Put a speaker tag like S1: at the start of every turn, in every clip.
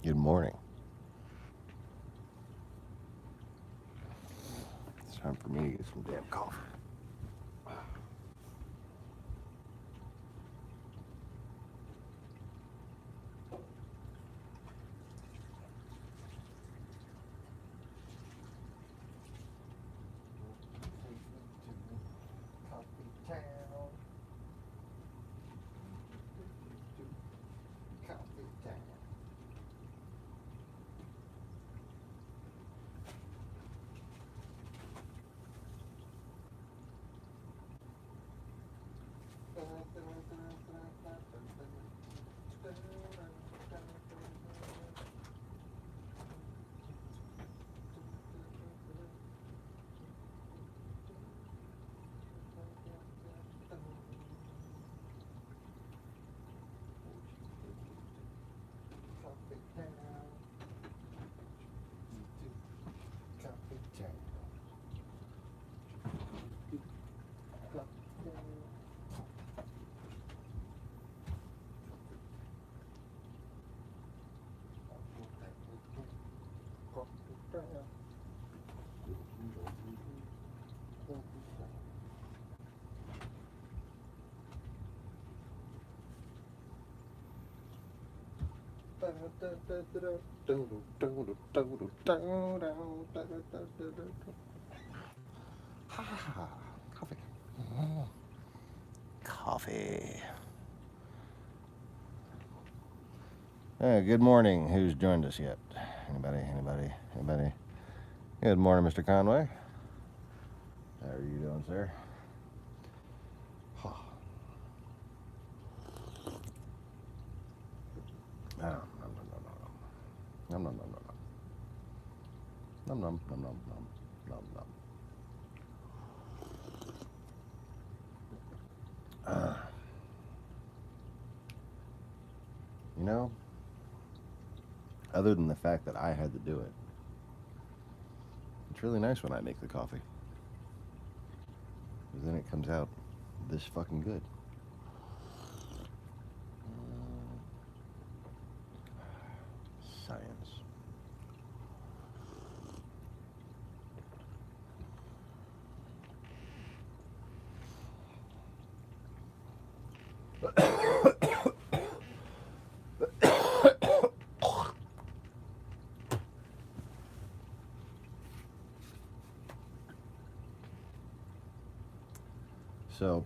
S1: Good morning. It's time for me to get some damn coffee. Coffee. Coffee. Good morning. Who's joined us yet? Anybody? Good morning, Mr. Conway. How are you doing, sir? Nom nom nom nom nom nom nom nom nom nom nom nom. You know, other than the fact that I had to do it, it's really nice when I make the coffee. Because then it comes out this fucking good. Science. So,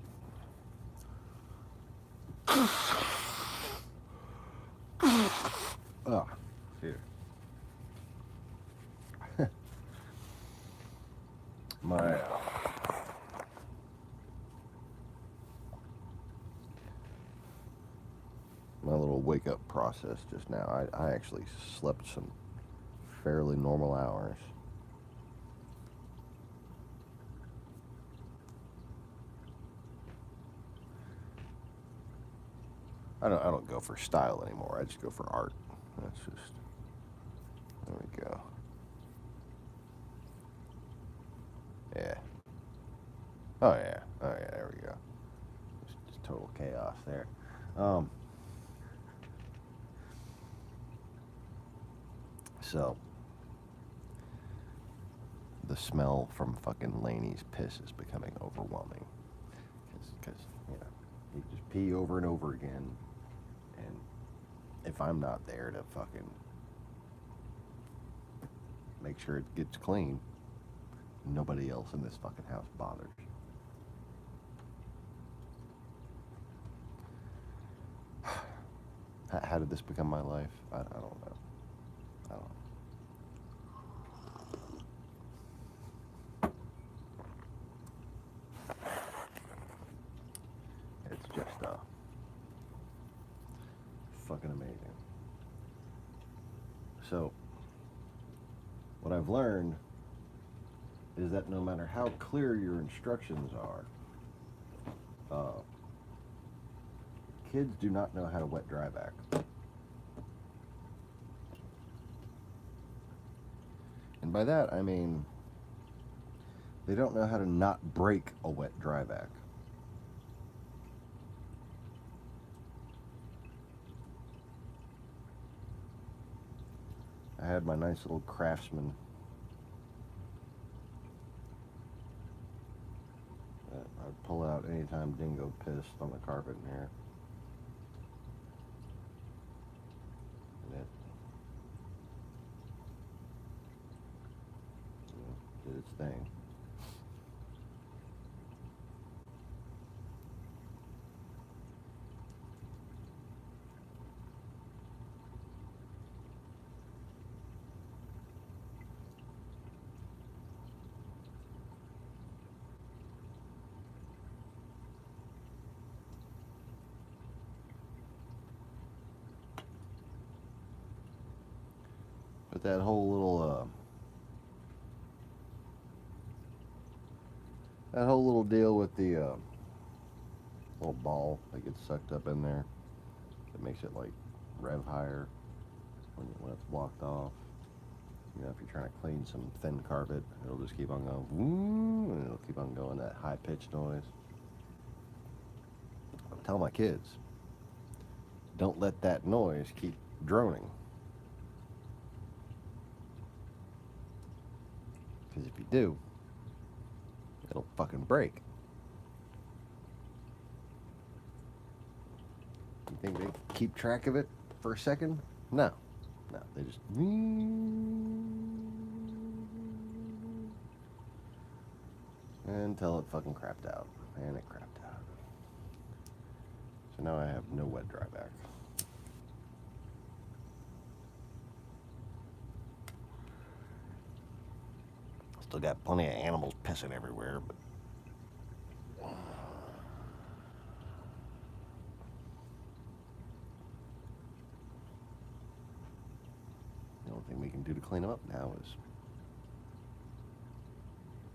S1: oh, here. my little wake up process just now. I actually slept some fairly normal hours. I don't go for style anymore. I just go for art. That's just, there we go. Yeah. Oh yeah. There we go. Just total chaos there. So the smell from fucking Laney's piss is becoming overwhelming. Because you just pee over and over again, and if I'm not there to fucking make sure it gets clean, nobody else in this fucking house bothers. How did this become my life? I don't know. I don't know. It's just fucking amazing. So, what I've learned is that no matter how clear your instructions are, kids do not know how to wet dry vac. And by that I mean they don't know how to not break a wet dry vac. I had my nice little Craftsman that I'd pull out anytime Dingo pissed on the carpet in here. And it, did its thing. But that whole little deal with the little ball that gets sucked up in there, that makes it like rev higher when it's blocked off. You know, if you're trying to clean some thin carpet, it'll just keep on going, woo, and it'll keep on going, that high-pitched noise. I tell my kids, don't let that noise keep droning. Because if you do, it'll fucking break. You think they keep track of it for a second? No. No, they just... until it fucking crapped out. And it crapped out. So now I have no wet dry back. Still got plenty of animals pissing everywhere, but the only thing we can do to clean them up now is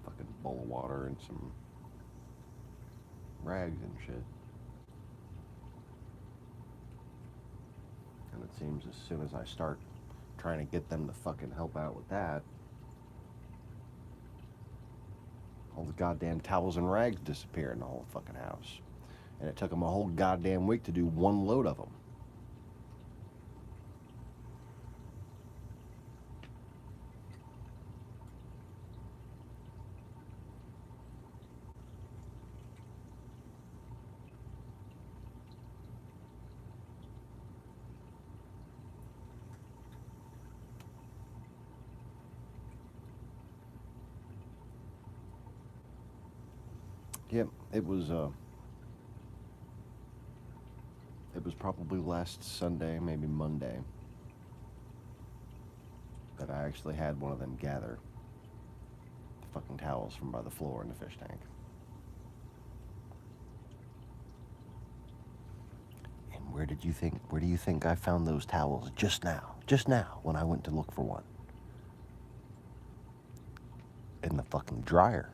S1: fucking bowl of water and some rags and shit. And it seems as soon as I start trying to get them to fucking help out with that, all the goddamn towels and rags disappear in the whole fucking house. And it took them a whole goddamn week to do one load of them. Yep, it was probably last Sunday, maybe Monday, that I actually had one of them gather the fucking towels from by the floor in the fish tank. And where do you think I found those towels just now when I went to look for one? In the fucking dryer.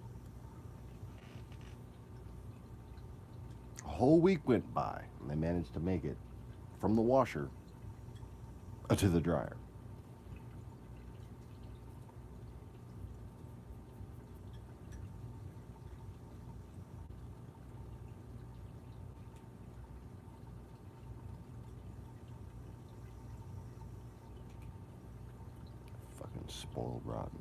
S1: A whole week went by and they managed to make it from the washer to the dryer. Fucking spoiled rotten.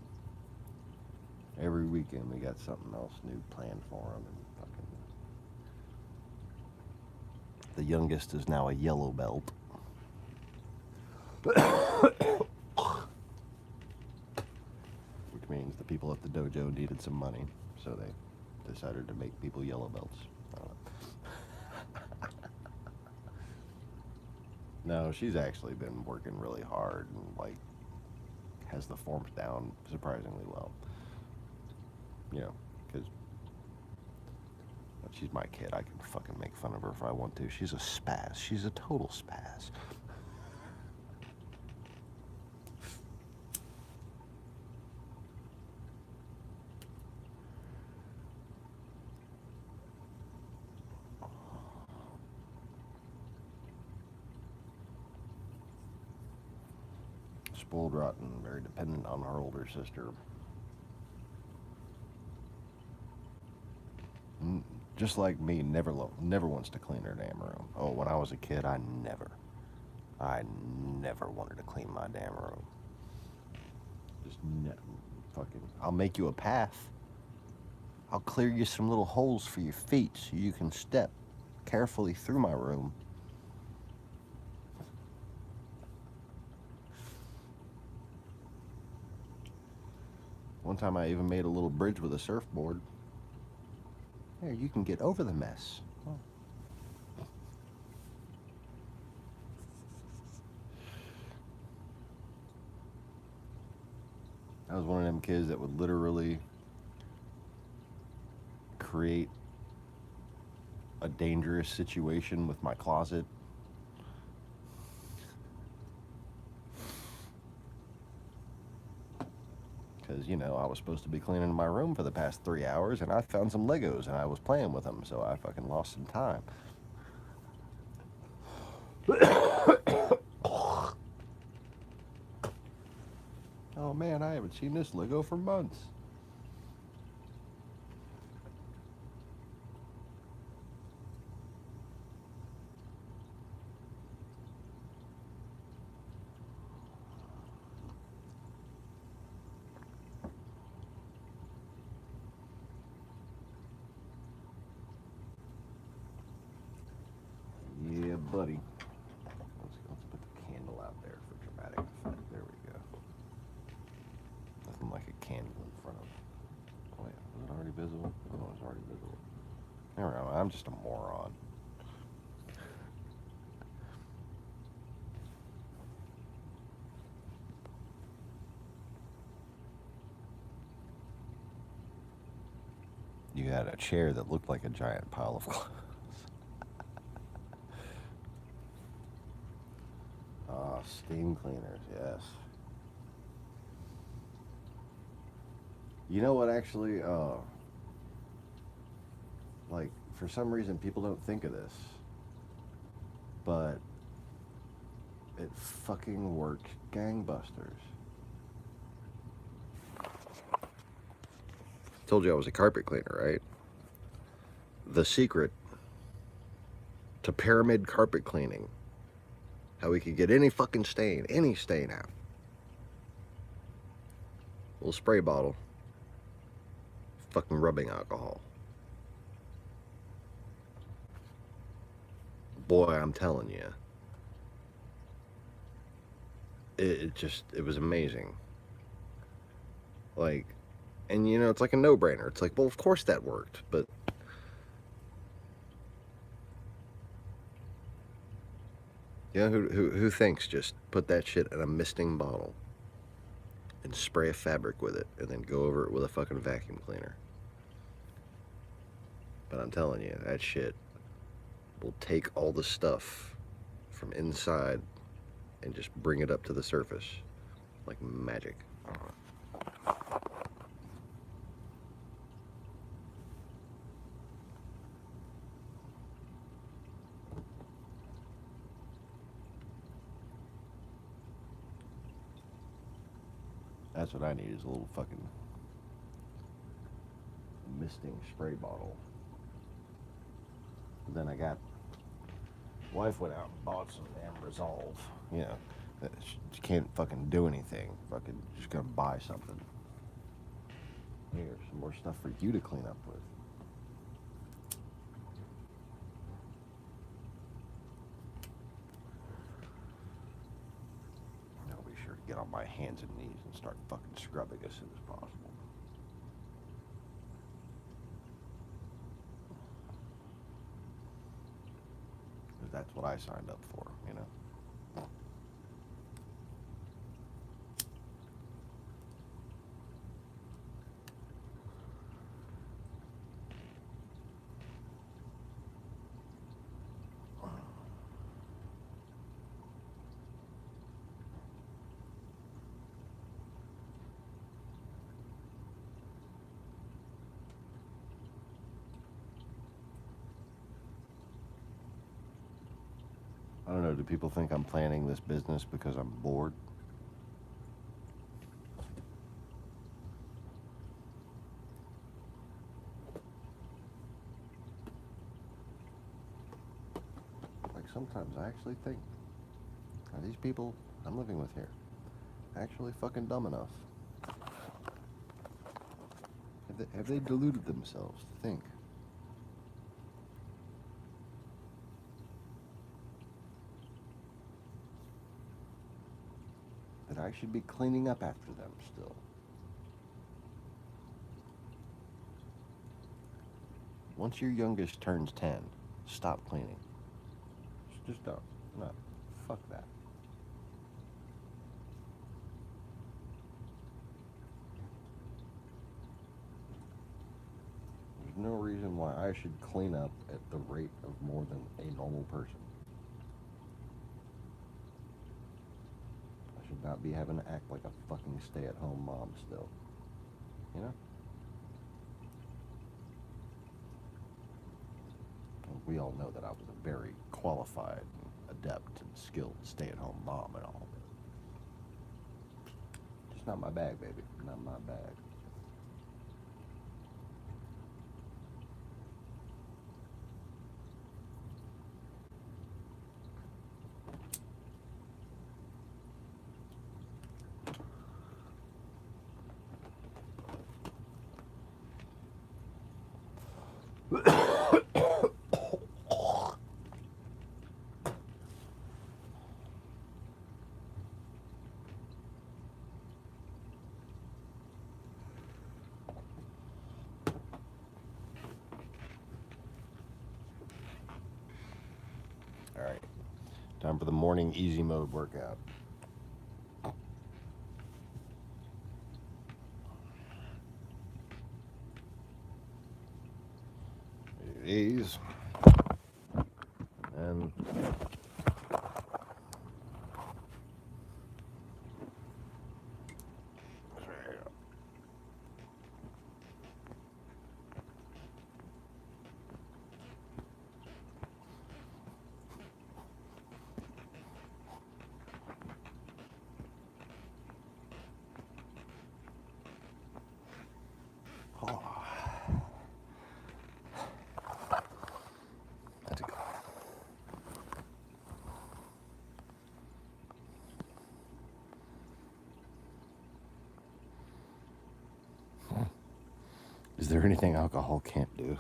S1: Every weekend we got something else new planned for them, and fucking... The youngest is now a yellow belt. Which means the people at the dojo needed some money, so they decided to make people yellow belts. I don't know. No, she's actually been working really hard and, like, has the forms down surprisingly well. You know, because she's my kid. I can fucking make fun of her if I want to. She's a spaz. She's a total spaz. Spoiled rotten, very dependent on her older sister. Just like me, never wants to clean her damn room. Oh, when I was a kid, I never wanted to clean my damn room. Just fucking, I'll make you a path. I'll clear you some little holes for your feet so you can step carefully through my room. One time I even made a little bridge with a surfboard. Here, you can get over the mess. Oh. I was one of them kids that would literally create a dangerous situation with my closet. Because, you know, I was supposed to be cleaning my room for the past 3 hours, and I found some Legos, and I was playing with them, so I fucking lost some time. Oh man, I haven't seen this Lego for months. Yeah, buddy. Let's put the candle out there for dramatic effect. There we go. Nothing like a candle in front of it. Oh yeah, was it already visible? Oh, it's already visible. Never mind, I'm just a moron. You had a chair that looked like a giant pile of clothes. Ah, steam cleaners, yes. You know what, actually, like, for some reason people don't think of this, but it fucking works gangbusters. Told you I was a carpet cleaner, right? The secret to pyramid carpet cleaning, how we could get any fucking stain, out. Little spray bottle, fucking rubbing alcohol. Boy, I'm telling you, it was amazing. Like, and you know, it's like a no-brainer. It's like, well, of course that worked, but you know, who thinks just put that shit in a misting bottle and spray a fabric with it and then go over it with a fucking vacuum cleaner? But I'm telling you, that shit will take all the stuff from inside and just bring it up to the surface like magic. That's what I need, is a little fucking misting spray bottle. But then wife went out and bought some damn Resolve. You know, she can't fucking do anything. Fucking just gonna buy something. Here's some more stuff for you to clean up with. I'll be sure to get on my hands and knees and start fucking scrubbing as soon as possible. Because that's what I signed up for, you know? I don't know, do people think I'm planning this business because I'm bored? Like, sometimes I actually think, are these people I'm living with here actually fucking dumb enough Have they deluded themselves to think that I should be cleaning up after them still? Once your youngest turns 10, stop cleaning. Just don't. No. Fuck that. There's no reason why I should clean up at the rate of more than a normal person. I should not be having to act like a fucking stay-at-home mom still. You know? We all know that I was a very qualified, adept, and skilled stay-at-home mom and all. Just not my bag, baby. Not my bag. All right, time for the morning easy mode workout. Ease and that's a good. Is there anything alcohol can't do?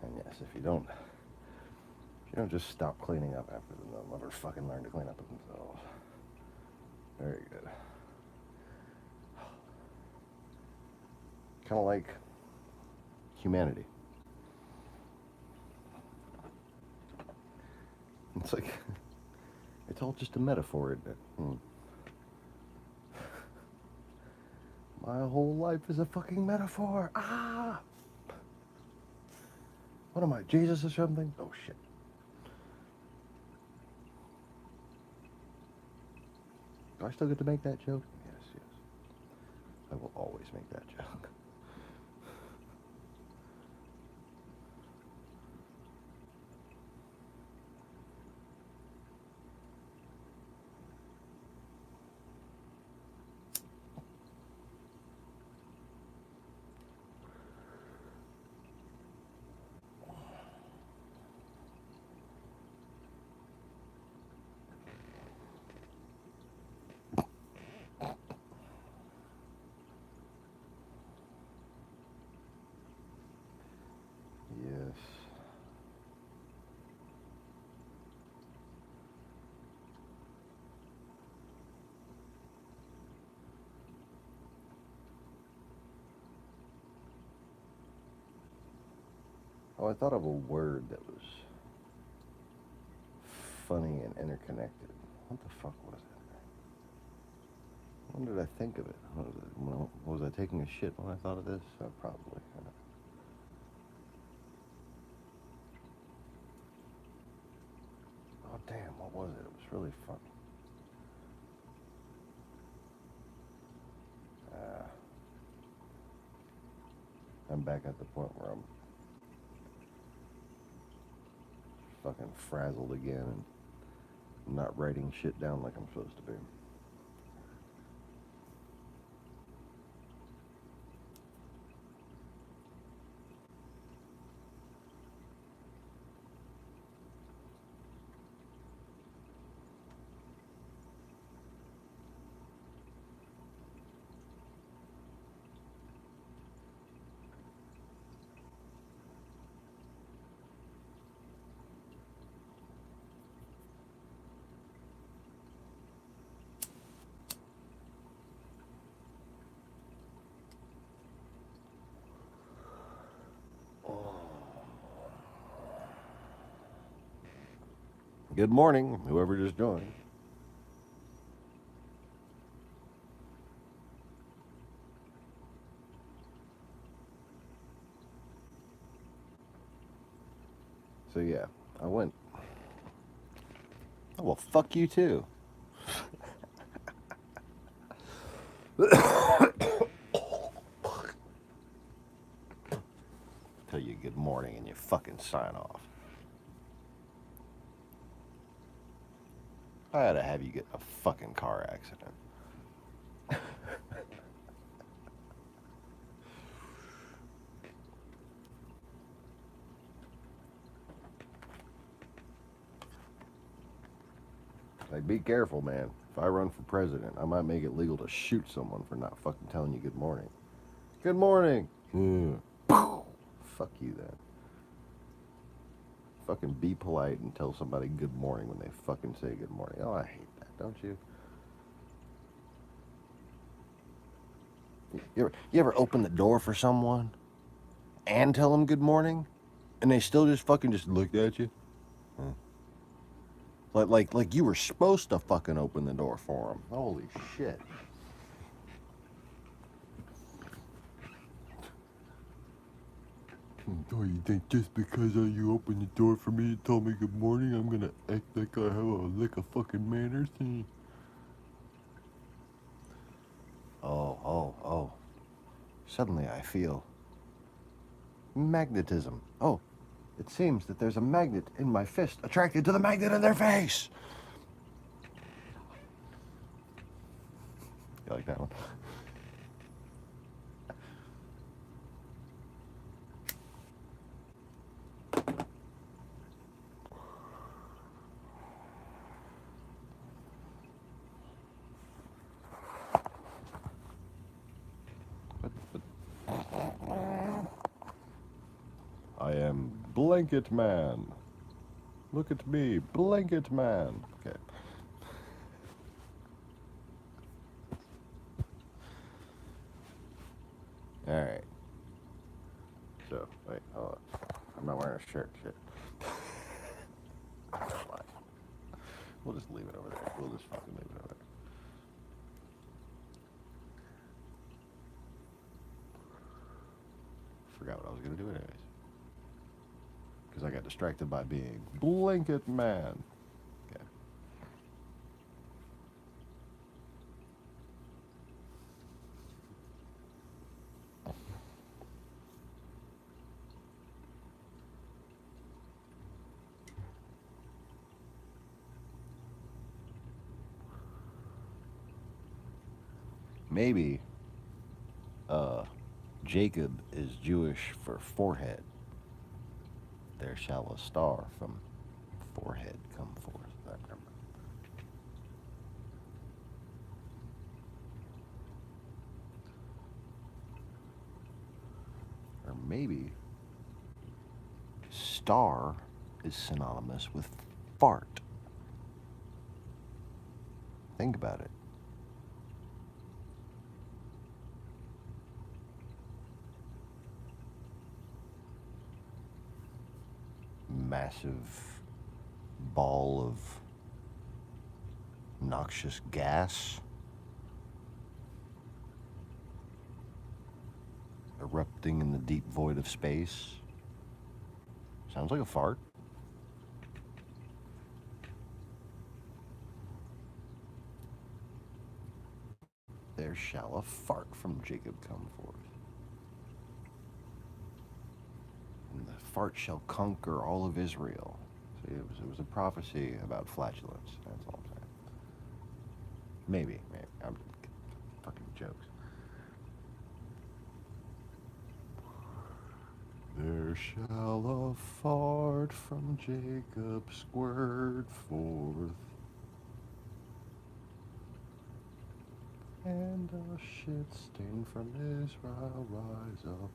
S1: And yes, if you don't just stop cleaning up after them, they'll never fucking learn to clean up themselves. Very good. Kind of like humanity. It's like, it's all just a metaphor, isn't it? My whole life is a fucking metaphor. Ah! What am I, Jesus or something? Oh shit. Do I still get to make that joke? Yes, yes. I will always make that joke. Yes. Oh, I thought of a word that was funny and interconnected. What the fuck was it? When did I think of it? Was I taking a shit when I thought of this? Probably. Oh, damn, what was it? It was really funny. I'm back at the point where I'm fucking frazzled again and not writing shit down like I'm supposed to be. good morning, whoever just joined. So yeah, I went. Oh, well, fuck you too. Tell you good morning and you fucking sign off. I had to have you get in a fucking car accident. Like, be careful, man. If I run for president, I might make it legal to shoot someone for not fucking telling you good morning. Good morning. Fuck you then. Fucking be polite and tell somebody good morning when they fucking say good morning. Oh, I hate that, don't you? You ever open the door for someone and tell them good morning, and they still just fucking just looked at you? Huh. Like you were supposed to fucking open the door for them. Holy shit. Oh, you think just because you opened the door for me and told me good morning, I'm gonna act like I have a lick of fucking manners? Oh. Suddenly I feel magnetism. Oh, it seems that there's a magnet in my fist attracted to the magnet in their face. You like that one? I am Blanket Man. Look at me, Blanket Man. Okay. All right. So, wait, hold on. I'm not wearing a shirt. Shit. We'll just leave it over there. We'll just fucking leave it over there. Forgot what I was gonna do anyways. Because I got distracted by being Blanket Man. Okay. Maybe Jacob is Jewish for forehead. There shall a star from forehead come forth. I remember. Or maybe star is synonymous with fart. Think about it. Massive ball of noxious gas erupting in the deep void of space. Sounds like a fart. There shall a fart from Jacob come forth. And the fart shall conquer all of Israel. See, it was a prophecy about flatulence. That's all I'm saying. Maybe. I'm fucking jokes. There shall a fart from Jacob squirt forth, and a shit stain from Israel rise up.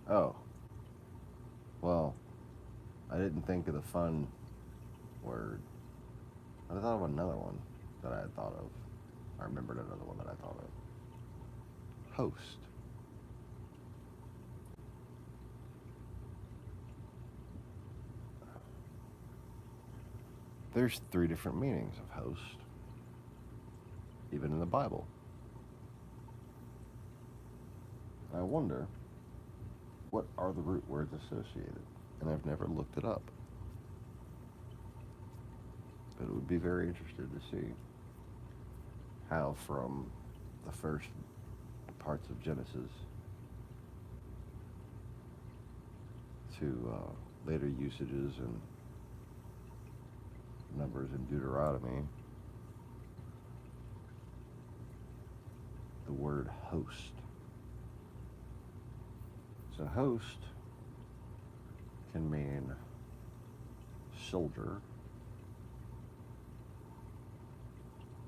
S1: Oh, well, I didn't think of the fun word. I thought of another one that I had thought of. I remembered another one that I thought of. Host. There's 3 different meanings of host, even in the Bible. I wonder, what are the root words associated? And I've never looked it up. But it would be very interested to see how from the first parts of Genesis to later usages and Numbers in Deuteronomy, the word host. So host can mean soldier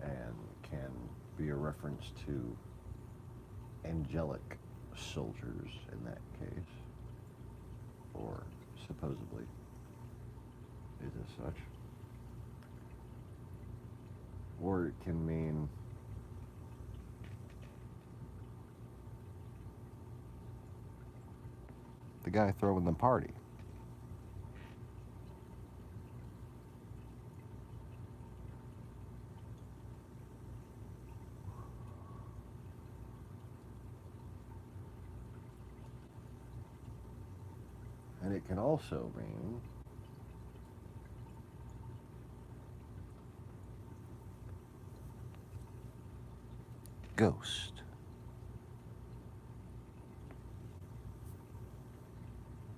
S1: and can be a reference to angelic soldiers in that case, or supposedly is as such. Or it can mean the guy throwing the party. And it can also mean ghost.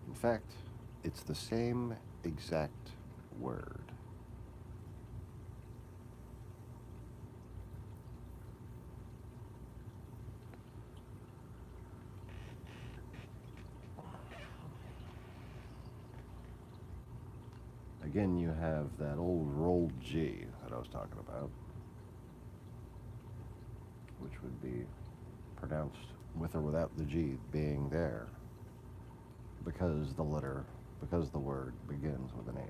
S1: In fact, it's the same exact word. Again, you have that old rolled G that I was talking about, which would be pronounced with or without the G being there, because the word begins with an H.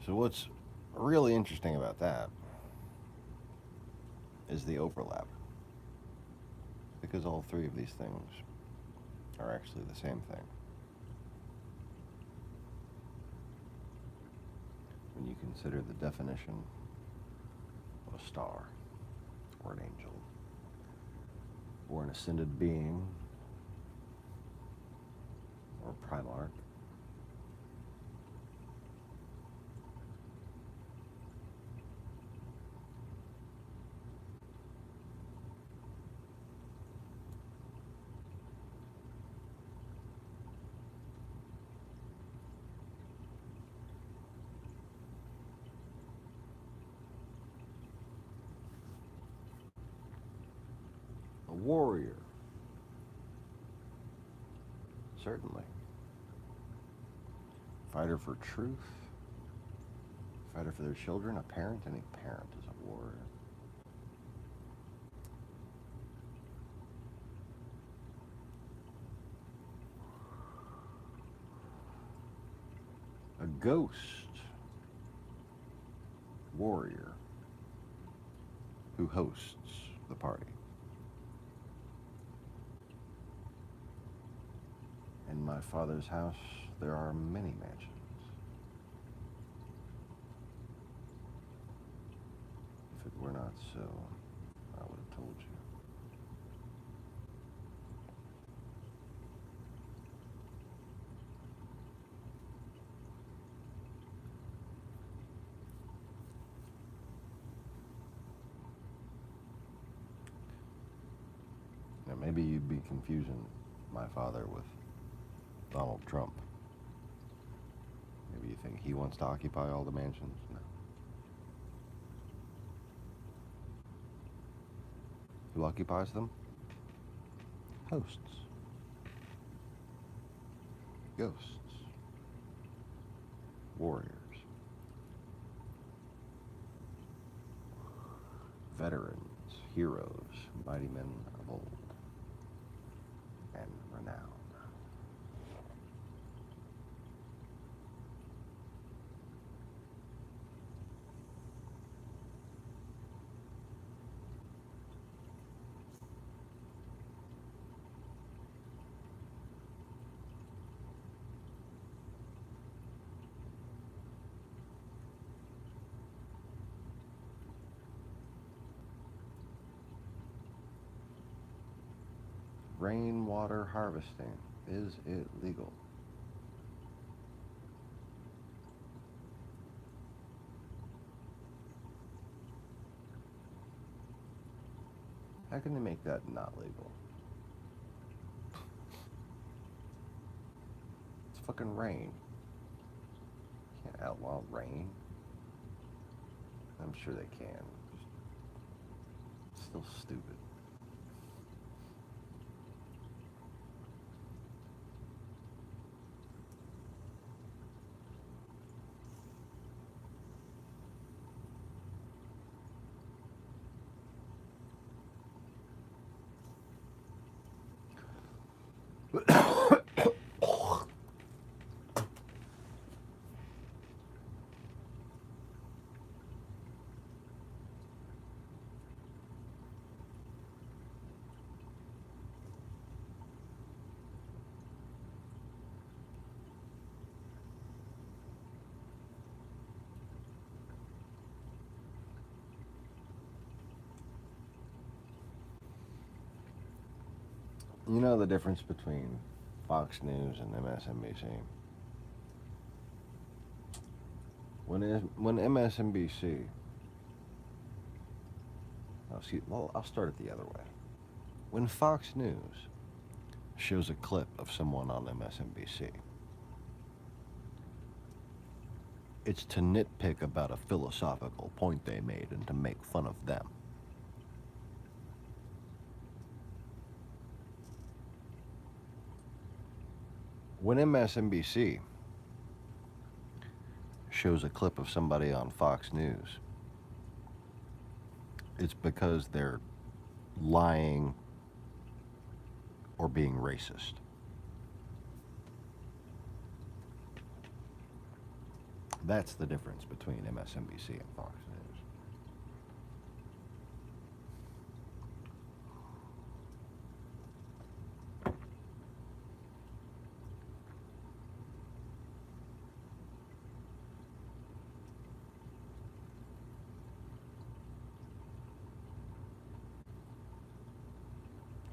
S1: So what's really interesting about that is the overlap, because all 3 of these things are actually the same thing. When you consider the definition of a star, or an angel, or an ascended being, or primarch, a warrior, certainly. Fighter for truth, fighter for their children, a parent. Any parent is a warrior. A ghost warrior who hosts the party. In my Father's house, there are many mansions. If it were not so, I would have told you. be confusing my father with Donald Trump. Maybe you think he wants to occupy all the mansions? No. Who occupies them? Hosts. Ghosts. Warriors. Veterans. Heroes. Mighty men of old. And renown. Rainwater harvesting. Is it legal? How can they make that not legal? It's fucking rain. Can't outlaw rain. I'm sure they can. It's still stupid. You know the difference between Fox News and MSNBC? When MSNBC, I'll start it the other way. When Fox News shows a clip of someone on MSNBC, it's to nitpick about a philosophical point they made and to make fun of them. When MSNBC shows a clip of somebody on Fox News, it's because they're lying or being racist. That's the difference between MSNBC and Fox News.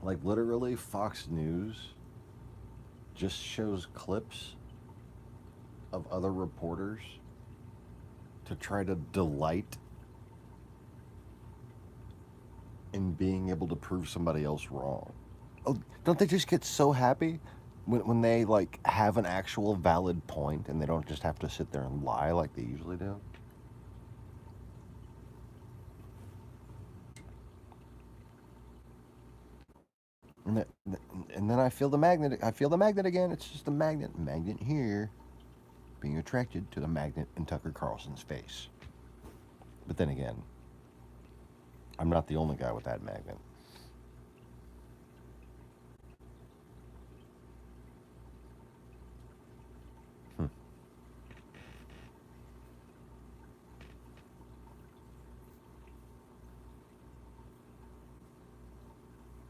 S1: Like literally, Fox News just shows clips of other reporters to try to delight in being able to prove somebody else wrong. Oh, don't they just get so happy when they like have an actual valid point and they don't just have to sit there and lie like they usually do? And then I feel the magnet. I feel the magnet again. It's just a magnet. Magnet here, being attracted to the magnet in Tucker Carlson's face. But then again, I'm not the only guy with that magnet.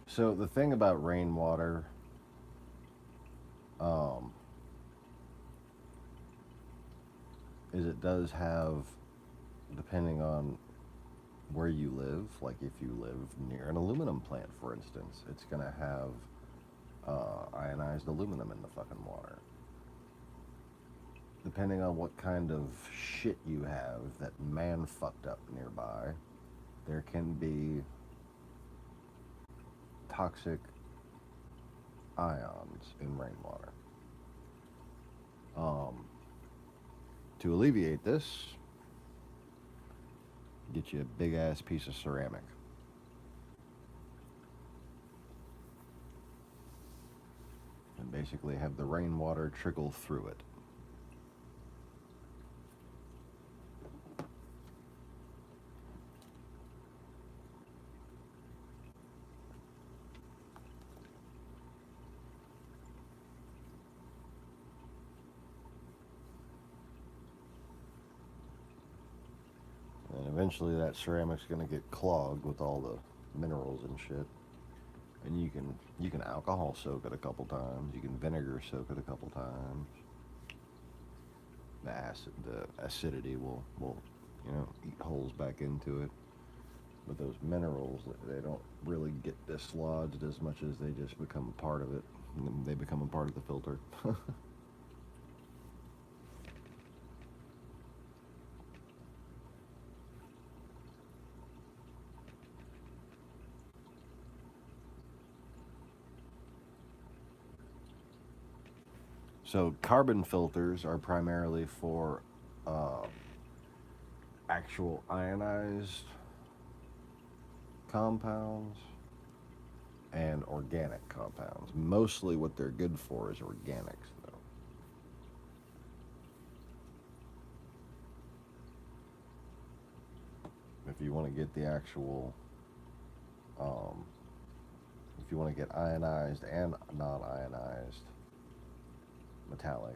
S1: So the thing about rainwater, is it does have, depending on where you live, like if you live near an aluminum plant, for instance, it's going to have ionized aluminum in the fucking water. Depending on what kind of shit you have that man fucked up nearby, there can be toxic ions in rainwater. To alleviate this, get you a big ass piece of ceramic. And basically have the rainwater trickle through it. And eventually that ceramic's going to get clogged with all the minerals and shit. And you can alcohol soak it a couple times. You can vinegar soak it a couple times. The acidity will eat holes back into it. But those minerals, they don't really get dislodged as much as they just become a part of it. And they become a part of the filter. So carbon filters are primarily for actual ionized compounds and organic compounds. Mostly what they're good for is organics, though. If you want to get the actual, if you want to get ionized and non-ionized metallics,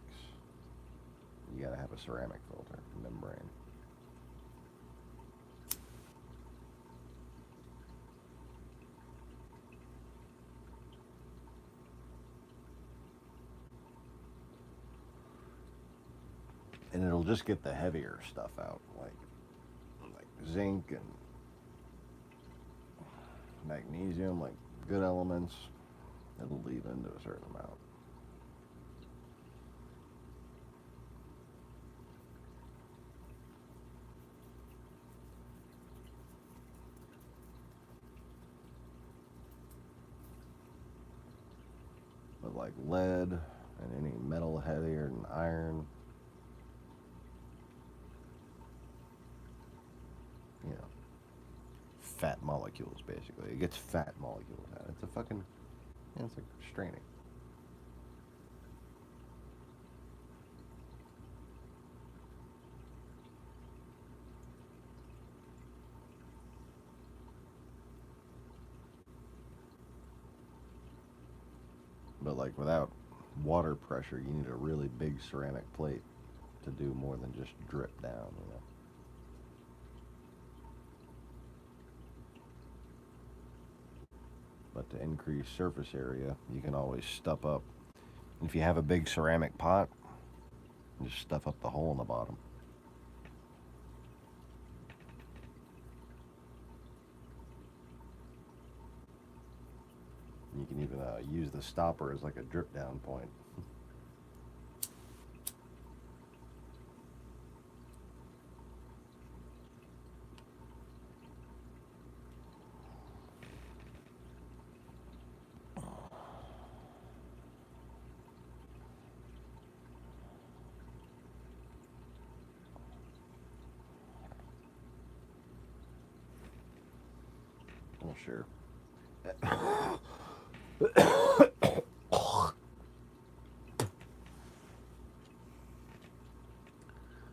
S1: you gotta have a ceramic filter membrane. And it'll just get the heavier stuff out, like zinc and magnesium, like good elements. It'll leave into a certain amount. But like lead and any metal heavier than iron, you know, fat molecules basically. It gets fat molecules out. It's a fucking, it's like straining. But like without water pressure, you need a really big ceramic plate to do more than just drip down. But to increase surface area, you can always stuff up. If you have a big ceramic pot, just stuff up the hole in the bottom. You can even use the stopper as like a drip down point. Well, sure.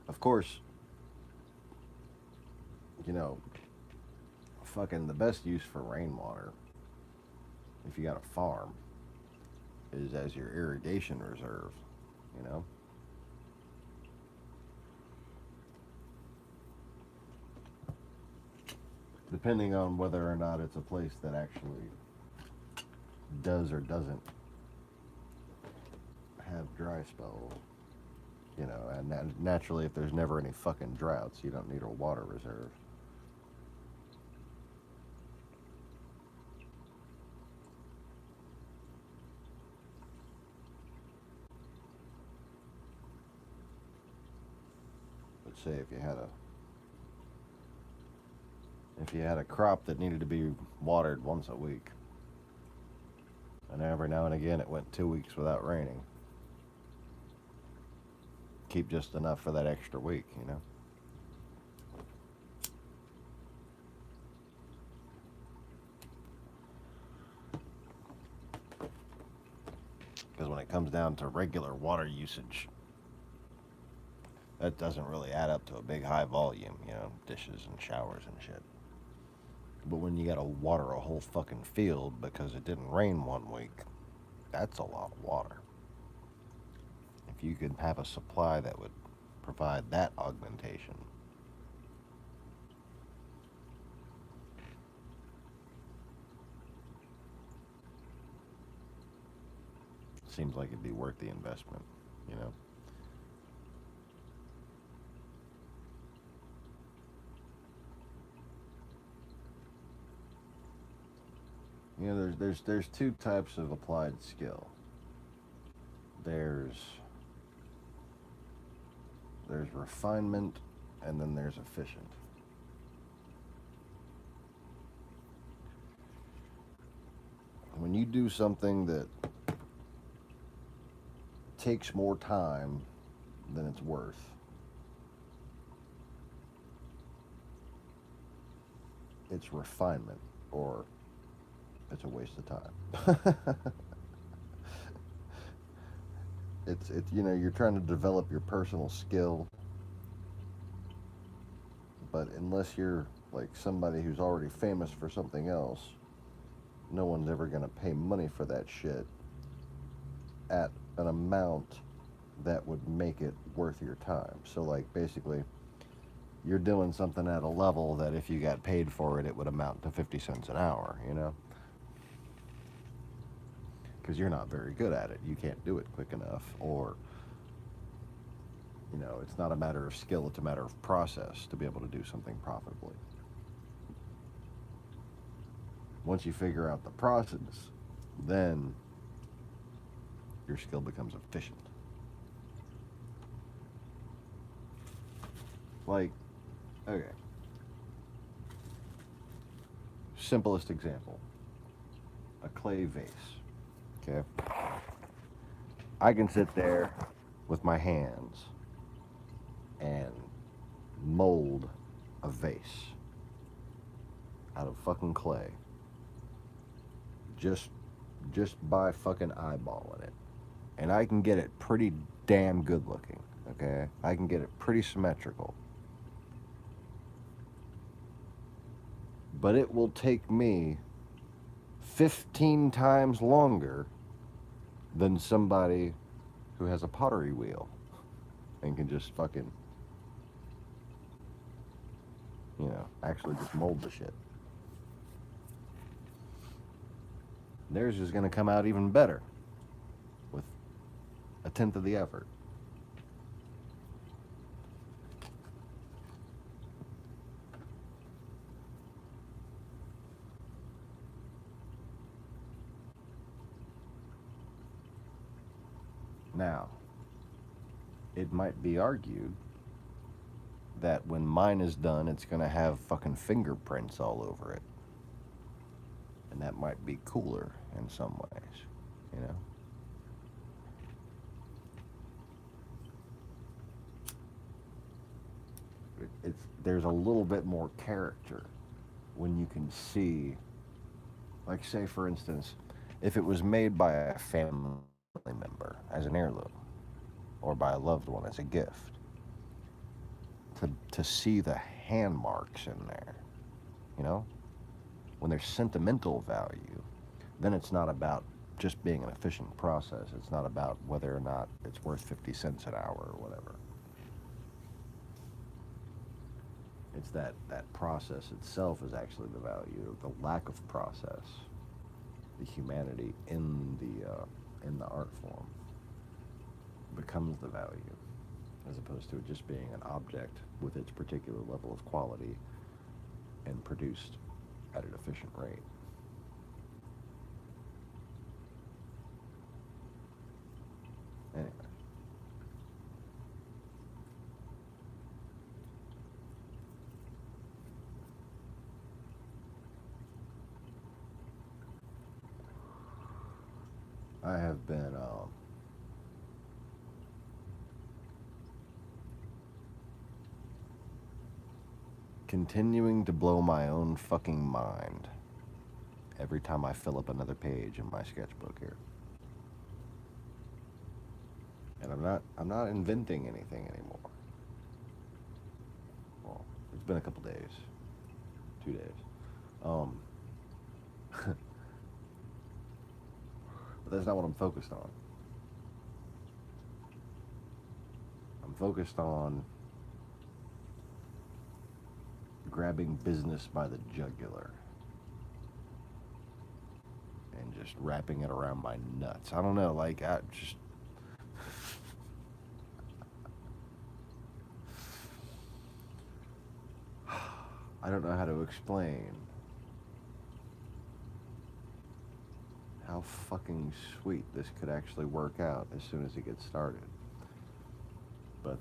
S1: Of course, fucking the best use for rainwater, if you got a farm, is as your irrigation reserve, you know? Depending on whether or not it's a place that actually does or doesn't have dry spells, and naturally if there's never any fucking droughts, you don't need a water reserve. But say if you had a crop that needed to be watered once a week, And every now and again it went 2 weeks without raining. Keep just enough for that extra week, you know? Because when it comes down to regular water usage, that doesn't really add up to a big high volume, you know, dishes and showers and shit. But when you gotta water a whole fucking field because it didn't rain 1 week, that's a lot of water. If you could have a supply that would provide that augmentation. Seems like it'd be worth the investment, you know? You know, there's two types of applied skill. There's refinement, and then there's efficient. When you do something that takes more time than it's worth, it's refinement, or it's a waste of time. it's you know, you're trying to develop your personal skill, but unless you're like somebody who's already famous for something else, no one's ever going to pay money for that shit at an amount that would make it worth your time. So like basically you're doing something at a level that if you got paid for it, it would amount to 50 cents an hour, you know? Because you're not very good at it. You can't do it quick enough, or, you know, it's not a matter of skill, it's a matter of process to be able to do something profitably. Once you figure out the process, then your skill becomes efficient. Like, okay. Simplest example, a clay vase. Okay. I can sit there with my hands and mold a vase out of fucking clay just by fucking eyeballing it. And I can get it pretty damn good looking, okay? I can get it pretty symmetrical. But it will take me 15 times longer than somebody who has a pottery wheel and can just fucking, you know, actually just mold the shit. Theirs is going to come out even better with a tenth of the effort. Now, it might be argued that when mine is done, it's going to have fucking fingerprints all over it. And that might be cooler in some ways, you know? There's a little bit more character when you can see, like, say for instance, if it was made by a family member as an heirloom, or by a loved one as a gift, to see the hand marks in there, you know? When there's sentimental value, then it's not about just being an efficient process. It's not about whether or not it's worth 50 cents an hour or whatever. It's that process itself is actually the value. The lack of process, the humanity in the art form becomes the value, as opposed to it just being an object with its particular level of quality and produced at an efficient rate. Anyway. I have been continuing to blow my own fucking mind every time I fill up another page in my sketchbook here. And I'm not inventing anything anymore. Well, it's been a couple days. 2 days. But that's not what I'm focused on. I'm focused on grabbing business by the jugular and just wrapping it around my nuts. I don't know, like, I don't know how to explain how fucking sweet this could actually work out as soon as it gets started. But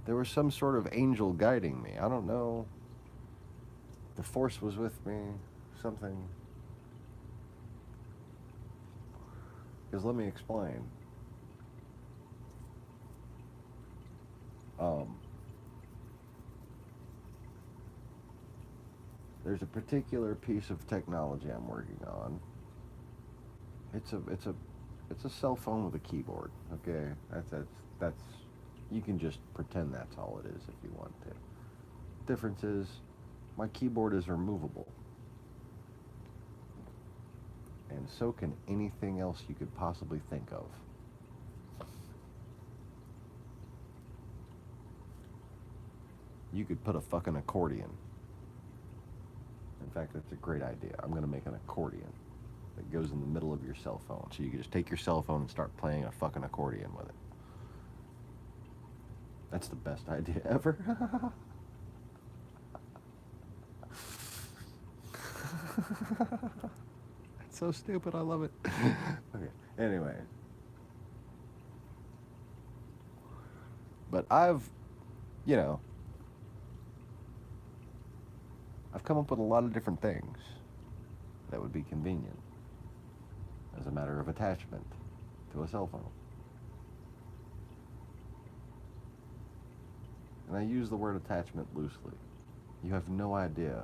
S1: there was some sort of angel guiding me. I don't know. The force was with me. Something. Because let me explain. There's a particular piece of technology I'm working on. It's a cell phone with a keyboard. Okay, that's you can just pretend that's all it is if you want to. Difference is, my keyboard is removable, and so can anything else you could possibly think of. You could put a fucking accordion. In fact, that's a great idea. I'm going to make an accordion that goes in the middle of your cell phone. So you can just take your cell phone and start playing a fucking accordion with it. That's the best idea ever. It's so stupid. I love it. Okay. Anyway. But I've come up with a lot of different things that would be convenient as a matter of attachment to a cell phone. And I use the word attachment loosely. You have no idea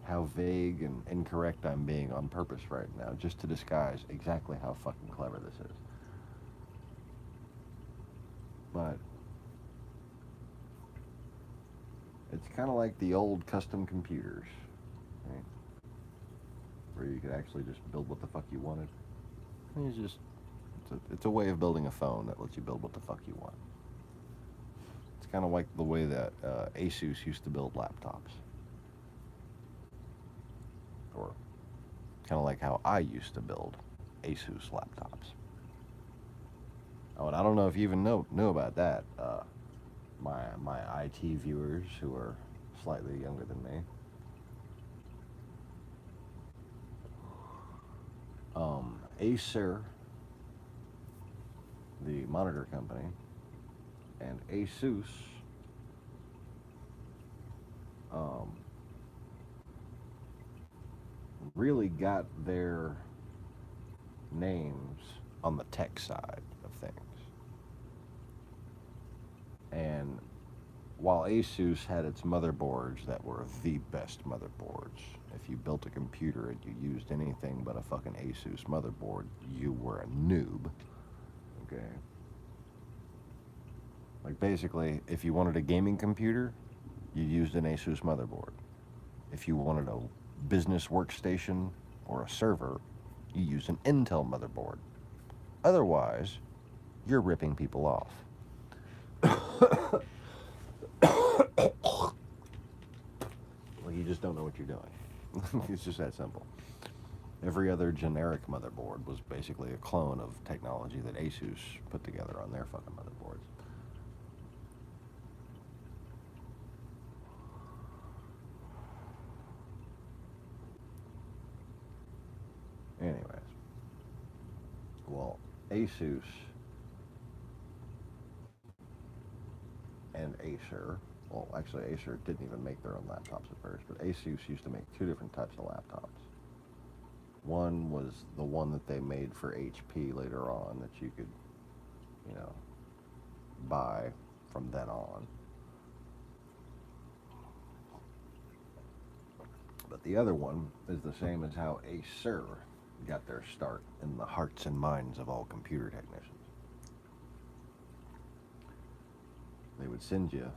S1: how vague and incorrect I'm being on purpose right now, just to disguise exactly how fucking clever this is. But it's kind of like the old custom computers, right? Where you could actually just build what the fuck you wanted. And it's a way of building a phone that lets you build what the fuck you want. It's kind of like the way that Asus used to build laptops. Or kind of like how I used to build Asus laptops. Oh, and I don't know if you even knew about that. My IT viewers who are slightly younger than me. Acer, the monitor company, and Asus really got their names on the tech side of things. And while Asus had its motherboards that were the best motherboards, if you built a computer and you used anything but a fucking Asus motherboard, you were a noob. Okay? Like basically, if you wanted a gaming computer, you used an Asus motherboard. If you wanted a business workstation or a server, you used an Intel motherboard. Otherwise, you're ripping people off. Well, you just don't know what you're doing. It's just that simple. Every other generic motherboard was basically a clone of technology that Asus put together on their fucking motherboards. Anyways, well, Asus and Acer, well, actually Acer didn't even make their own laptops at first, but Asus used to make two different types of laptops. One was the one that they made for HP later on that you could, you know, buy from then on. But the other one is the same as how Acer got their start in the hearts and minds of all computer technicians. They would send you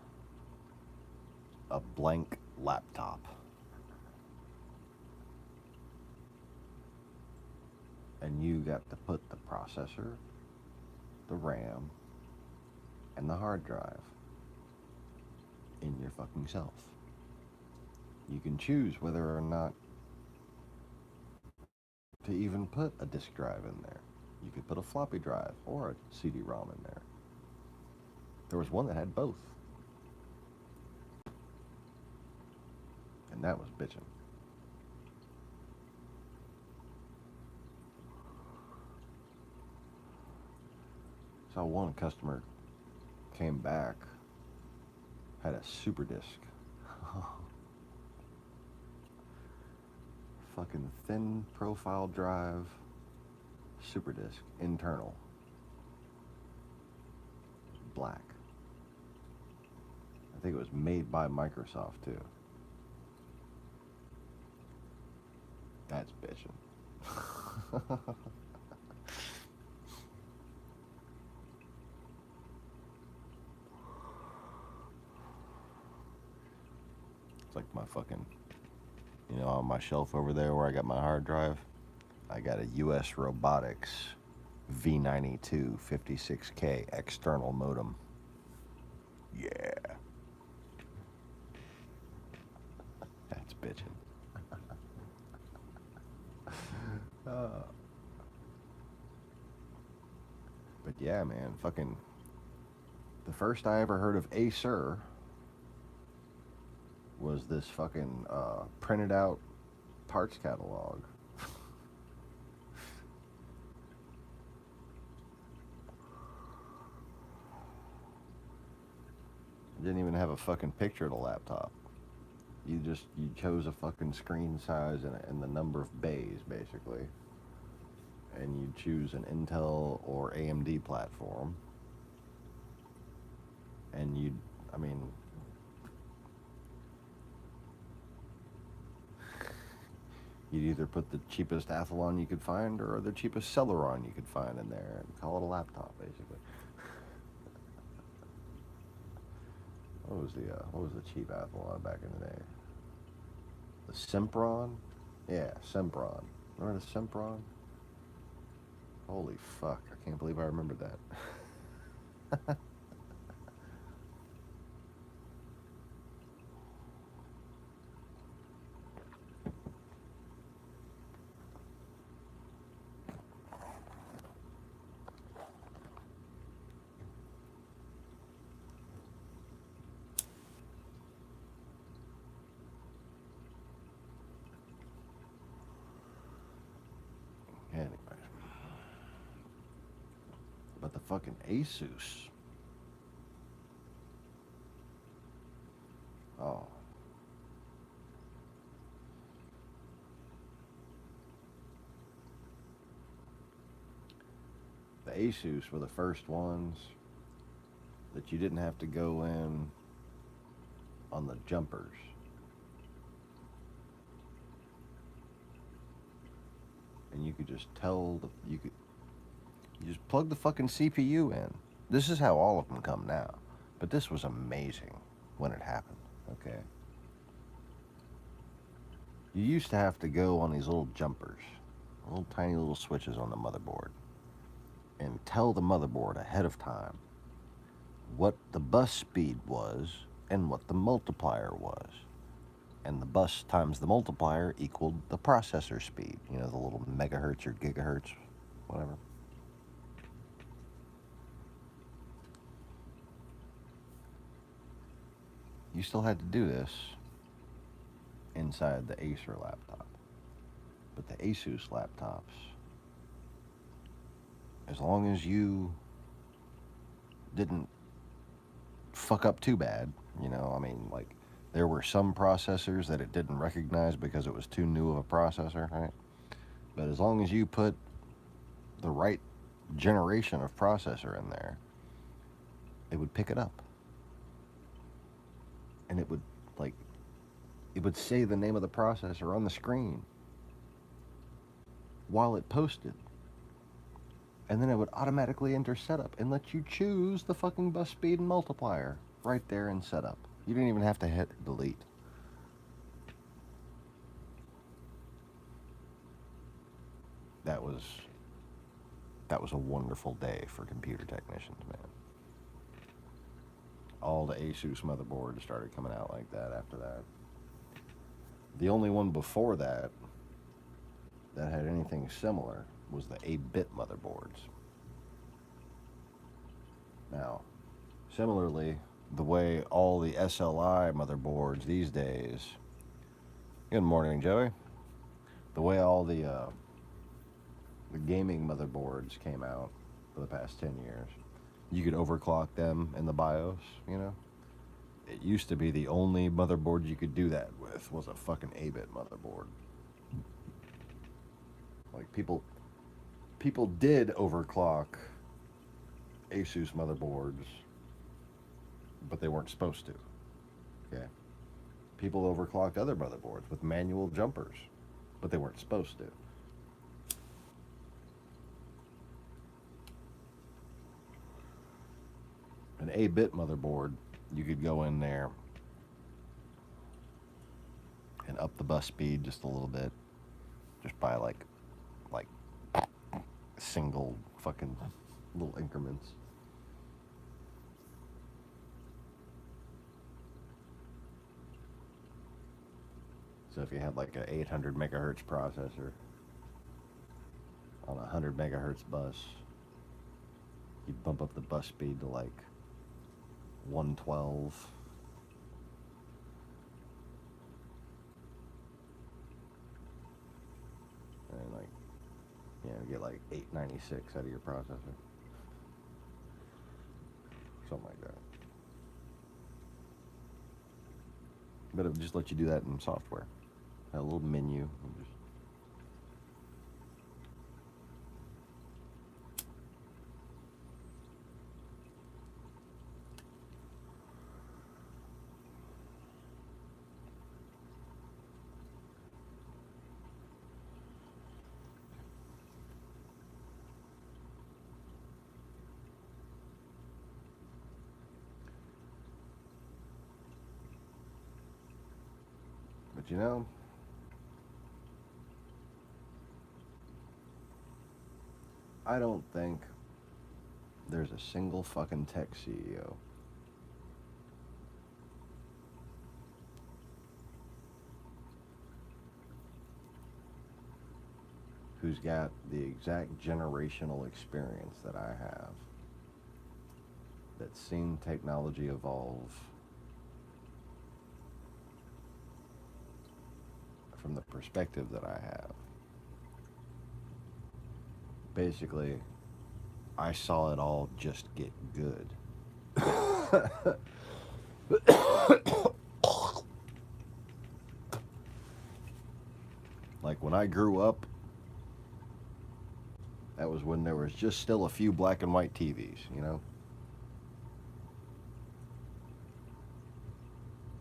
S1: a blank laptop. And you got to put the processor, the RAM, and the hard drive in your fucking self. You can choose whether or not to even put a disk drive in there. You could put a floppy drive or a CD-ROM in there. There was one that had both. And that was bitchin'. So one customer came back, had a super disk. Fucking thin profile drive, super disk, internal, black. I think it was made by Microsoft too. That's bitchin'. It's like my fucking, you know, on my shelf over there where I got my hard drive, I got a US Robotics V92 56K external modem. Yeah. That's bitchin'. But yeah, man, fucking, the first I ever heard of Acer was this fucking printed out parts catalog. It didn't even have a fucking picture of the laptop. You chose a fucking screen size and the number of bays, basically. And you choose an Intel or AMD platform. And you'd either put the cheapest Athlon you could find or the cheapest Celeron you could find in there and call it a laptop, basically. What was the cheap Athlon back in the day? The Sempron? Yeah, Sempron. Remember the Sempron? Holy fuck, I can't believe I remembered that. Anyway. But the fucking Asus. Oh. The Asus were the first ones that you didn't have to go in on the jumpers. And you could just you just plug the fucking CPU in. This is how all of them come now. But this was amazing when it happened, okay? You used to have to go on these little jumpers, little tiny little switches on the motherboard, and tell the motherboard ahead of time what the bus speed was and what the multiplier was. And the bus times the multiplier equaled the processor speed. You know, the little megahertz or gigahertz, whatever. You still had to do this inside the Acer laptop. But the Asus laptops, as long as you didn't fuck up too bad, you know, like, there were some processors that it didn't recognize because it was too new of a processor, right? But as long as you put the right generation of processor in there, it would pick it up. And it would, like, it would say the name of the processor on the screen while it posted. And then it would automatically enter setup and let you choose the fucking bus speed and multiplier right there in setup. You didn't even have to hit delete. That was a wonderful day for computer technicians, man. All the Asus motherboards started coming out like that after that. The only one before that had anything similar was the 8-bit motherboards. Now, similarly, the way all the SLI motherboards these days, good morning, Joey, the way all the gaming motherboards came out for the past 10 years, you could overclock them in the BIOS, you know? It used to be the only motherboard you could do that with was a fucking 8-bit motherboard. Like, people did overclock Asus motherboards, but they weren't supposed to. Okay? People overclocked other motherboards with manual jumpers, but they weren't supposed to. An 8-bit motherboard, you could go in there and up the bus speed just a little bit, just by like single fucking little increments. So if you had like an 800 megahertz processor on a 100 megahertz bus, you'd bump up the bus speed to like 112. And like, you know, get like 896 out of your processor. Something like that. But it would just let you do that in software. Had a little menu. And just But you know, I don't think there's a single fucking tech CEO who's got the exact generational experience that I have, that's seen technology evolve from the perspective that I have. Basically, I saw it all just get good. Like when I grew up, that was when there was just still a few black and white TVs, you know?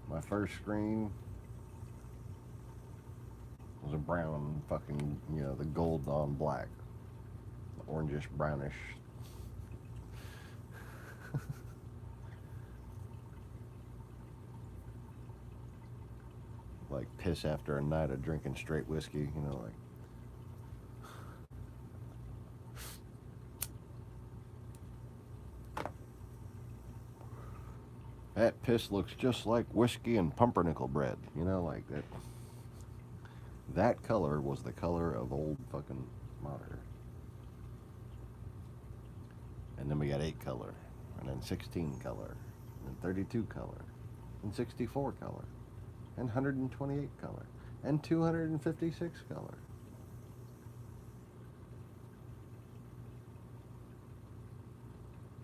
S1: My first screen was a brown fucking, you know, the gold on black, the orangish brownish. Like piss after a night of drinking straight whiskey, you know, like. That piss looks just like whiskey and pumpernickel bread, you know, like that. That color was the color of old fucking monitor. And then we got 8 color, and then 16 color, and 32 color, and 64 color, and 128 color, and 256 color.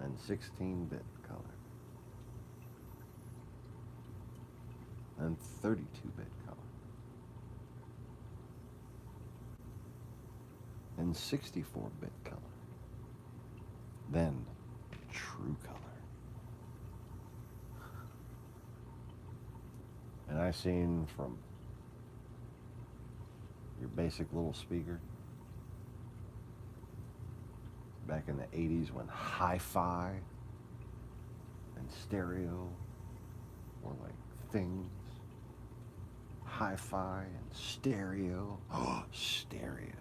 S1: And 16-bit color. And 32-bit color. in 64-bit color. Then true color. And I seen from your basic little speaker back in the 80s when hi-fi and stereo were like things. Hi-fi and stereo. Oh, stereo.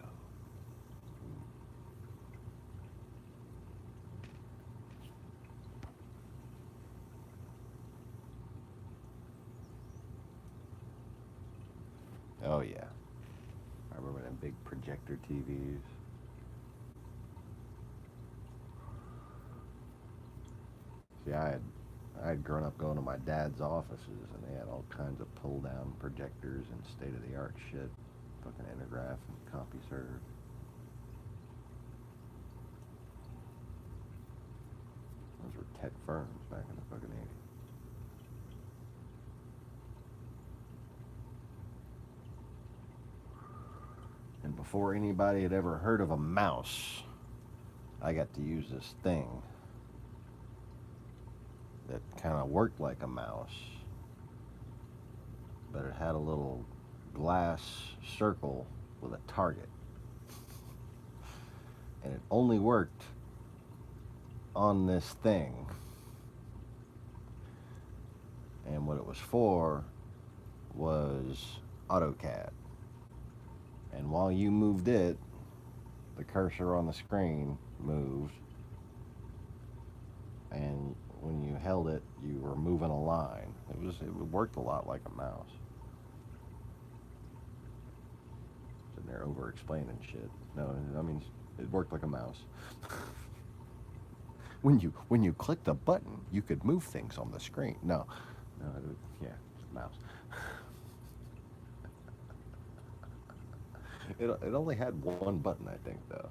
S1: Oh yeah. I remember them big projector TVs. See, I had grown up going to my dad's offices, and they had all kinds of pull-down projectors and state-of-the-art shit. Fucking Intergraph and CompuServe. Those were tech firms back in the fucking 80s. And before anybody had ever heard of a mouse, I got to use this thing that kind of worked like a mouse, but it had a little glass circle with a target. And it only worked on this thing. And what it was for was AutoCAD. And while you moved it, the cursor on the screen moved. And when you held it, you were moving a line. It worked a lot like a mouse. Sitting there over explaining shit. No, I mean, it worked like a mouse. When you clicked a button, you could move things on the screen. No, yeah, it's a mouse. It only had one button, I think, though.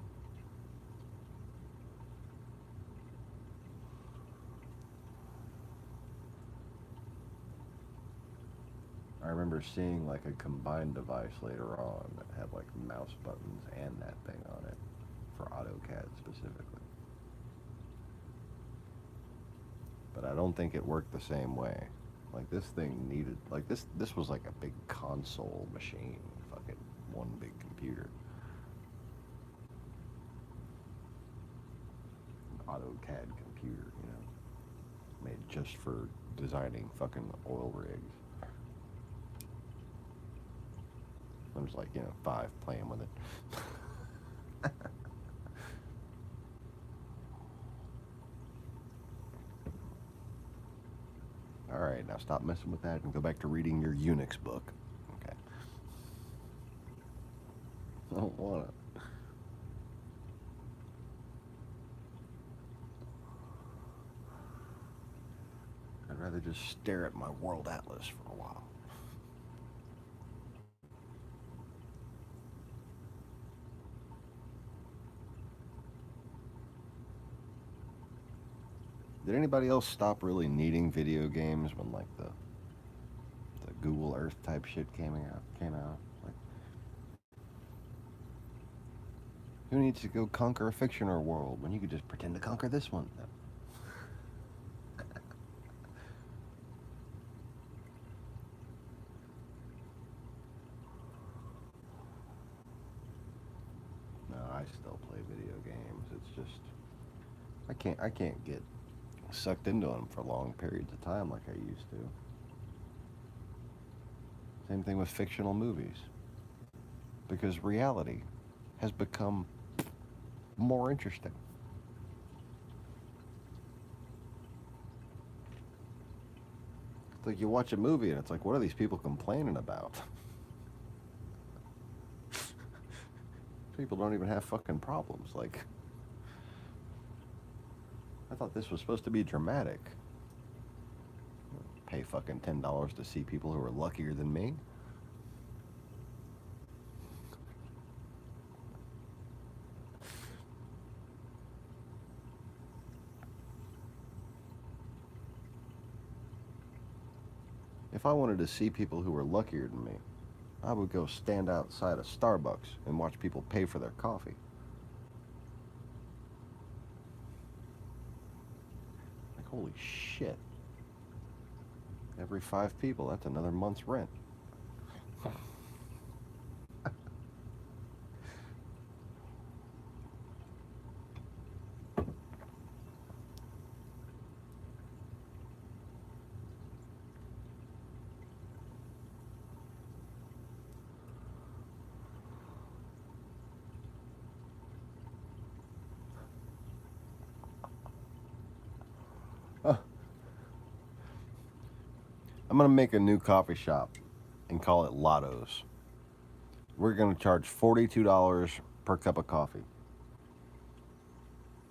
S1: I remember seeing like a combined device later on that had like mouse buttons and that thing on it for AutoCAD specifically. But I don't think it worked the same way. Like this thing needed, like this was like a big console machine, fucking one big computer. An AutoCAD computer, you know, made just for designing fucking oil rigs. I was like, 5 playing with it. Alright, now stop messing with that and go back to reading your Unix book. Okay. I don't want to. I'd rather just stare at my world atlas for a while. Did anybody else stop really needing video games when like the Google Earth type shit came out? Like, who needs to go conquer a fictional world when you could just pretend to conquer this one? No, I still play video games. It's just I can't get sucked into them for long periods of time like I used to. Same thing with fictional movies. Because reality has become more interesting. It's like you watch a movie and it's like, what are these people complaining about? People don't even have fucking problems. Like, I thought this was supposed to be dramatic. Pay fucking $10 to see people who are luckier than me. If I wanted to see people who were luckier than me, I would go stand outside a Starbucks and watch people pay for their coffee. Holy shit. Every 5 people, that's another month's rent. I'm going to make a new coffee shop and call it Lotto's. We're going to charge $42 per cup of coffee.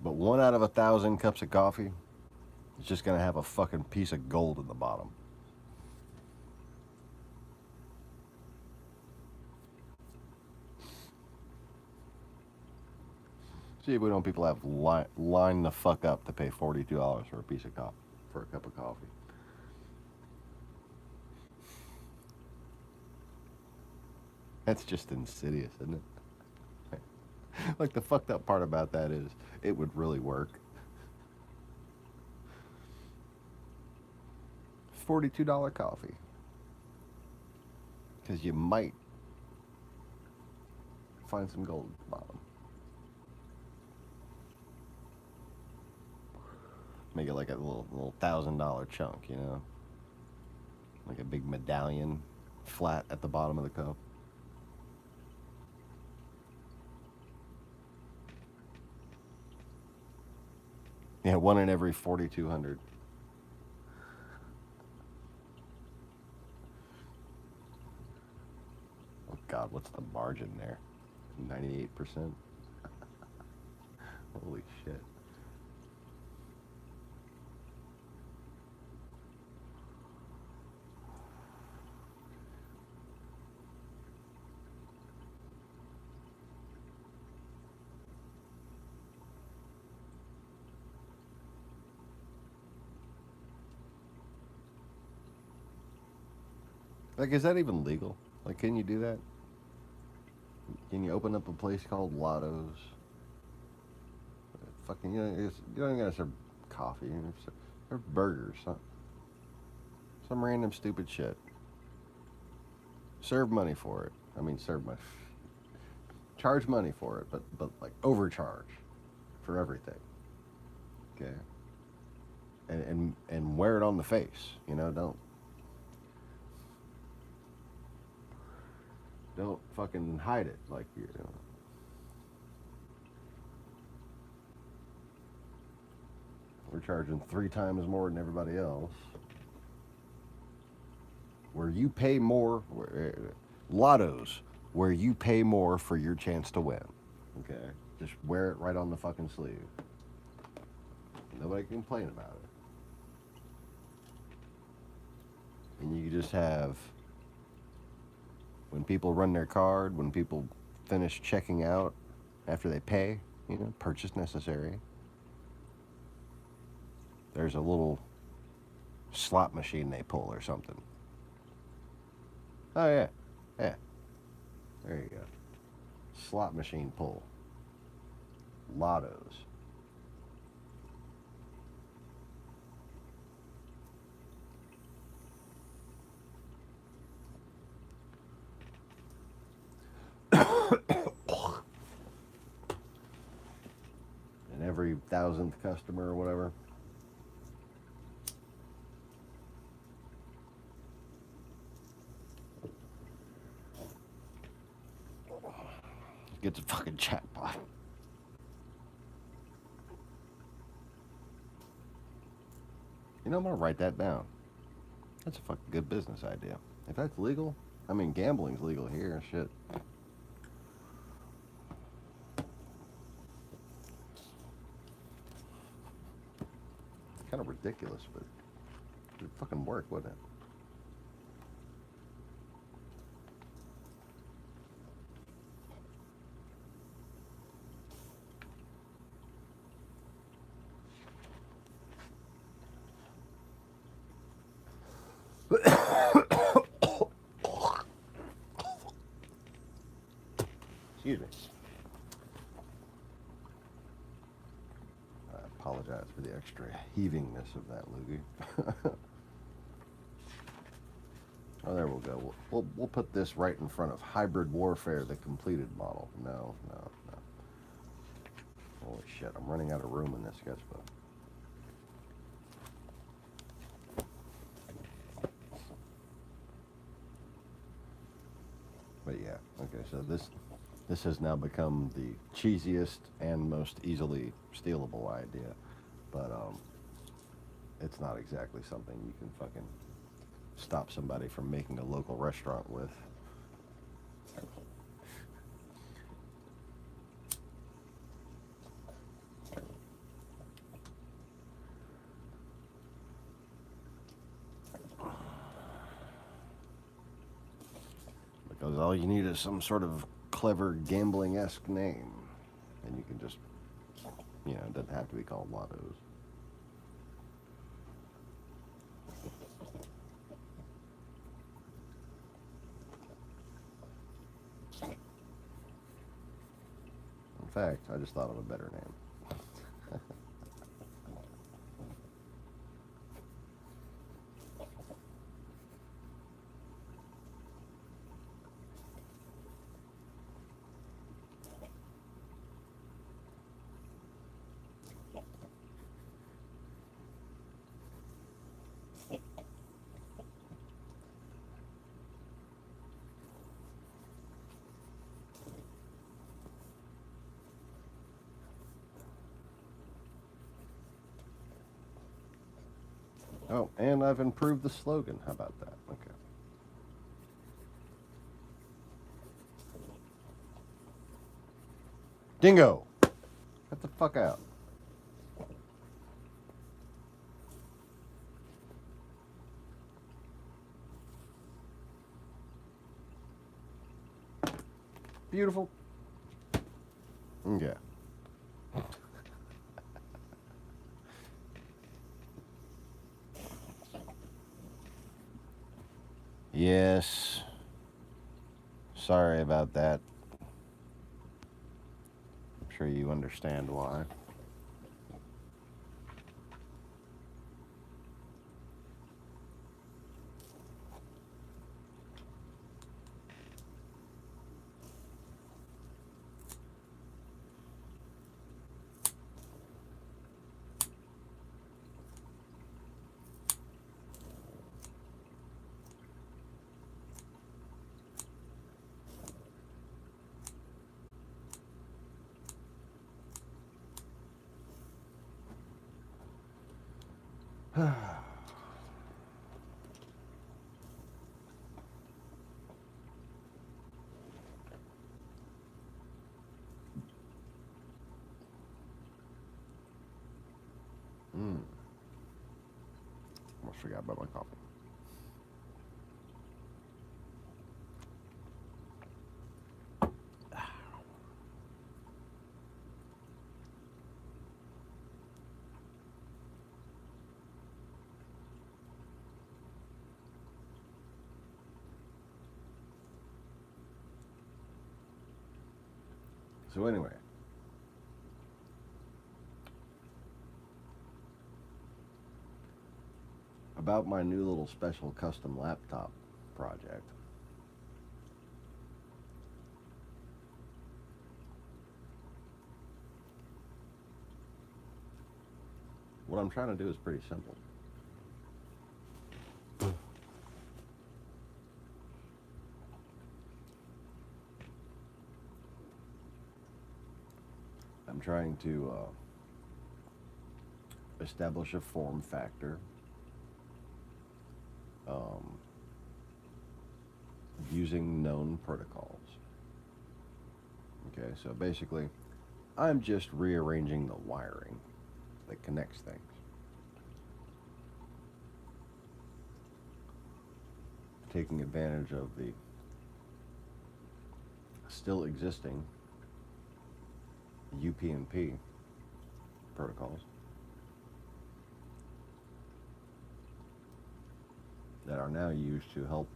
S1: But 1 out of 1,000 cups of coffee is just going to have a fucking piece of gold in the bottom. See if we don't people have line the fuck up to pay $42 for a piece of coffee, for a cup of coffee. That's just insidious, isn't it? Like, the fucked up part about that is it would really work. $42 coffee. Because you might find some gold at the bottom. Make it like a little $1,000 chunk, you know? Like a big medallion flat at the bottom of the cup. Yeah, 1 in every 4,200. Oh God, what's the margin there? 98%? Holy shit. Like, is that even legal? Like, can you do that? Can you open up a place called Lotto's? Fucking, you don't even gotta serve coffee. You serve burgers. Some random stupid shit. Serve money for it. I mean, serve money. Charge money for it, but like overcharge for everything. Okay. And wear it on the face. You know, don't fucking hide it like you know. We're charging 3 times more than everybody else. Where you pay more, Lotto's, where you pay more for your chance to win. Okay? Just wear it right on the fucking sleeve. Nobody can complain about it. And you just have, when people run their card, when people finish checking out after they pay, you know, purchase necessary, there's a little slot machine they pull or something. Oh, yeah. Yeah. There you go. Slot machine pull. Lotto's. And every 1,000th customer or whatever, gets a fucking jackpot. You know, I'm gonna write that down. That's a fucking good business idea. If that's legal, I mean, gambling's legal here, shit. It's kind of ridiculous, but it'd fucking work, wouldn't it? Excuse me. apologize for the extra heavingness of that loogie. Oh, there we'll go. We'll put this right in front of Hybrid Warfare, the completed model. No, no, no. Holy shit, I'm running out of room in this sketchbook. But yeah, okay, so this has now become the cheesiest and most easily stealable idea. But it's not exactly something you can fucking stop somebody from making a local restaurant with. Because all you need is some sort of clever gambling-esque name, and you can just, you know, it doesn't have to be called Lottos. In fact, I just thought of a better name. Oh, and I've improved the slogan. How about that? Okay. Dingo! Get the fuck out. Beautiful. Okay. Yes. Sorry about that. I'm sure you understand why. Almost forgot about my coffee. So anyway, about my new little special custom laptop project. What I'm trying to do is pretty simple. I'm trying to establish a form factor using known protocols. Okay, so basically, I'm just rearranging the wiring that connects things. Taking advantage of the still existing UPnP protocols that are now used to help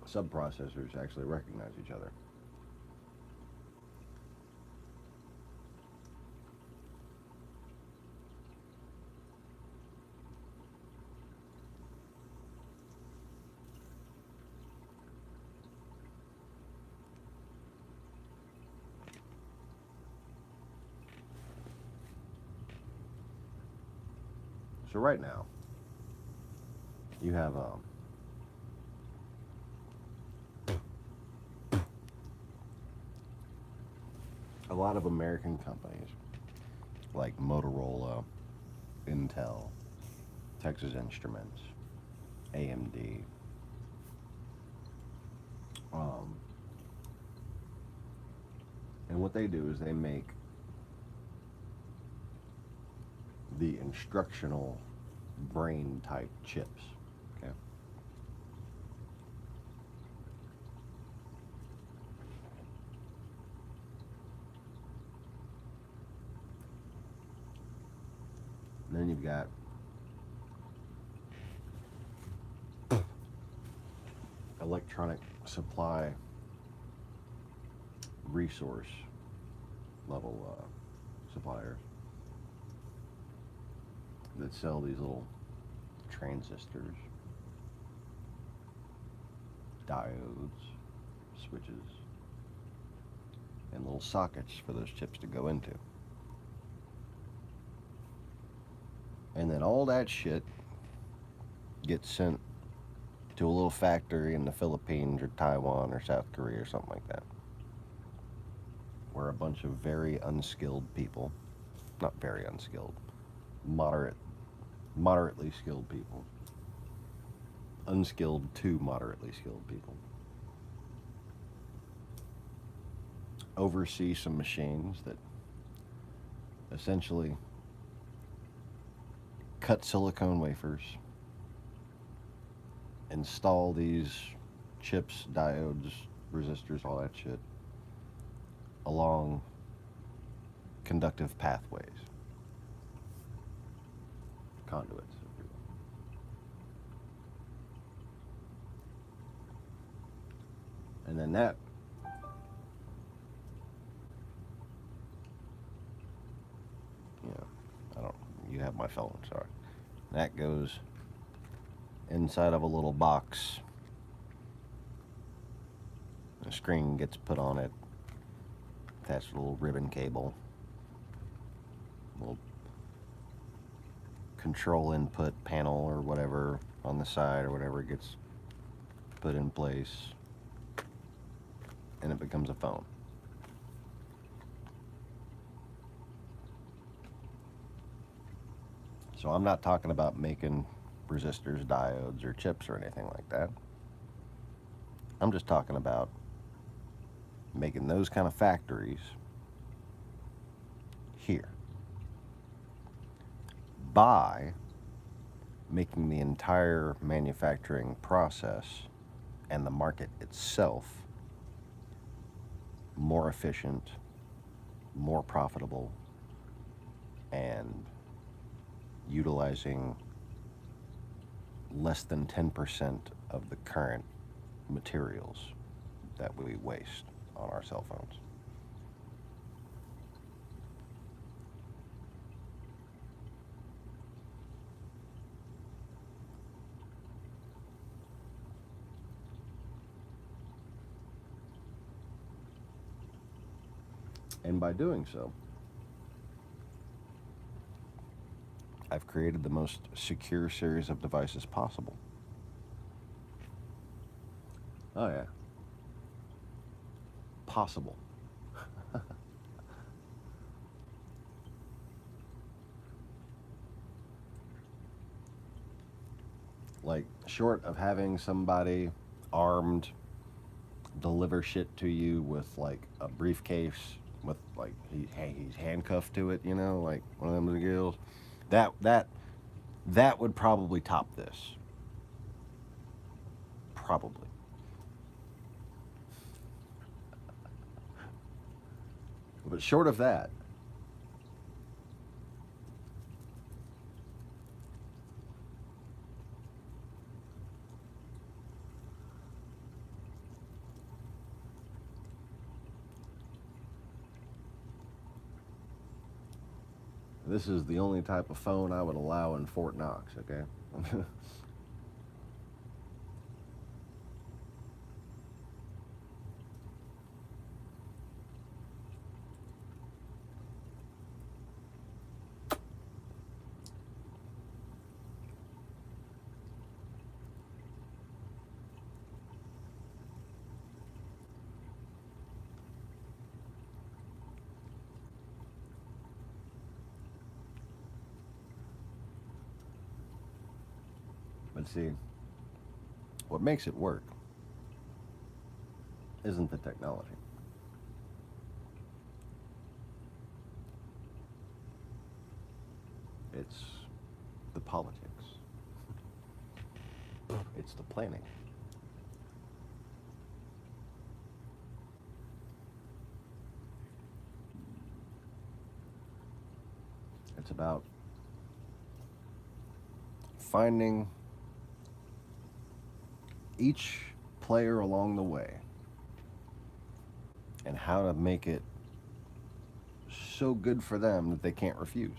S1: subprocessors actually recognize each other. So right now, you have a lot of American companies like Motorola, Intel, Texas Instruments, AMD. Um, and what they do is they make the instructional brain type chips. Okay. And then you've got electronic supply resource level suppliers that sell these little transistors, diodes, switches, and little sockets for those chips to go into. And then all that shit gets sent to a little factory in the Philippines or Taiwan or South Korea or something like that, where a bunch of very unskilled people, not very unskilled, moderately skilled people, unskilled to moderately skilled people, oversee some machines that essentially cut silicone wafers, install these chips, diodes, resistors, all that shit, along conductive pathways, conduits, if you will. And then that you have my phone, sorry. That goes inside of a little box. A screen gets put on it, attached to a little ribbon cable, a little control input panel or whatever on the side or whatever gets put in place, and it becomes a phone. So I'm not talking about making resistors, diodes, or chips or anything like that. I'm just talking about making those kind of factories here by making the entire manufacturing process and the market itself more efficient, more profitable, and utilizing less than 10% of the current materials that we waste on our cell phones. And by doing so, I've created the most secure series of devices possible. Oh yeah. Possible. Like, short of having somebody armed deliver shit to you with like a briefcase with like he's handcuffed to it, you know, like one of them McGills. That would probably top this. Probably. But short of that, this is the only type of phone I would allow in Fort Knox, okay? see, what makes it work isn't the technology. It's the politics. It's the planning. It's about finding each player along the way and how to make it so good for them that they can't refuse.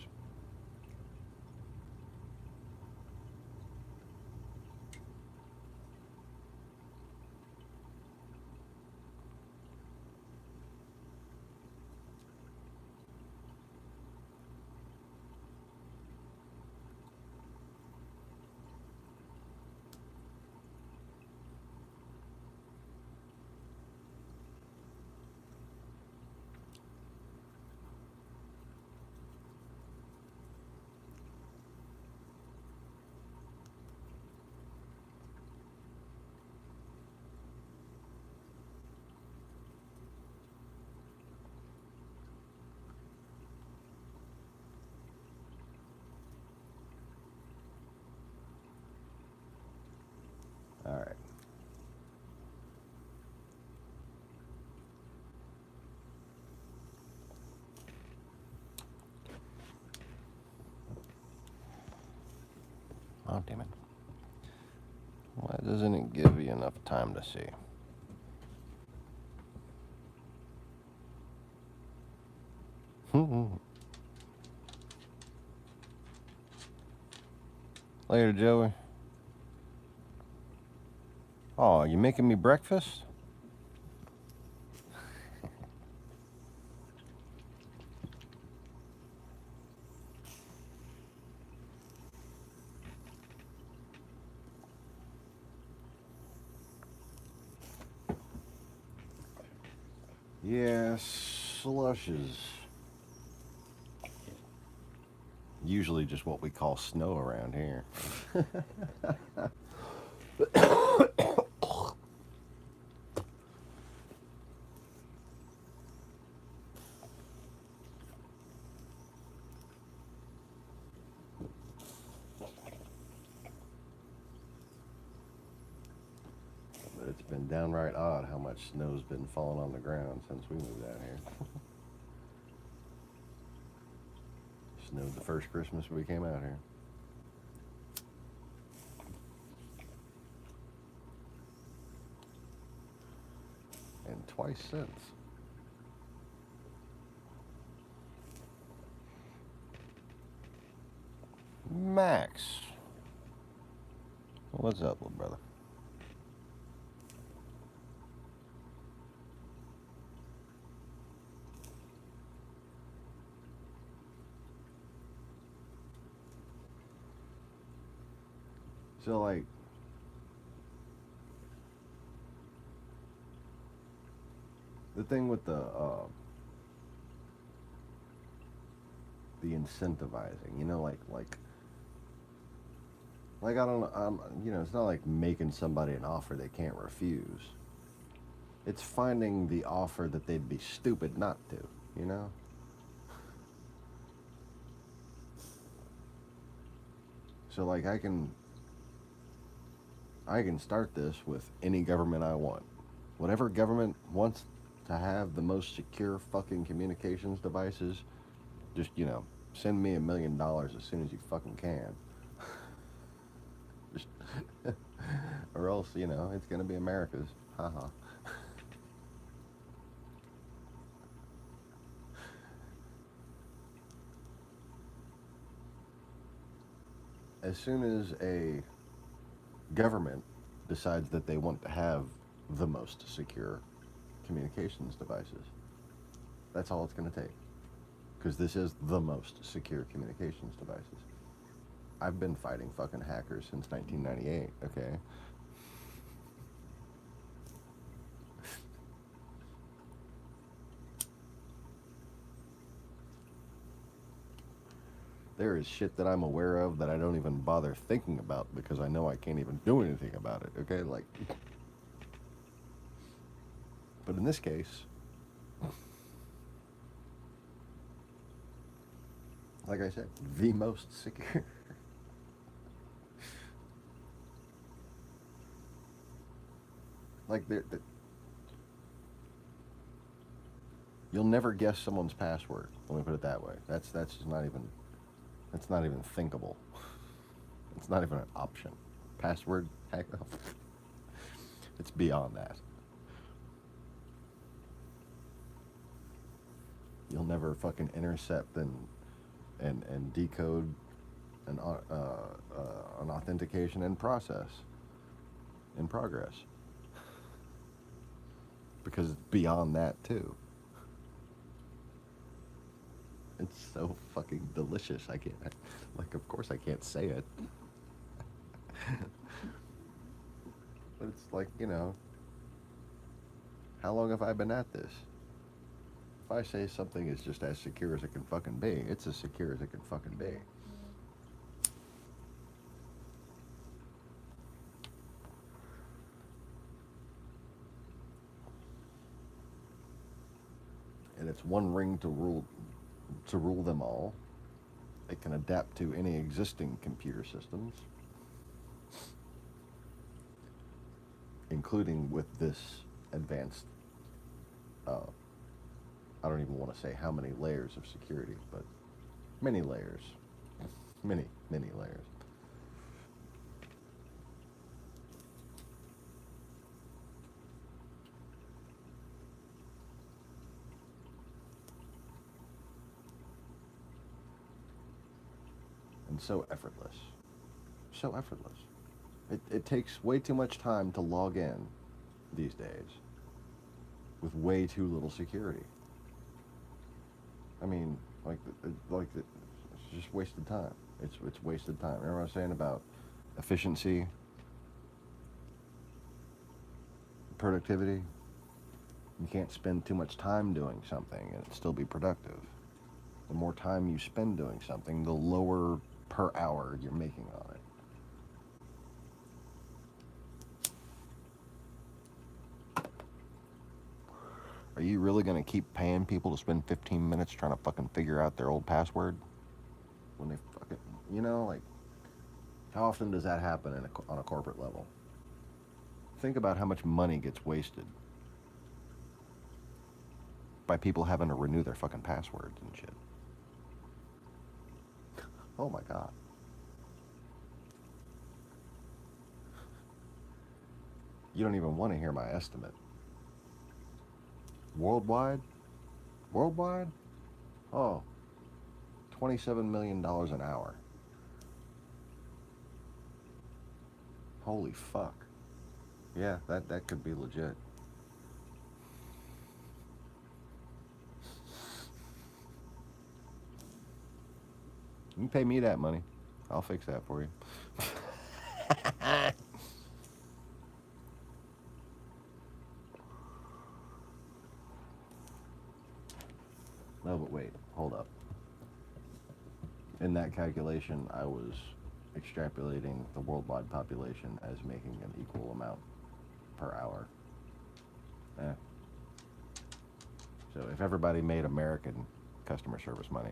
S1: All right. Oh, damn it. Why doesn't it give you enough time to see? Later, Joey. Oh, you making me breakfast? Yes, slush is usually just what we call snow around here. But it's been downright odd how much snow's been falling on the ground since we moved out here. Snowed the first Christmas we came out here. And twice since. Max. What's up, little brother? So, like, the thing with the incentivizing, you know, like I don't know, you know, it's not like making somebody an offer they can't refuse. It's finding the offer that they'd be stupid not to, you know? So, like, I can start this with any government I want. Whatever government wants to have the most secure fucking communications devices, just, you know, send me $1 million as soon as you fucking can. Just or else, you know, it's gonna be America's. Haha. As soon as a government decides that they want to have the most secure communications devices, that's all it's going to take. Because this is the most secure communications devices. I've been fighting fucking hackers since 1998, okay? There is shit that I'm aware of that I don't even bother thinking about because I know I can't even do anything about it, okay? Like, but in this case, like I said, the most secure. Like, you'll never guess someone's password. Let me put it that way. That's just not even, that's not even thinkable. It's not even an option. Password hack. It's beyond that. You'll never fucking intercept and decode an authentication in progress, because it's beyond that too. It's so fucking delicious. I can't, like, of course I can't say it. But it's like, you know, how long have I been at this? If I say something is just as secure as it can fucking be, it's as secure as it can fucking be. And it's one ring to rule them all. It can adapt to any existing computer systems, including with this advanced, I don't even want to say how many layers of security, but many layers. Many, many layers. And so effortless. So effortless. It takes way too much time to log in these days with way too little security. I mean, it's just wasted time. It's wasted time. Remember what I was saying about efficiency, productivity? You can't spend too much time doing something and still be productive. The more time you spend doing something, the lower per hour you're making on it. Are you really going to keep paying people to spend 15 minutes trying to fucking figure out their old password? When they fucking, you know, like, how often does that happen on a corporate level? Think about how much money gets wasted by people having to renew their fucking passwords and shit. Oh my God. You don't even want to hear my estimate. Worldwide? Oh, $27 million an hour. Holy fuck. Yeah, that could be legit. You can pay me that money. I'll fix that for you. No, but wait, hold up. In that calculation, I was extrapolating the worldwide population as making an equal amount per hour. So if everybody made American customer service money,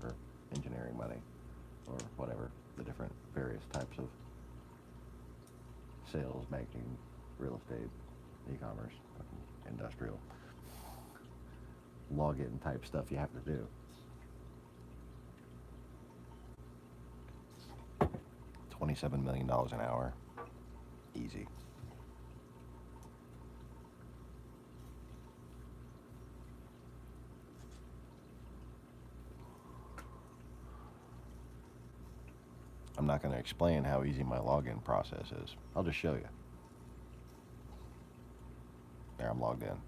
S1: or engineering money, or whatever, the different various types of sales, banking, real estate, e-commerce, industrial, login type stuff you have to do. $27 million an hour. Easy. I'm not going to explain how easy my login process is. I'll just show you. There, I'm logged in.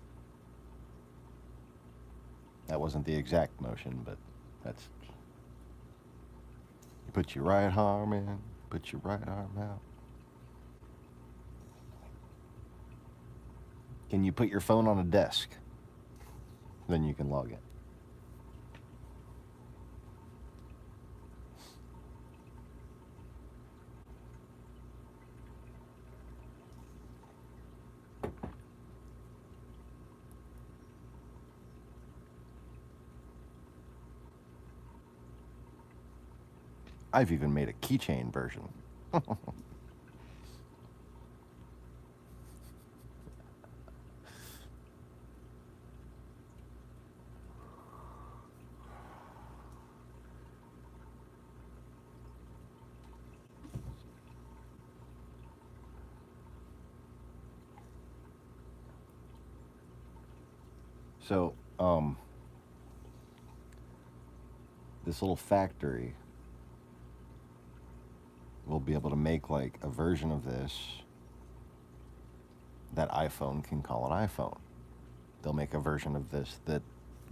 S1: That wasn't the exact motion, but that's... You put your right arm in, put your right arm out. Can you put your phone on a desk? Then you can log in. I've even made a keychain version. So, this little factory will be able to make like a version of this that iPhone can call an iPhone. They'll make a version of this that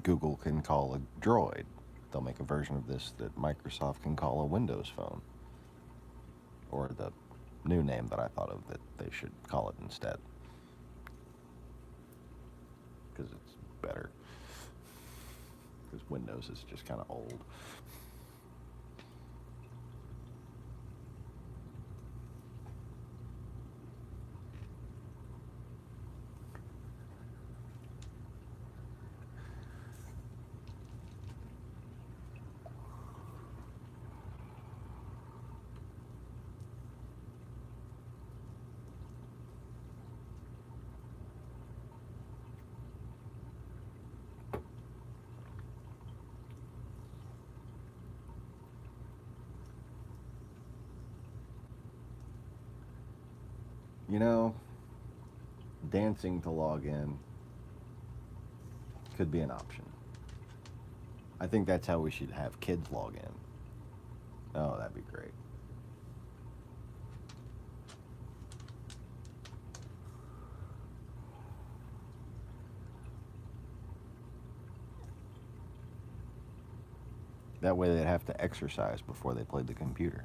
S1: Google can call a Droid. They'll make a version of this that Microsoft can call a Windows Phone. Or the new name that I thought of that they should call it instead. Because it's better. Because Windows is just kind of old. You know, dancing to log in could be an option. I think that's how we should have kids log in. Oh, that'd be great. That way they'd have to exercise before they played the computer.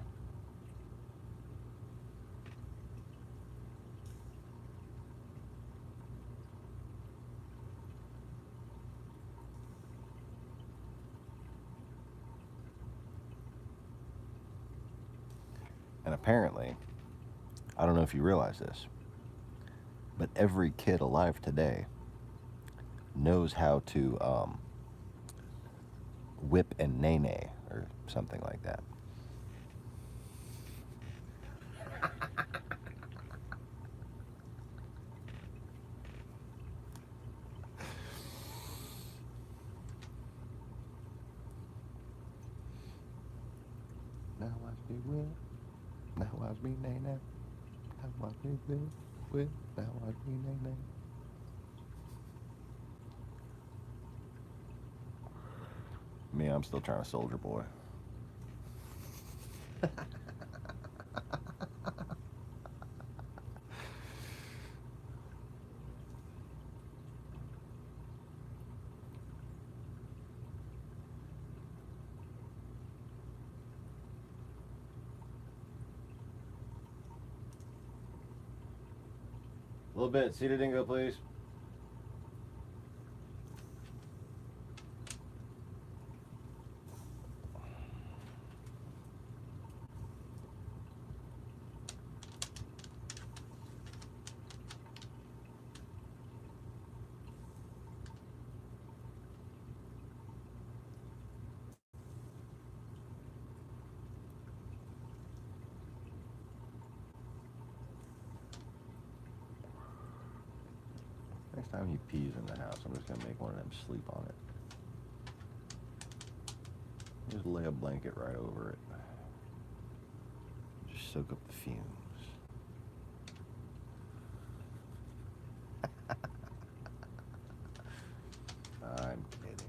S1: And apparently, I don't know if you realize this, but every kid alive today knows how to whip and nay or something like that. Now watch me whip. Now watch me nay. Now watch me whip. Now watch me nay. Me, I'm still trying to soldier boy. A little bit. Seated dingo, please. Next time he pees in the house, I'm just gonna make one of them sleep on it. Just lay a blanket right over it. Just soak up the fumes. I'm kidding.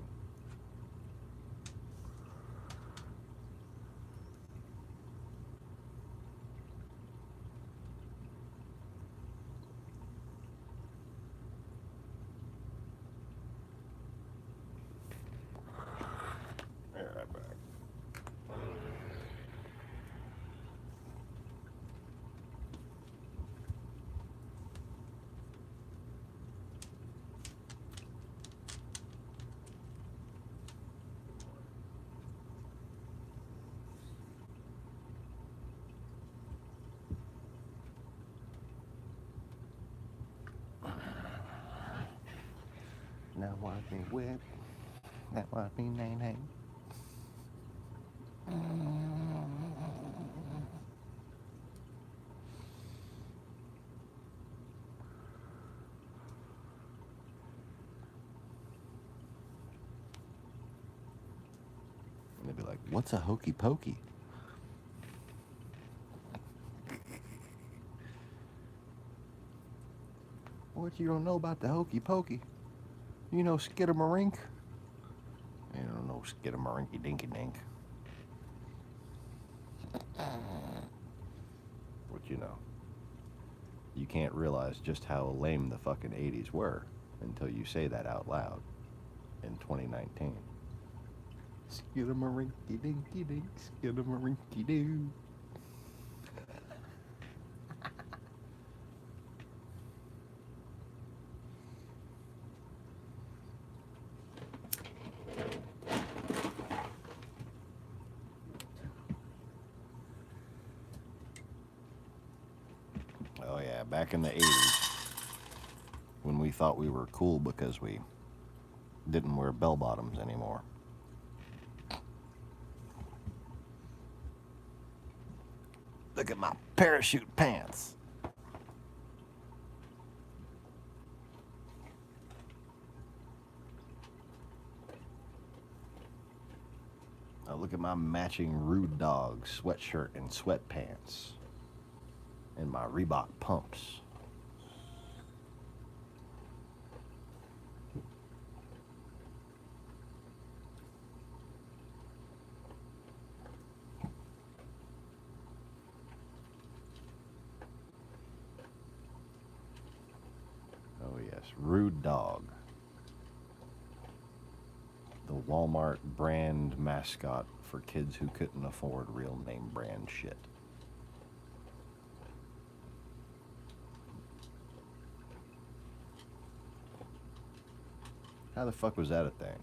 S1: Right back. Now watch me whip. Now watch me nay. be like, what's a hokey pokey? What you don't know about the hokey pokey? You know skidamarink? You don't know skidamarinky dinky dink. What you know? You can't realize just how lame the fucking 80s were until you say that out loud in 2019. Skidamarinky dinky dink, skidamarinky doo. Oh yeah, back in the 80s, when we thought we were cool because we didn't wear bell bottoms anymore. Look at my parachute pants. Oh, look at my matching Rude Dog sweatshirt and sweatpants. And my Reebok pumps. Oh yes, Rude Dog. The Walmart brand mascot for kids who couldn't afford real name brand shit. How the fuck was that a thing?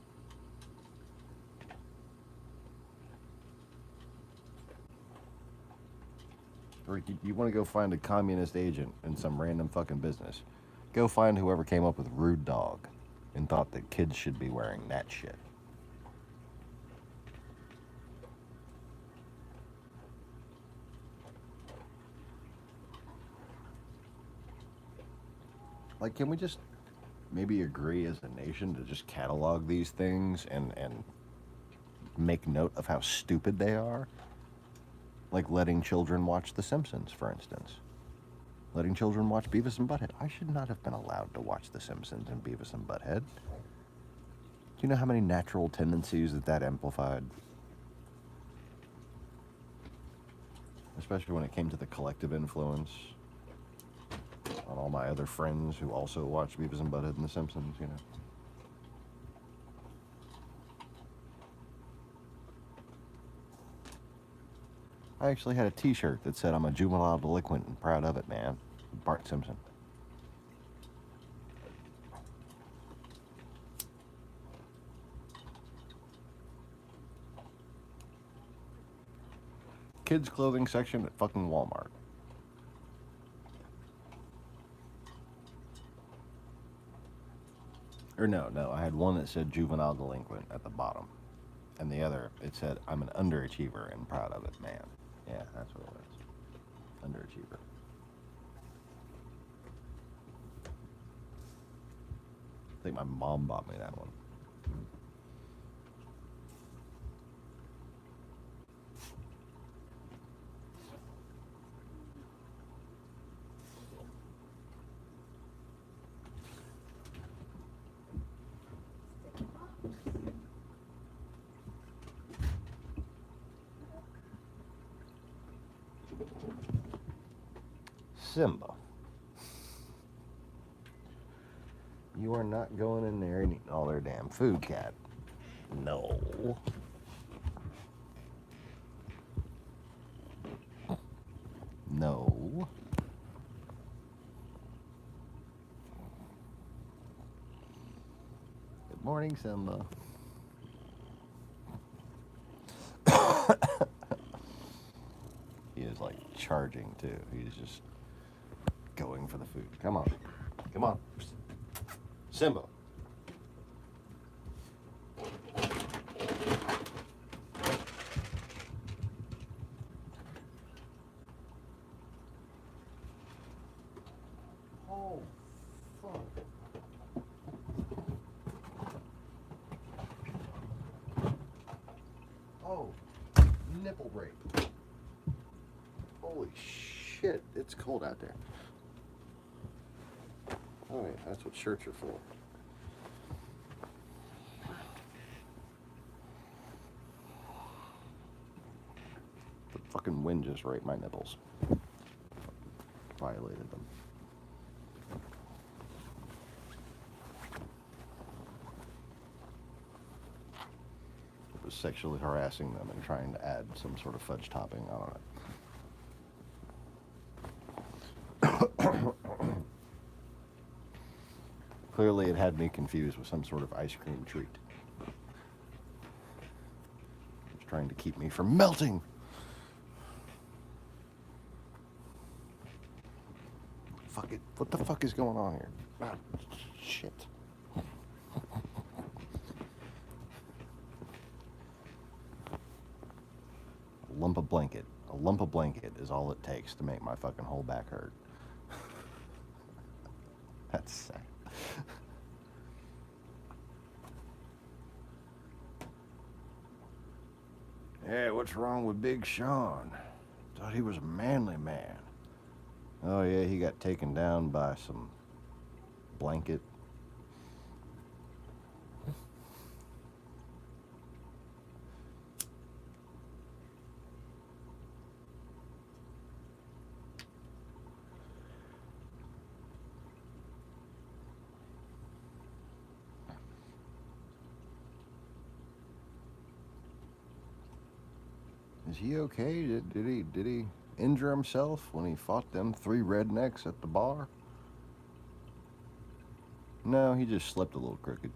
S1: Or you want to go find a communist agent in some random fucking business. Go find whoever came up with Rude Dog and thought that kids should be wearing that shit. Like, can we just maybe agree as a nation to just catalog these things and make note of how stupid they are? Like letting children watch The Simpsons, for instance. Letting children watch Beavis and Butthead. I should not have been allowed to watch The Simpsons and Beavis and Butthead. Do you know how many natural tendencies that amplified? Especially when it came to the collective influence on all my other friends who also watched Beavis and Butthead and The Simpsons, you know. I actually had a t-shirt that said I'm a juvenile delinquent and proud of it, man. Bart Simpson. Kids clothing section at fucking Walmart. Or no, I had one that said juvenile delinquent at the bottom. And the other, it said, I'm an underachiever and proud of it, man. Yeah, that's what it was. Underachiever. I think my mom bought me that one. Simba, you are not going in there and eating all their damn food, cat. No. No. Good morning, Simba. He is like charging too. He's just going for the food. Come on. Come on. Simba. Oh, fuck. Oh, nipple rape. Holy shit, it's cold out there. Oh yeah, that's what shirts are for. The fucking wind just raped my nipples. Violated them. It was sexually harassing them and trying to add some sort of fudge topping on it. Clearly it had me confused with some sort of ice cream treat. It was trying to keep me from melting. Fuck it. What the fuck is going on here? Ah, shit. A lump of blanket. A lump of blanket is all it takes to make my fucking whole back hurt. That's sad. Hey, what's wrong with Big Sean? Thought he was a manly man. Oh yeah, he got taken down by some blanket. Is he okay? Did he injure himself when he fought them 3 rednecks at the bar? No, he just slept a little crooked.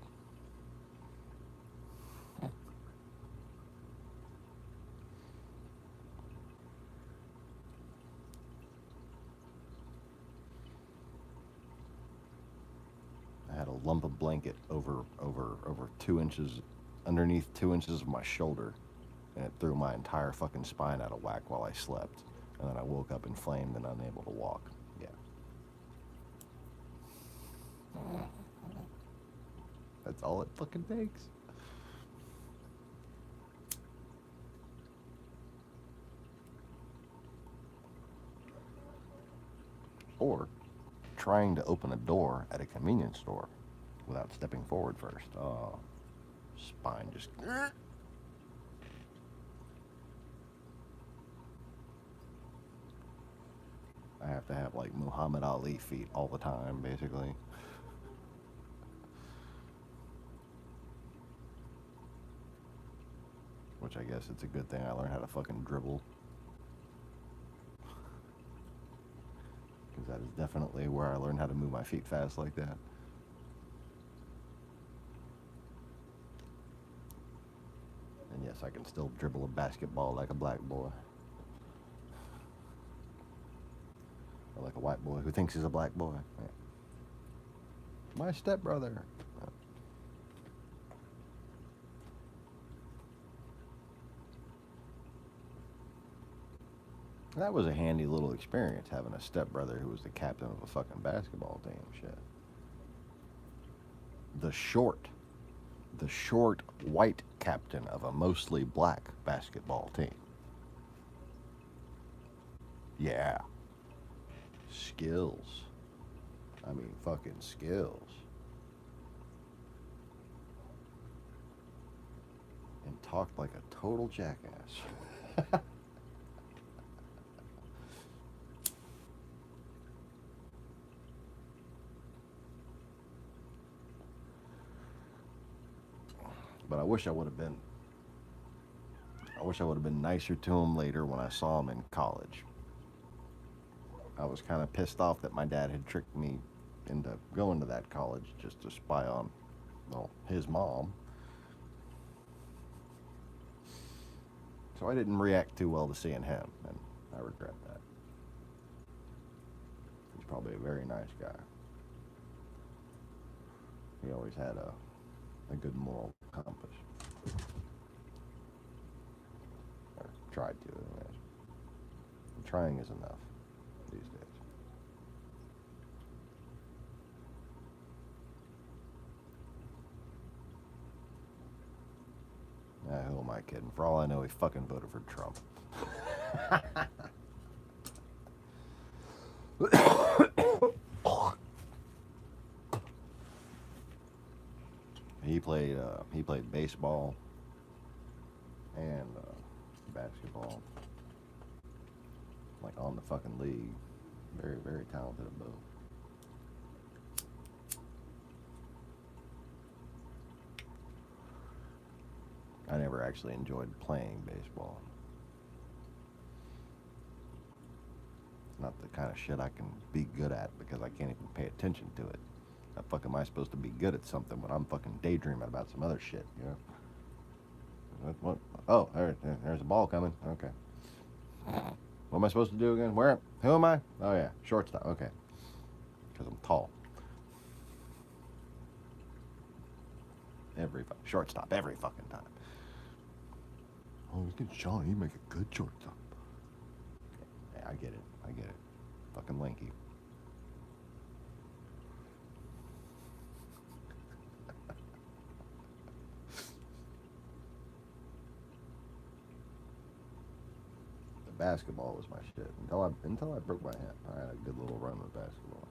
S1: I had a lump of blanket over 2 inches, underneath 2 inches of my shoulder, and it threw my entire fucking spine out of whack while I slept. And then I woke up inflamed and unable to walk. Yeah. That's all it fucking takes. Or trying to open a door at a convenience store without stepping forward first. Oh, spine just... I have to have like Muhammad Ali feet all the time, basically. Which I guess it's a good thing I learned how to fucking dribble. Because that is definitely where I learned how to move my feet fast like that. And yes, I can still dribble a basketball like a black boy. Or like a white boy who thinks he's a black boy. Yeah. My stepbrother. That was a handy little experience, having a stepbrother who was the captain of a fucking basketball team. Shit. The short white captain of a mostly black basketball team. Yeah. Skills. I mean, fucking skills. And talked like a total jackass. But I wish I would have been nicer to him later when I saw him in college. I was kind of pissed off that my dad had tricked me into going to that college just to spy on, well, his mom. So I didn't react too well to seeing him, and I regret that. He's probably a very nice guy. He always had a good moral compass. Or tried to, anyways. And trying is enough these days. Who am I not kidding. For all I know, he fucking voted for Trump. He played baseball and basketball, like on the fucking league. Very, very talented at both. I never actually enjoyed playing baseball. It's not the kind of shit I can be good at because I can't even pay attention to it. How the fuck am I supposed to be good at something when I'm fucking daydreaming about some other shit, you know? What? Oh, there's a ball coming. Okay. What am I supposed to do again? Where? Who am I? Oh yeah, shortstop. Okay. Because I'm tall. Shortstop every fucking time. Oh, look at Sean. You make a good shortstop. Yeah, I get it. Fucking lanky. Basketball was my shit until I broke my hand. I had a good little run with basketball.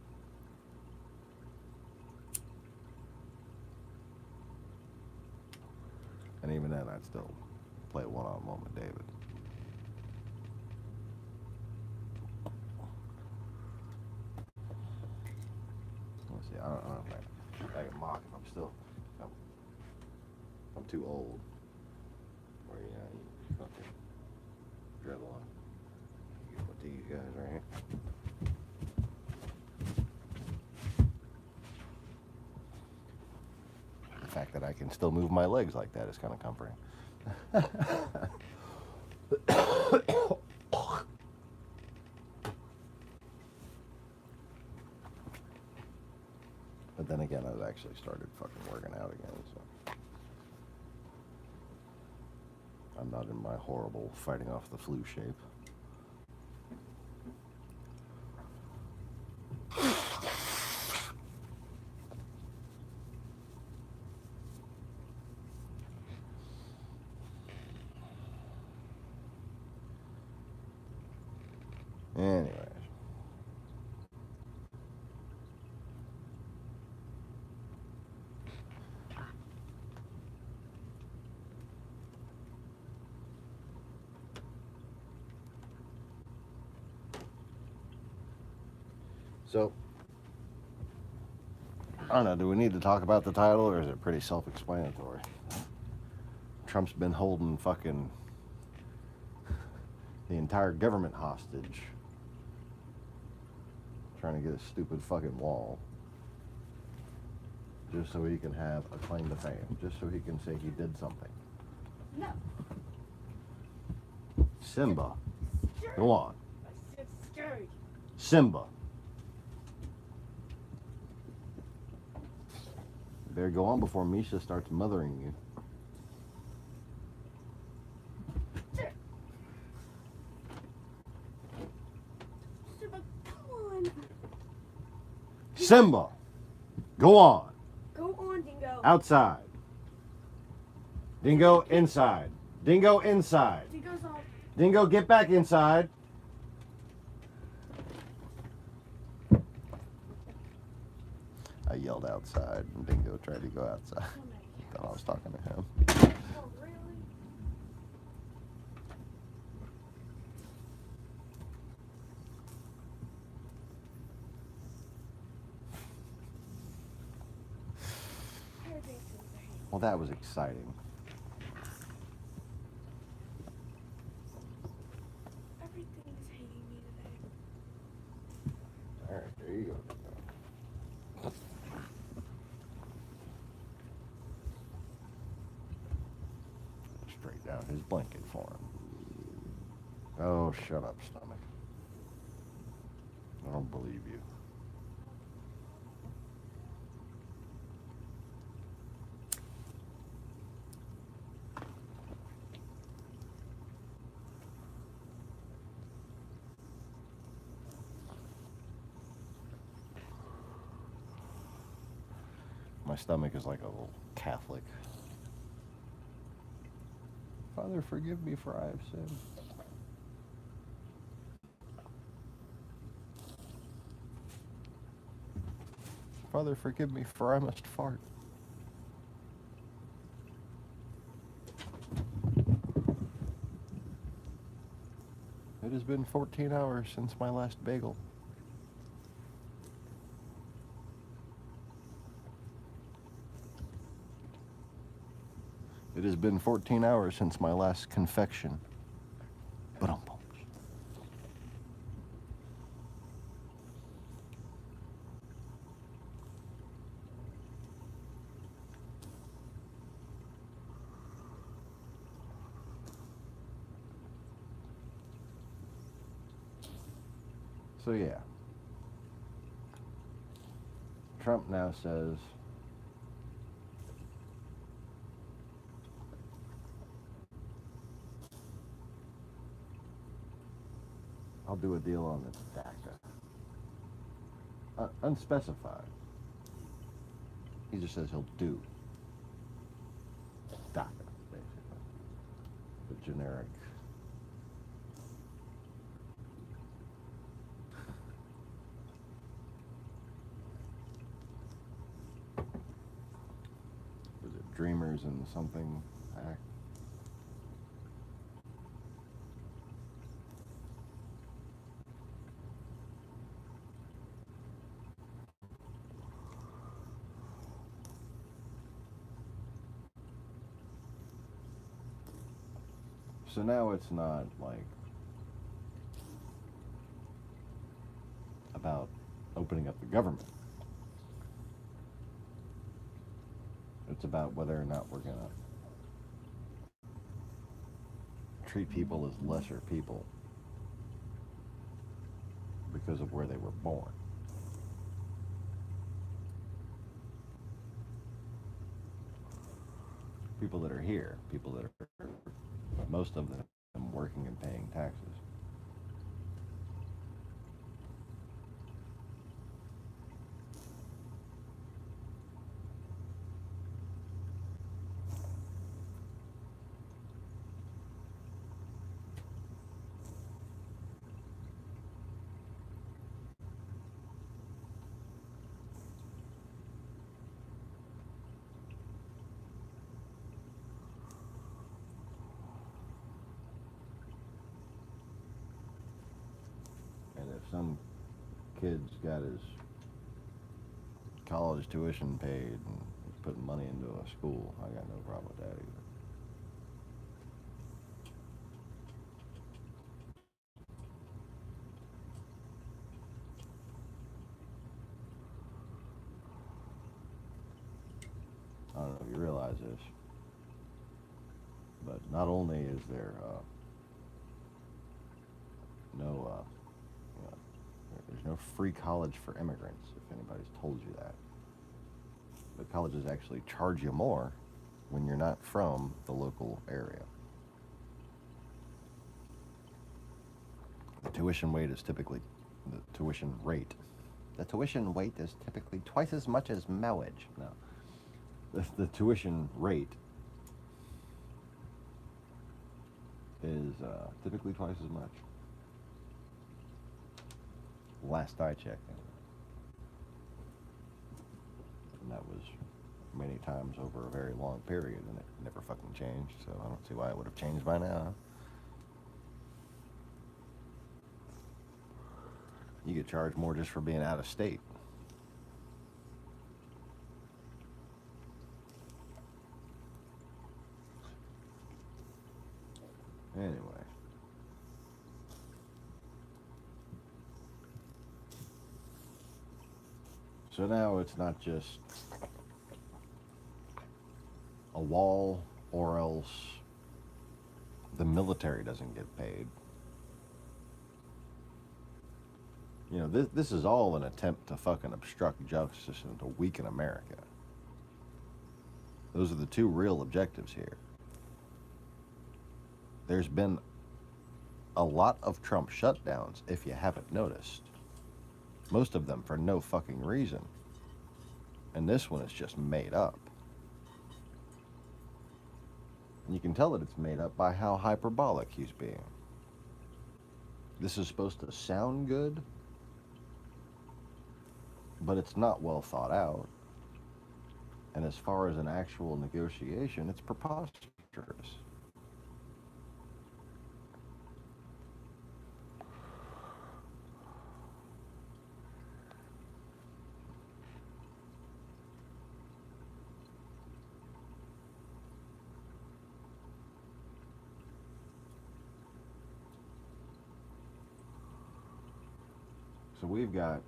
S1: And even then, I'd still play one-on-one with David. Let's see. I don't know if I can mock him. I'm too old. Or you fucking dribble on. With these guys right here. The fact that I can still move my legs like that is kind of comforting. But then again, I've actually started fucking working out again, so I'm not in my horrible fighting off the flu shape. Anyways. So, I don't know, do we need to talk about the title or is it pretty self-explanatory? Trump's been holding fucking the entire government hostage, trying to get a stupid fucking wall, just so he can have a claim to fame, just so he can say he did something.
S2: No.
S1: Simba, go on.
S2: I said scared.
S1: Simba. You better go on before Misha starts mothering you. Simba, go on.
S2: Go on, Dingo.
S1: Outside. Dingo, inside. Dingo, inside.
S2: Dingo's on.
S1: Dingo, get back inside. I yelled outside, and Dingo tried to go outside. Thought I was talking to him.
S2: Oh, really?
S1: Well, that was exciting.
S2: Everything is hating me today.
S1: All right, there you go. Straight down his blanket for him. Oh, shut up, stomach. I don't believe you. My stomach is like a little Catholic. Father, forgive me for I have sinned. Father, forgive me for I must fart. It has been 14 hours since my last bagel. It has been 14 hours since my last confection. But so yeah. Trump now says I'll do a deal on this DACA. Unspecified. He just says he'll do DACA, basically. The generic. Was it Dreamers and something Act? So now it's not like about opening up the government. It's about whether or not we're gonna treat people as lesser people because of where they were born. People that are here, people that are, most of them working and paying taxes. And if some kid's got his college tuition paid and he's putting money into a school, I got no problem with that either. I don't know if you realize this, but not only is there there's no free college for immigrants, if anybody's told you that. The colleges actually charge you more when you're not from the local area. The tuition rate is typically twice as much as millage. No. The tuition rate is typically twice as much. Last I checked. And that was many times over a very long period, and it never fucking changed, so I don't see why it would have changed by now. You get charged more just for being out of state. Anyway. So now it's not just a wall or else the military doesn't get paid. You know, this is all an attempt to fucking obstruct justice and to weaken America. Those are the two real objectives here. There's been a lot of Trump shutdowns, if you haven't noticed. Most of them for no fucking reason. And this one is just made up. You can tell that it's made up by how hyperbolic he's being. This is supposed to sound good, but it's not well thought out. And as far as an actual negotiation, it's preposterous. So we've got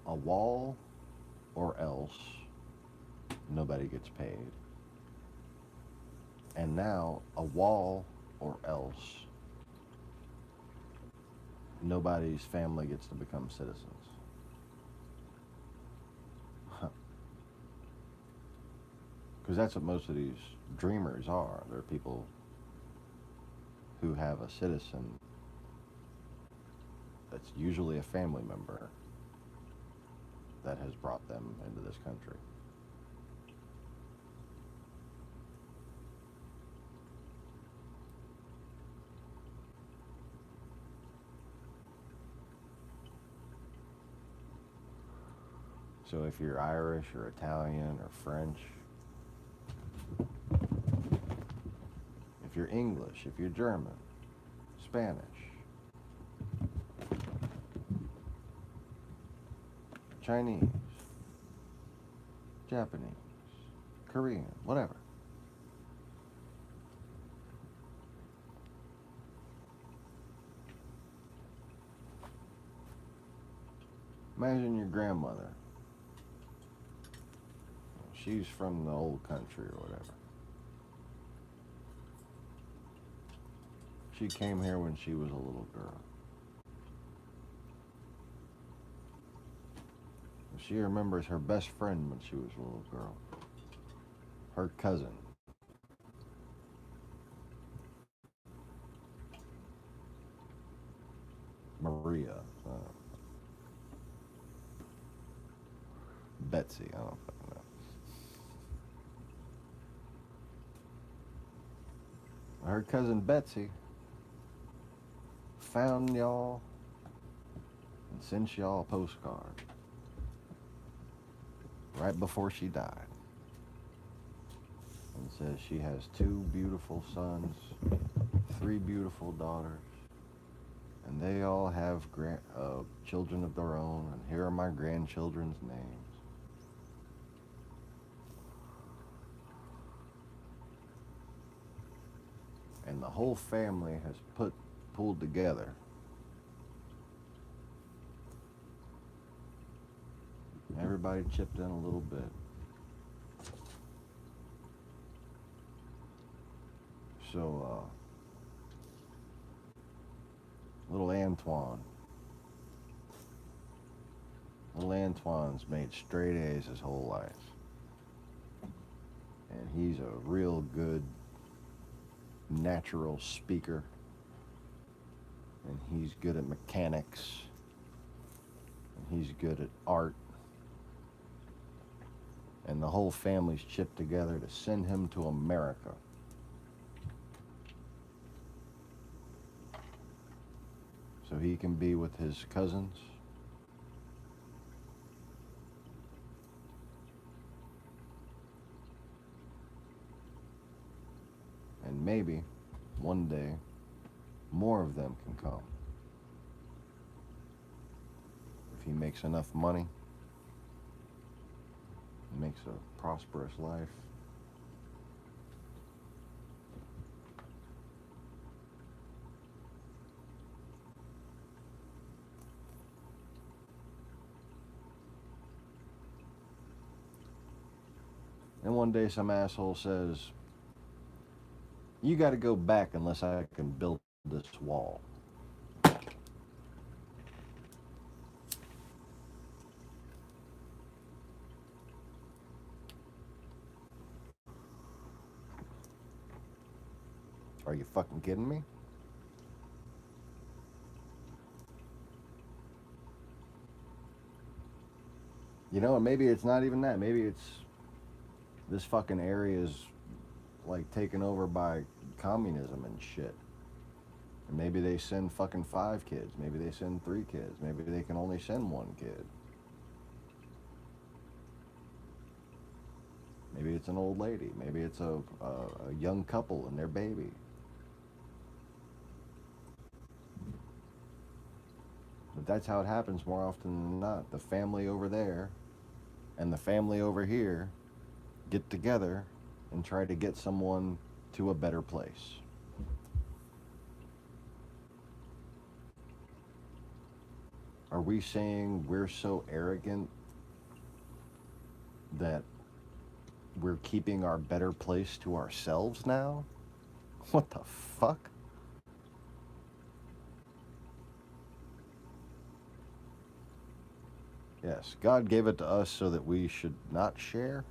S1: a wall or else nobody gets paid. And now a wall or else nobody's family gets to become citizens. Because that's what most of these dreamers are. They're people who have a citizen that's usually a family member that has brought them into this country. So if you're Irish or Italian or French, if you're English, if you're German, Spanish, Chinese, Japanese, Korean, whatever. Imagine your grandmother. She's from the old country or whatever. She came here when she was a little girl. She remembers her best friend when she was a little girl. Her cousin. Maria. Betsy. I don't fucking know. Her cousin Betsy found y'all and sent y'all a postcard right before she died, and says she has 2 beautiful sons, 3 beautiful daughters, and they all have children of their own, and here are my grandchildren's names. And the whole family has pulled together. Everybody chipped in a little bit. So, little Antoine's made straight A's his whole life. And he's a real good natural speaker. And he's good at mechanics. And he's good at art. And the whole family's chipped together to send him to America. So he can be with his cousins. And maybe one day more of them can come. If he makes enough money, makes a prosperous life. And one day some asshole says, you got to go back unless I can build this wall. Are you fucking kidding me? You know, and maybe it's not even that. Maybe it's this fucking area is like taken over by communism and shit. And maybe they send fucking 5 kids. Maybe they send 3 kids. Maybe they can only send 1 kid. Maybe it's an old lady. Maybe it's a young couple and their baby. But that's how it happens more often than not. The family over there and the family over here get together and try to get someone to a better place. Are we saying we're so arrogant that we're keeping our better place to ourselves now? What the fuck? Yes, God gave it to us so that we should not share?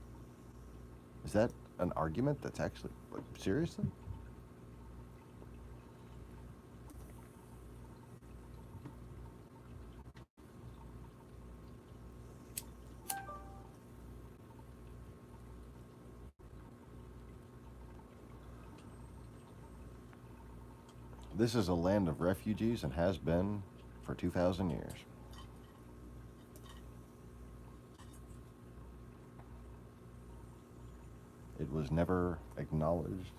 S1: Is that an argument that's actually, like, seriously? This is a land of refugees and has been for 2,000 years. It was never acknowledged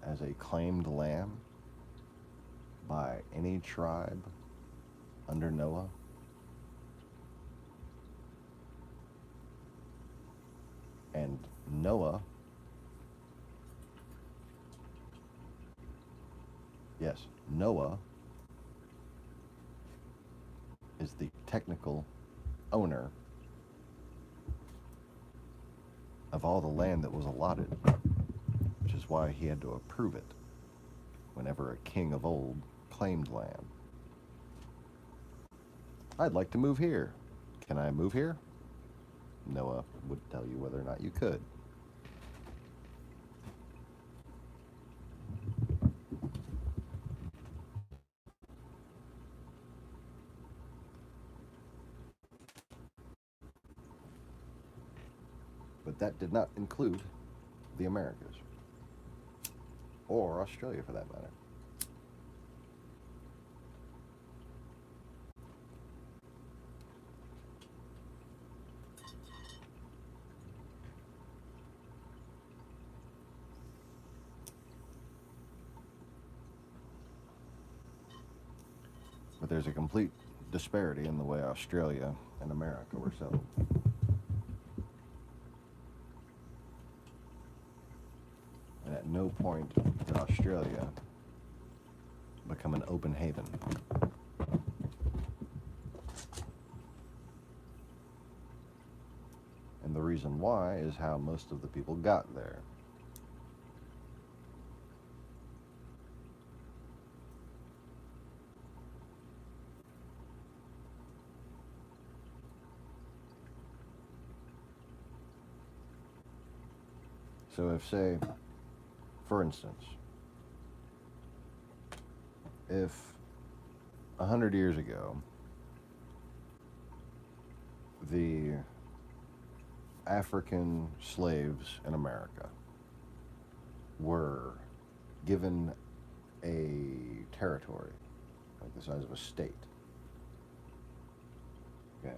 S1: as a claimed land by any tribe under Noah. And Noah, yes, Noah is the technical owner of all the land that was allotted, which is why he had to approve it whenever a king of old claimed land. I'd like to move here. Can I move here? Noah would tell you whether or not you could. But that did not include the Americas, or Australia for that matter. But there's a complete disparity in the way Australia and America were settled. And at no point did Australia become an open haven. And the reason why is how most of the people got there. So if, say, for instance, if 100 years ago, the African slaves in America were given a territory, like the size of a state, okay,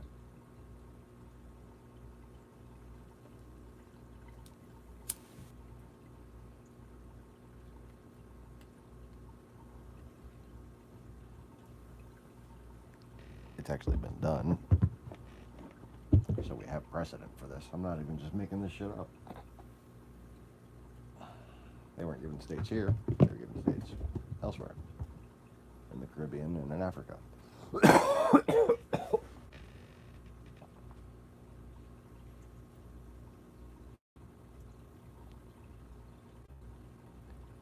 S1: it's actually been done, so we have precedent for this. I'm not even just making this shit up. They weren't given states here, they were given states elsewhere, in the Caribbean and in Africa.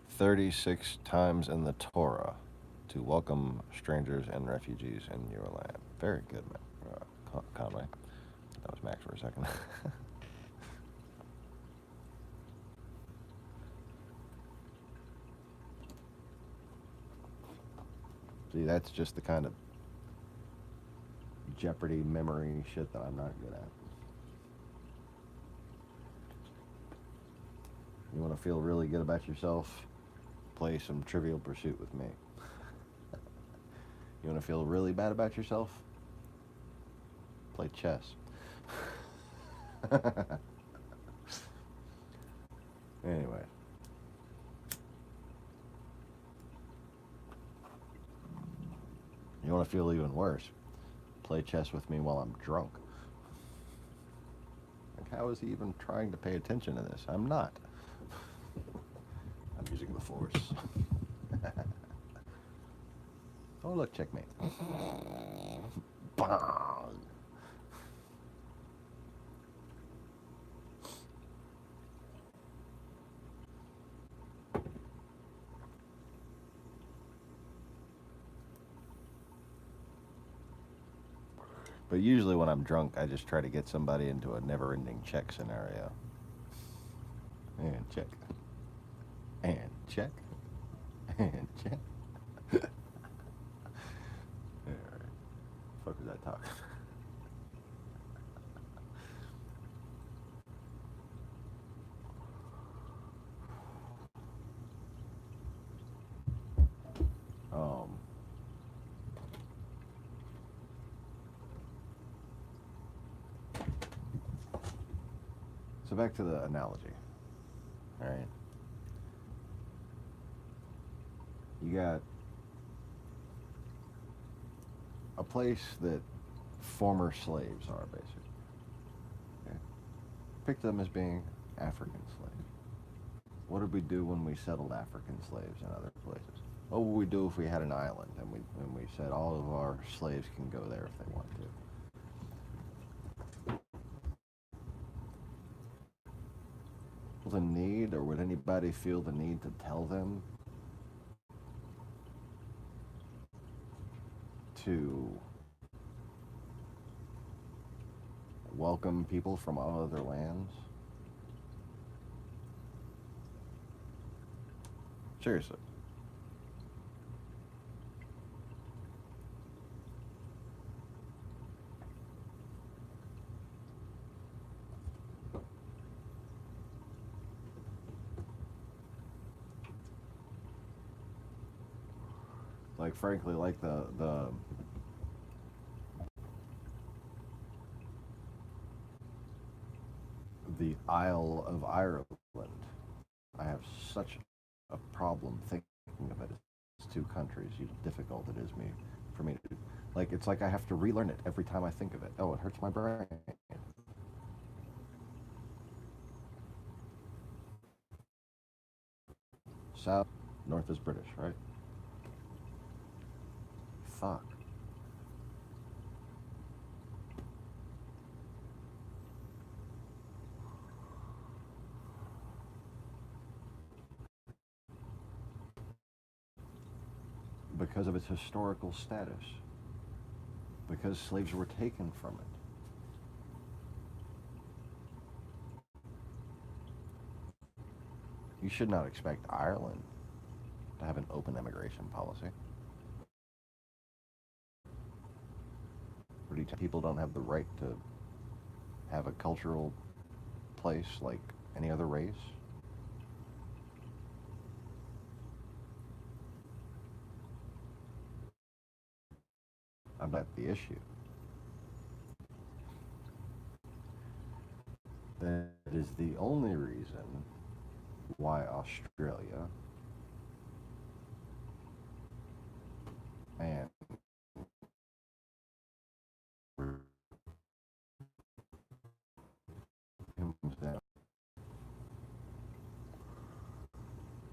S1: "36 times in the Torah to welcome strangers and refugees in your land." Very good, Conway. That was Max for a second. See, that's just the kind of Jeopardy memory shit that I'm not good at. want to feel really good about yourself? Play some Trivial Pursuit with me. You want to feel really bad about yourself? Play chess. Anyway. You want to feel even worse? Play chess with me while I'm drunk. Like, how is he even trying to pay attention to this? I'm not. I'm using the force. Oh, look, checkmate. Bong. But usually when I'm drunk, I just try to get somebody into a never-ending check scenario. And check. And check. And check. Alright. Fuck was I talking? So back to the analogy. Alright. You got a place that former slaves are, basically. Okay? Pick them as being African slaves. What did we do when we settled African slaves in other places? What would we do if we had an island and we said all of our slaves can go there if they want to? The need, or would anybody feel the need to tell them to welcome people from all other lands? Seriously. Like, frankly, like the Isle of Ireland. I have such a problem thinking of it as two countries. How difficult it is for me to, like, it's like I have to relearn it every time I think of it. Oh, it hurts my brain. South, north is British, right? Fuck. Because of its historical status. Because slaves were taken from it. You should not expect Ireland to have an open immigration policy. People don't have the right to have a cultural place like any other race. I'm not the issue. That is the only reason why Australia and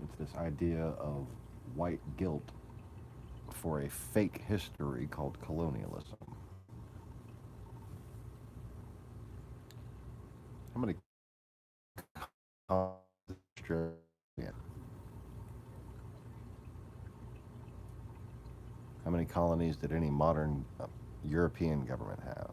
S1: it's this idea of white guilt for a fake history called colonialism. How many Australia? How many colonies did any modern European government have?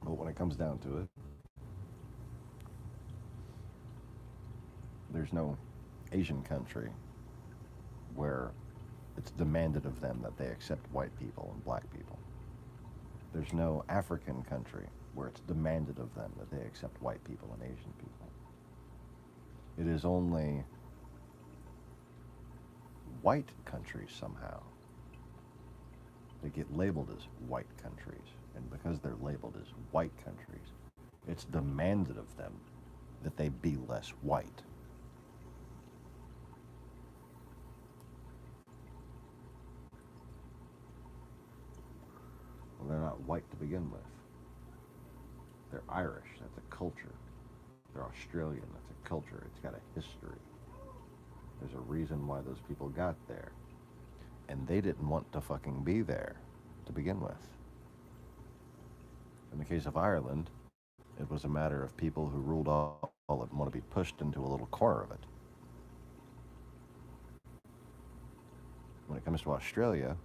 S1: But when it comes down to it, there's no Asian country where it's demanded of them that they accept white people and black people. There's no African country where it's demanded of them that they accept white people and Asian people. It is only white countries somehow. They get labeled as white countries. And because they're labeled as white countries, it's demanded of them that they be less white. Well, they're not white to begin with. They're Irish, that's a culture. They're Australian, that's a culture. It's got a history. There's a reason why those people got there. And they didn't want to fucking be there to begin with. In the case of Ireland, it was a matter of people who ruled all and want to be pushed into a little corner of it. When it comes to Australia,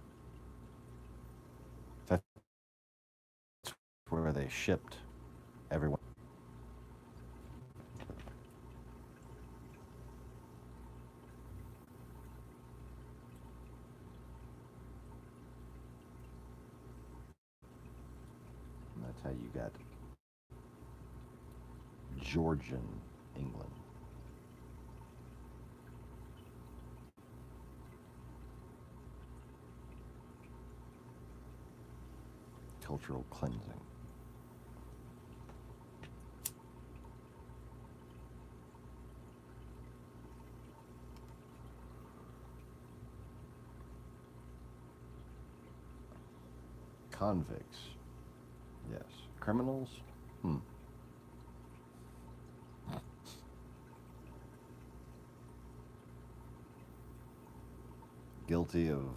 S1: that's where they shipped everyone. And that's how you got Georgian England. Cultural cleansing. Convicts. Yes. Criminals? Guilty of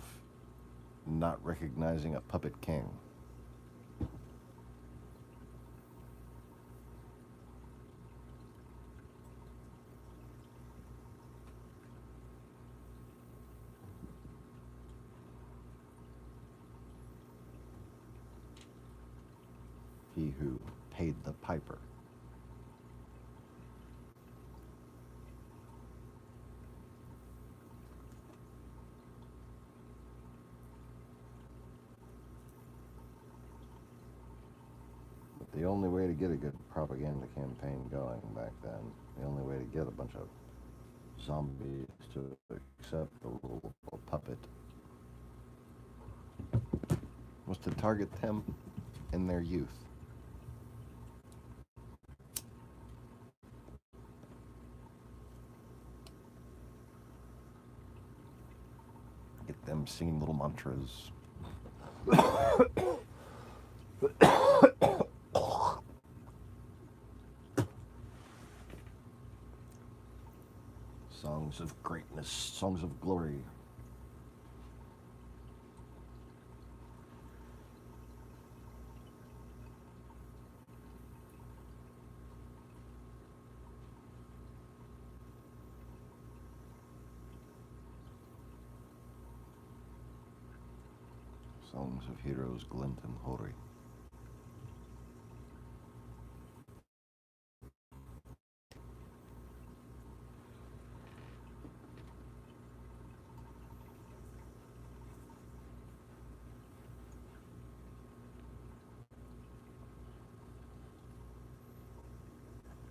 S1: not recognizing a puppet king. He who paid the piper. But the only way to get a good propaganda campaign going back then, the only way to get a bunch of zombies to accept the rule of a puppet, was to target them in their youth. Get them singing little mantras. Songs of greatness, songs of glory. Songs of heroes, glint and hoary.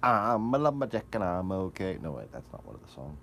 S1: I'm a lumberjack and I'm okay. No, wait, that's not one of the songs.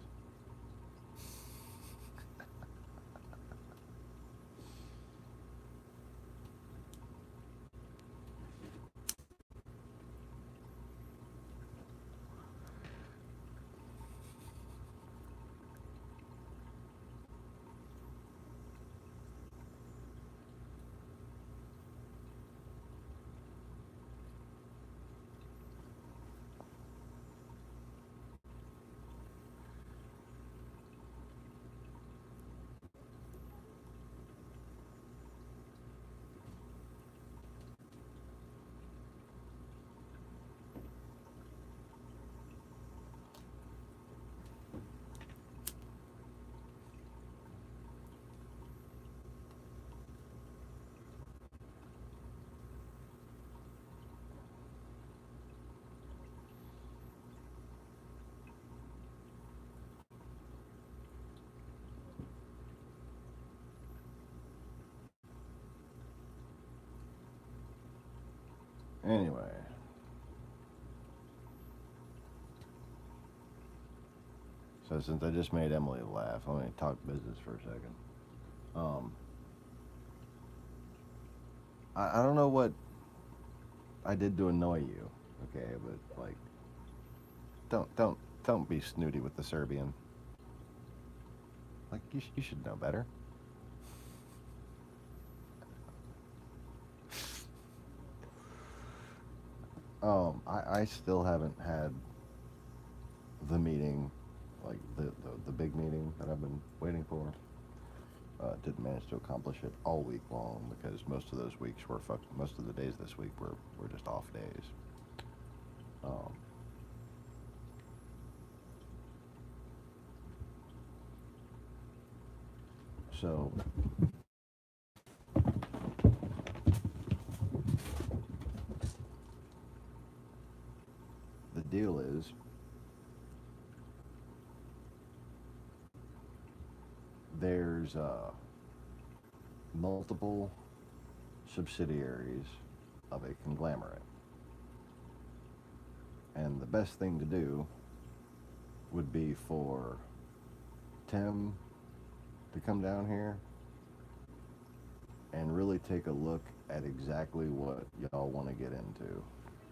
S1: Anyway. So since I just made Emily laugh, I'm going to talk business for a second. I don't know what I did to annoy you, okay? But like, don't be snooty with the Serbian. Like you should know better. I still haven't had the meeting, like the big meeting that I've been waiting for. Didn't manage to accomplish it all week long because most of those weeks were most of the days this week were just off days. So the deal is there's multiple subsidiaries of a conglomerate. And the best thing to do would be for Tim to come down here and really take a look at exactly what y'all want to get into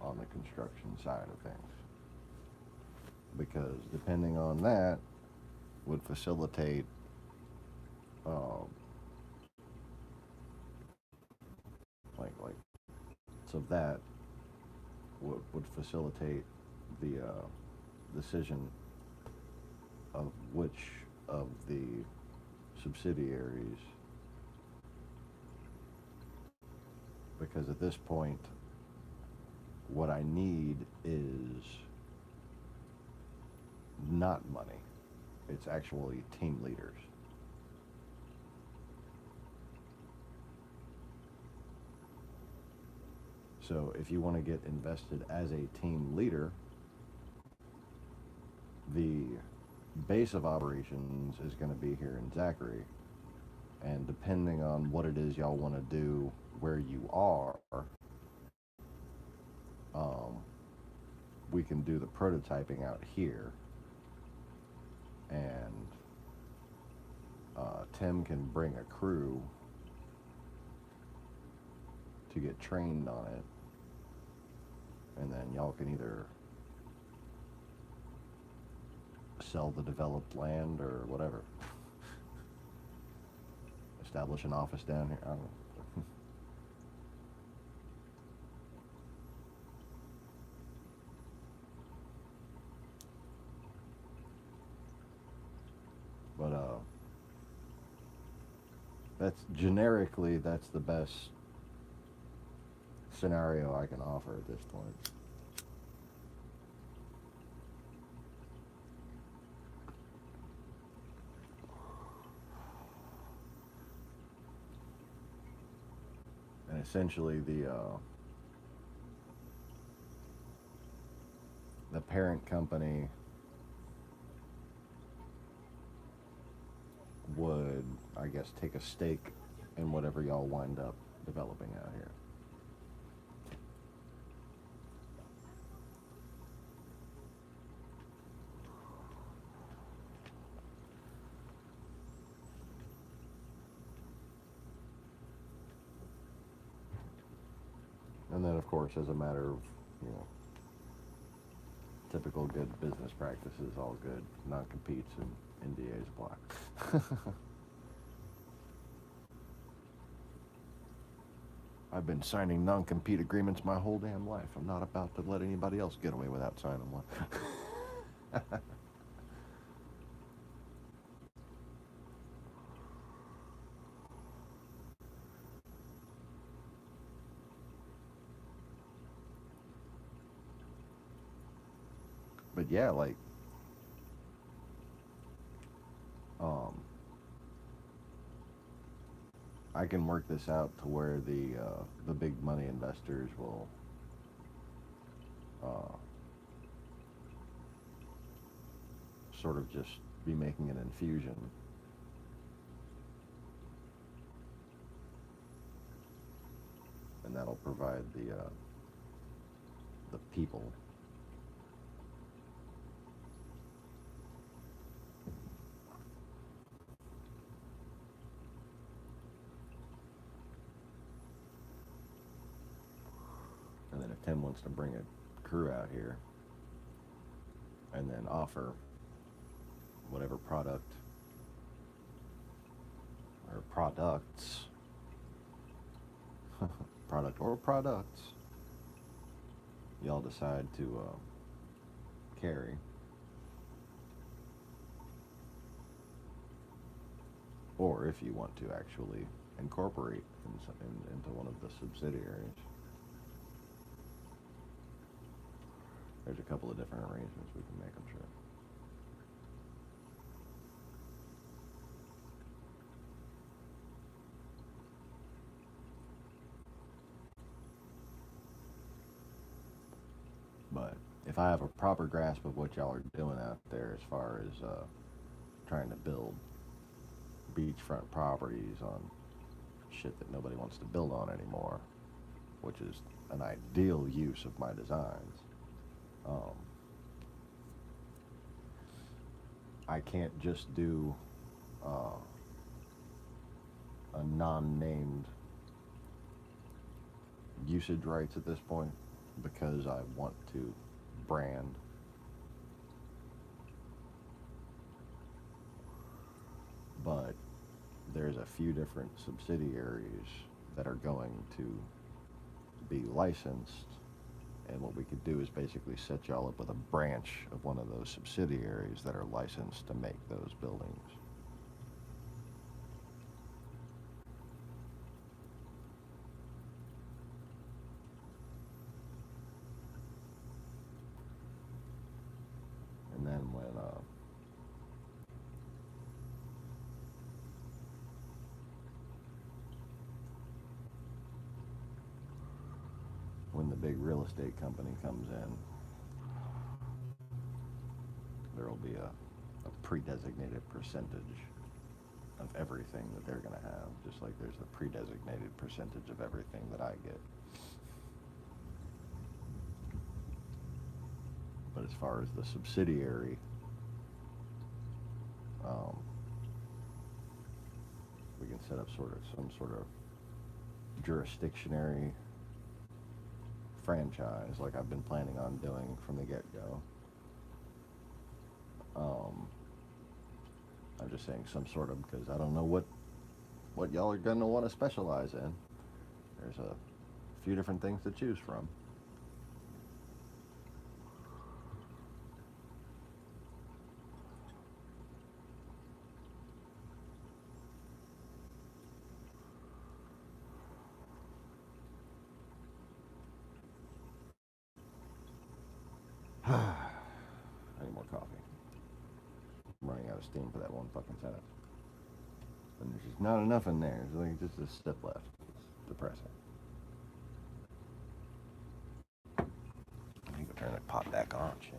S1: on the construction side of things. Because depending on that would facilitate so that would facilitate the decision of which of the subsidiaries, because at this point what I need is not money, it's actually team leaders. So if you want to get invested as a team leader, the base of operations is going to be here in Zachary. And depending on what it is y'all want to do where you are, we can do the prototyping out here. And Tim can bring a crew to get trained on it. And then y'all can either sell the developed land or whatever. Establish an office down here. I don't know. But that's generically, that's the best scenario I can offer at this point. And essentially the parent company would, I guess, take a stake in whatever y'all wind up developing out here. And then, of course, as a matter of, typical good business practices, all good non-competes and NDAs apply. I've been signing non-compete agreements my whole damn life. I'm not about to let anybody else get away without signing one. But yeah, like, I can work this out to where the big money investors will sort of just be making an infusion. And that'll provide the people. And then if Tim wants to bring a crew out here and then offer whatever product or products, product or products, y'all decide to carry, or if you want to actually incorporate into one of the subsidiaries. There's a couple of different arrangements we can make, I'm sure. But if I have a proper grasp of what y'all are doing out there as far as trying to build beachfront properties on shit that nobody wants to build on anymore, which is an ideal use of my designs, I can't just do a non-named usage rights at this point, because I want to brand. But there's a few different subsidiaries that are going to be licensed, and what we could do is basically set y'all up with a branch of one of those subsidiaries that are licensed to make those buildings. And then when the big real estate company comes in, there will be a pre-designated percentage of everything that they're going to have, just like there's a pre-designated percentage of everything that I get. But as far as the subsidiary, we can set up some sort of jurisdictionary franchise, like I've been planning on doing from the get-go. I'm just saying some sort of, because I don't know what y'all are gonna want to specialize in. There's a few different things to choose from. I need more coffee. I'm running out of steam for that one fucking setup. And there's just not enough in there. There's like just a step left. It's depressing. I need to turn that pot back on, shit.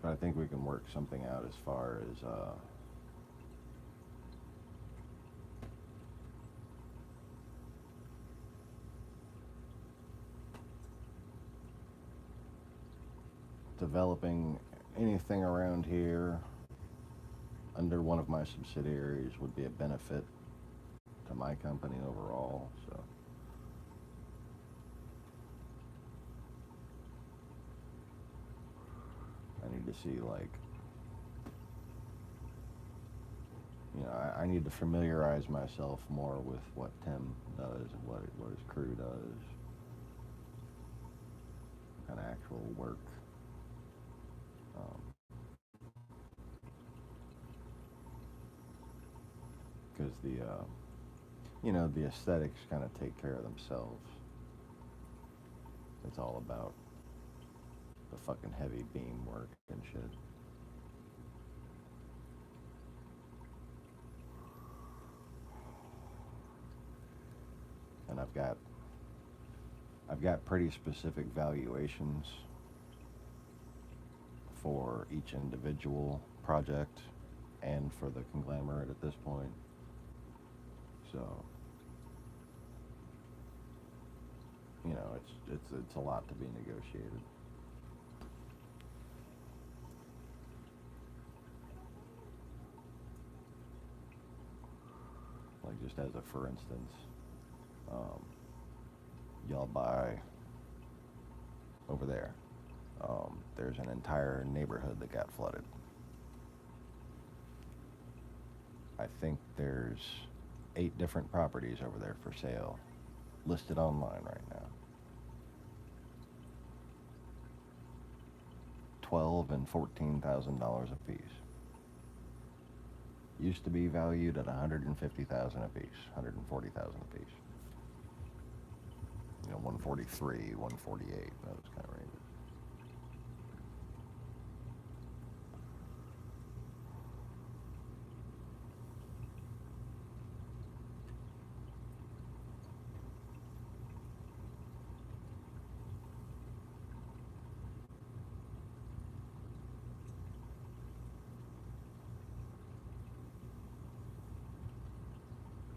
S1: But I think we can work something out as far as developing anything around here under one of my subsidiaries would be a benefit to my company overall, so. I need to see, like, you know, I need to familiarize myself more with what Tim does and what his crew does. Kind of actual work. Because you know, the aesthetics kind of take care of themselves. It's all about the fucking heavy beam work and shit. I've got pretty specific valuations for each individual project and for the conglomerate at this point. So, you know, it's a lot to be negotiated. Like, just as a for instance, y'all buy over there. There's an entire neighborhood that got flooded. I think there's 8 different properties over there for sale, listed online right now. $12,000 and $14,000 a piece. Used to be valued at $150,000 a piece, $140,000 a piece. You know, 143, 148, those kind of ranges.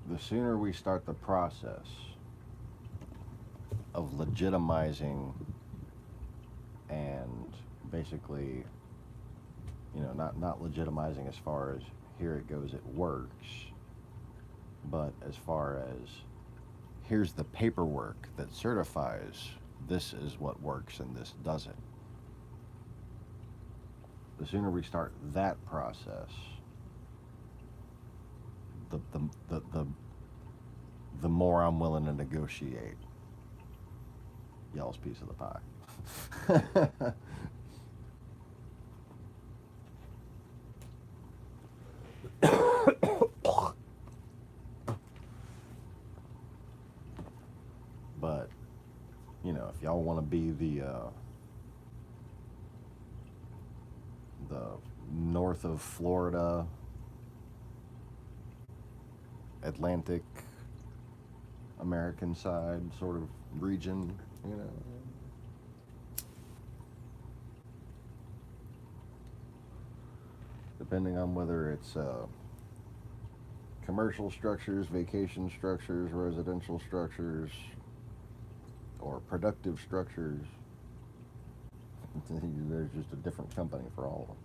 S1: The sooner we start the process of legitimizing and basically, you know, not legitimizing as far as here it goes, it works, but as far as here's the paperwork that certifies this is what works and this doesn't. The sooner we start that process, the more I'm willing to negotiate y'all's piece of the pie. But, you know, if y'all want to be the north of Florida, Atlantic American side sort of region, you know. Depending on whether it's commercial structures, vacation structures, residential structures, or productive structures, there's just a different company for all of them.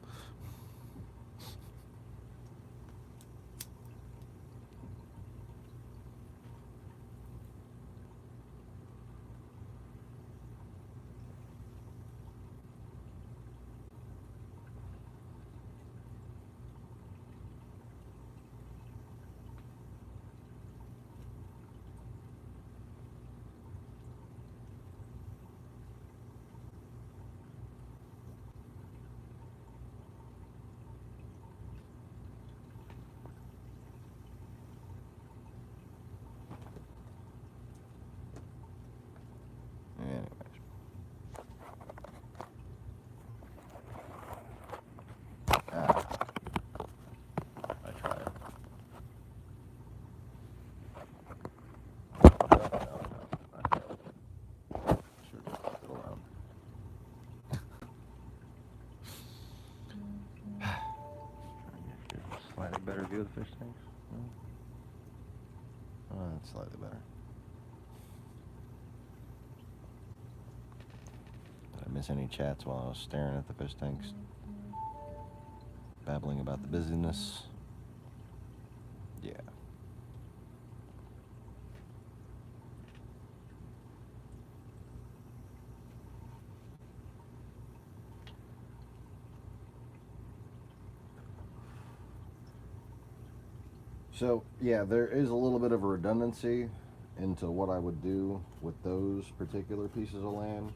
S3: Slightly better view of the fish tanks.
S1: That's slightly better. Did I miss any chats while I was staring at the fish tanks? Babbling about the busyness? Yeah. So, yeah, there is a little bit of a redundancy into what I would do with those particular pieces of land.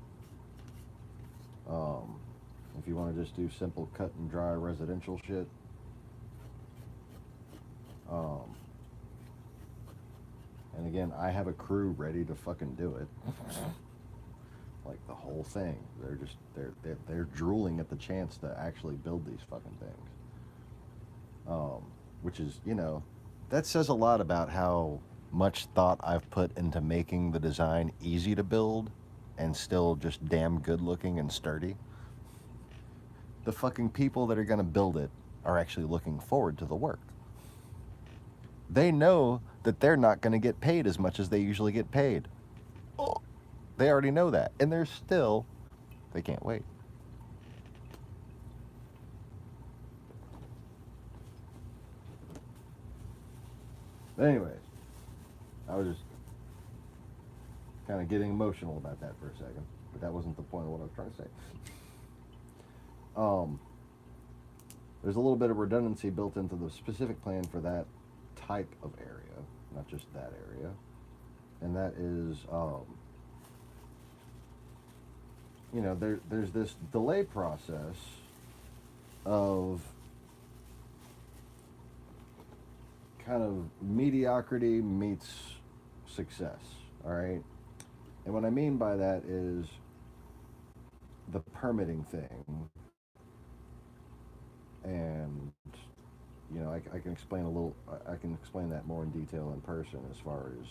S1: If you want to just do simple cut and dry residential shit. And again, I have a crew ready to fucking do it. Like the whole thing. They're drooling at the chance to actually build these fucking things. Which is, you know, that says a lot about how much thought I've put into making the design easy to build and still just damn good looking and sturdy. The fucking people that are going to build it are actually looking forward to the work. They know that they're not going to get paid as much as they usually get paid. Oh, they already know that. And they can't wait. But anyways, I was just kind of getting emotional about that for a second, but that wasn't the point of what I was trying to say. There's a little bit of redundancy built into the specific plan for that type of area, not just that area, and that is, there's this delay process of kind of mediocrity meets success, all right? And what I mean by that is the permitting thing. And, I can explain I can explain that more in detail in person as far as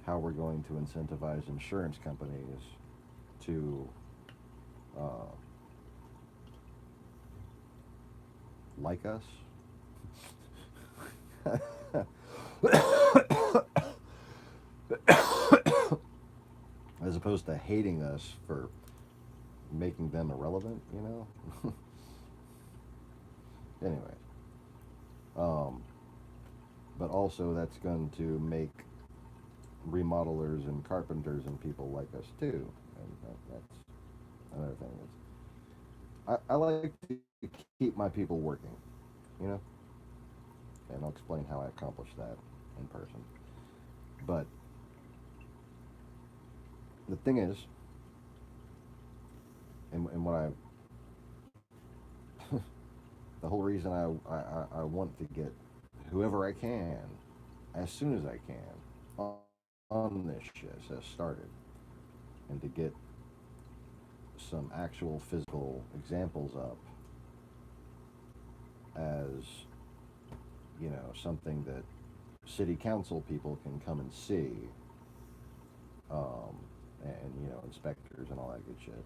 S1: how we're going to incentivize insurance companies to like us. As opposed to hating us for making them irrelevant, Anyway. But also that's going to make remodelers and carpenters and people like us too. And that's another thing. I like to keep my people working, And I'll explain how I accomplish that in person. But the thing is, and what the whole reason I want to get whoever I can, as soon as I can, on this shit has started, and to get some actual physical examples up as, something that city council people can come and see, and, inspectors and all that good shit.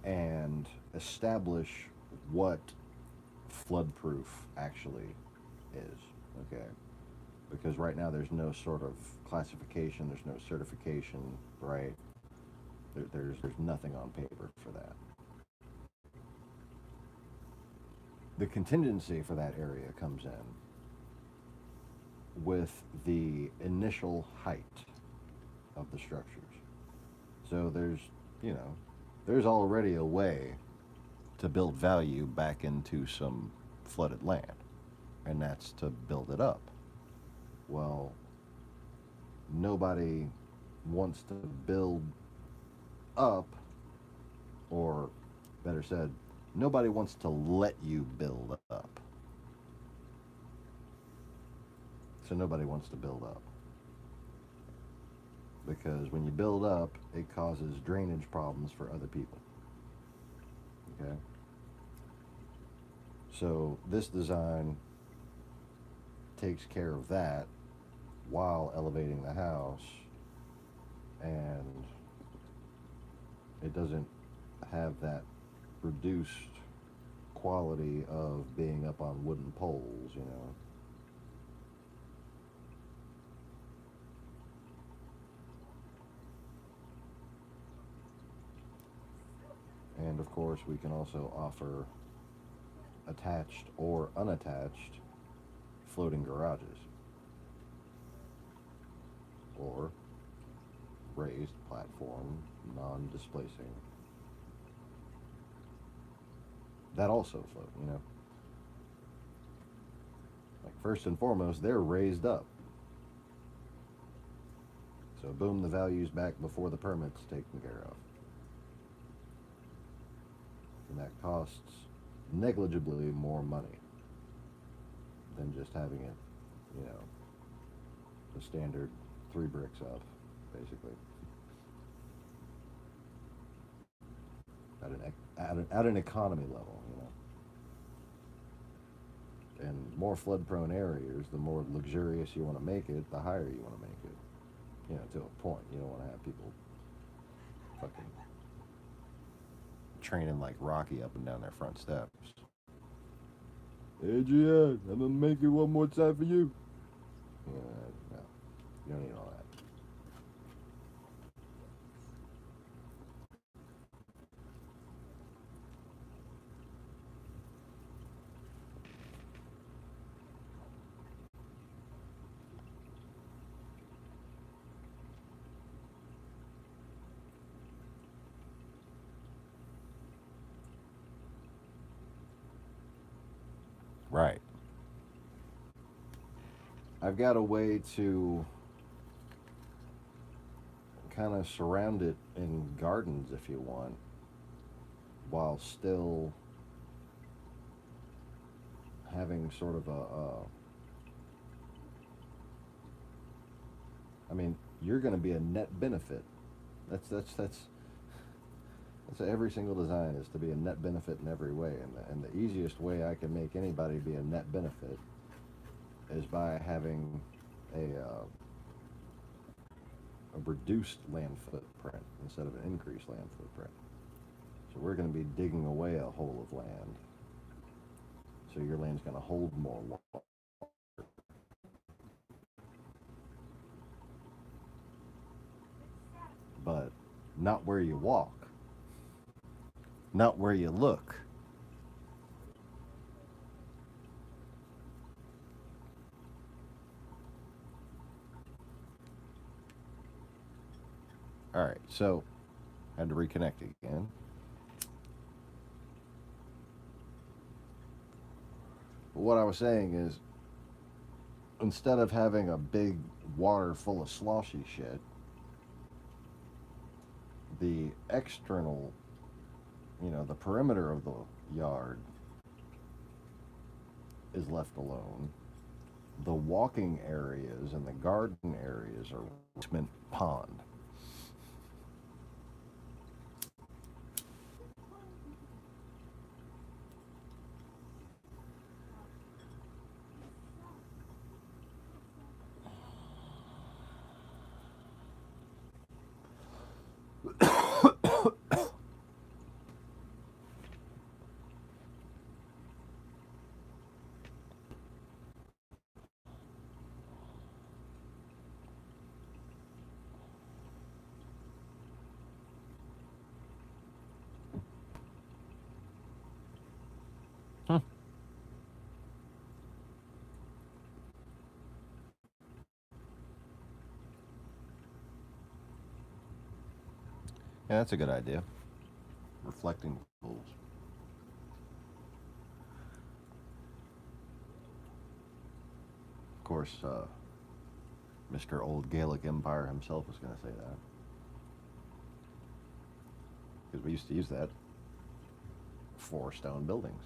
S1: And establish what flood-proof actually is, okay? Because right now there's no sort of classification, there's no certification, right? There's nothing on paper for that. The contingency for that area comes in with the initial height of the structures. So there's already a way to build value back into some flooded land, and that's to build it up. Well, nobody wants to build up, or better said, nobody wants to let you build up. So nobody wants to build up. Because when you build up, it causes drainage problems for other people. Okay? So this design takes care of that while elevating the house, and it doesn't have that reduced quality of being up on wooden poles, And of course, we can also offer attached or unattached floating garages, or raised platform, non-displacing, that also float, Like, first and foremost, they're raised up. So boom, the value's back before the permit's taken care of. And that costs negligibly more money than just having it, the standard 3 bricks up, basically. At an economy level, And more flood-prone areas, the more luxurious you want to make it, the higher you want to make it. You know, to a point. You don't want to have people fucking training like Rocky up and down their front steps. Adrian, I'm gonna make it one more time for you. No, you don't need all that. Right. I've got a way to kind of surround it in gardens if you want, while still having sort of I mean, you're going to be a net benefit. That's every single design is to be a net benefit in every way, and the easiest way I can make anybody be a net benefit is by having a reduced land footprint instead of an increased land footprint. So we're going to be digging away a hole of land. So your land's going to hold more water. But not where you walk. Not where you look. All right, so I had to reconnect again. But what I was saying is, instead of having a big water full of sloshy shit, the external, the perimeter of the yard is left alone. The walking areas and the garden areas are basement pond. Yeah, that's a good idea. Reflecting pools. Of course, Mr. Old Gaelic Empire himself was going to say that. Because we used to use that for stone buildings.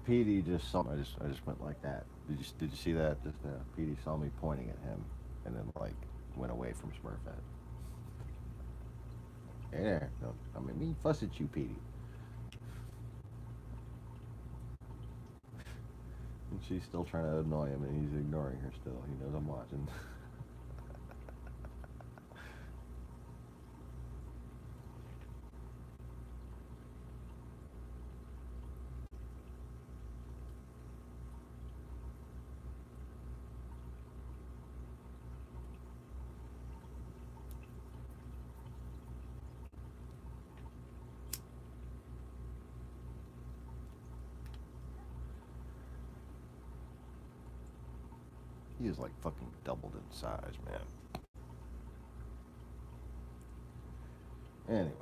S1: Petey just saw. I just went like that. Did you see that? Just Petey saw me pointing at him, and then like went away from Smurfette. Yeah, no, I mean me fuss at you, Petey. And she's still trying to annoy him, and he's ignoring her still. He knows I'm watching. He is like fucking doubled in size, man. Anyway.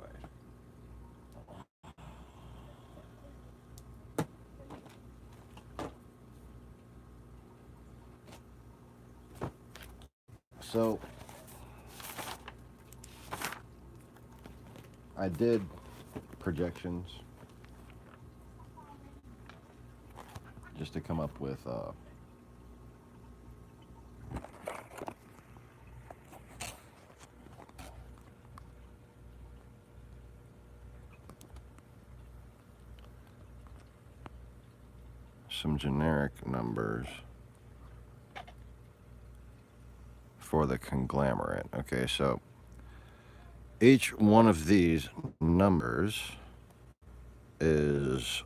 S1: So, I did projections just to come up with some generic numbers for the conglomerate. Okay, so each one of these numbers is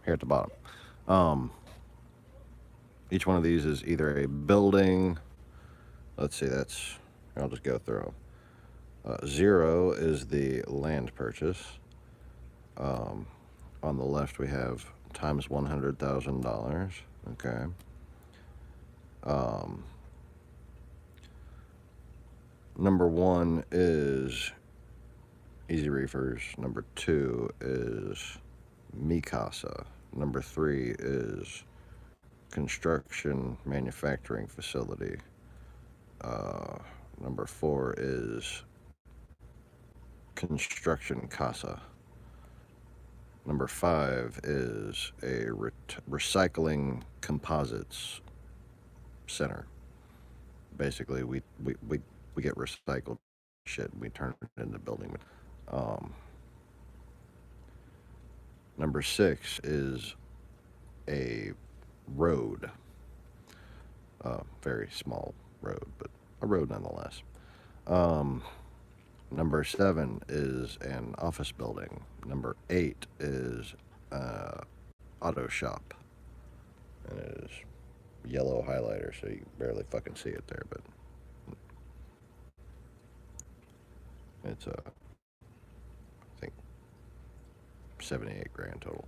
S1: here at the bottom. Each one of these is either a building. Let's see, I'll just go through. 0 is the land purchase. On the left we have times $100,000. Okay. Number 1 is Easy Reefers. Number 2 is Mi Casa. Number 3 is Construction Manufacturing Facility. Number 4 is Construction Casa. Number 5 is a recycling composites center. Basically, we get recycled shit and we turn it into building. Number 6 is a road. Very small road, but a road nonetheless. Number 7 is an office building. Number 8 is auto shop. And it is yellow highlighter, so you can barely fucking see it there, but it's I think 78 grand total,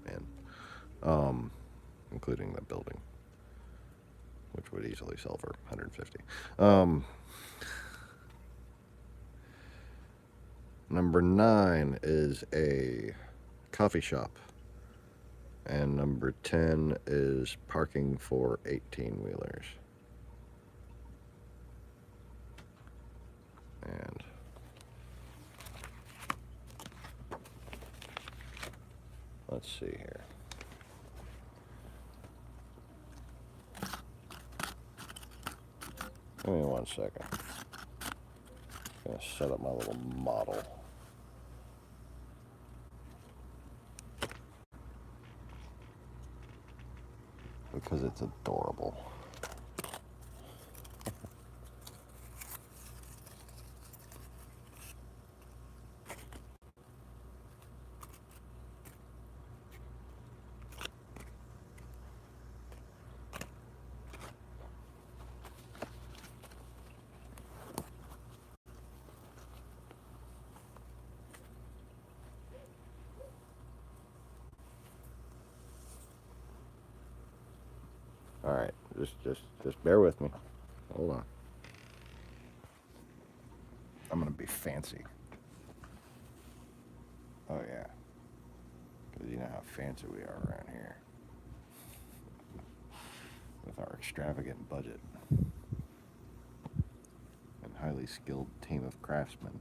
S1: and including the building, which would easily sell for 150. Number 9 is a coffee shop. And number 10 is parking for 18-wheelers. And let's see here. Give me 1 second. I'm gonna set up my little model. Because it's adorable. All right, just bear with me. Hold on. I'm gonna be fancy. Oh yeah, because you know how fancy we are around here with our extravagant budget and highly skilled team of craftsmen.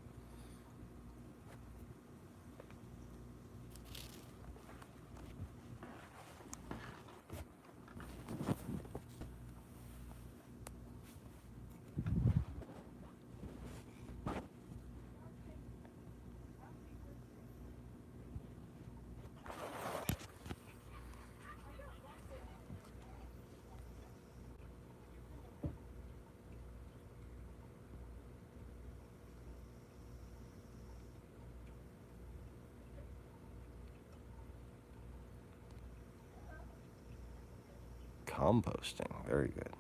S1: Composting, very good.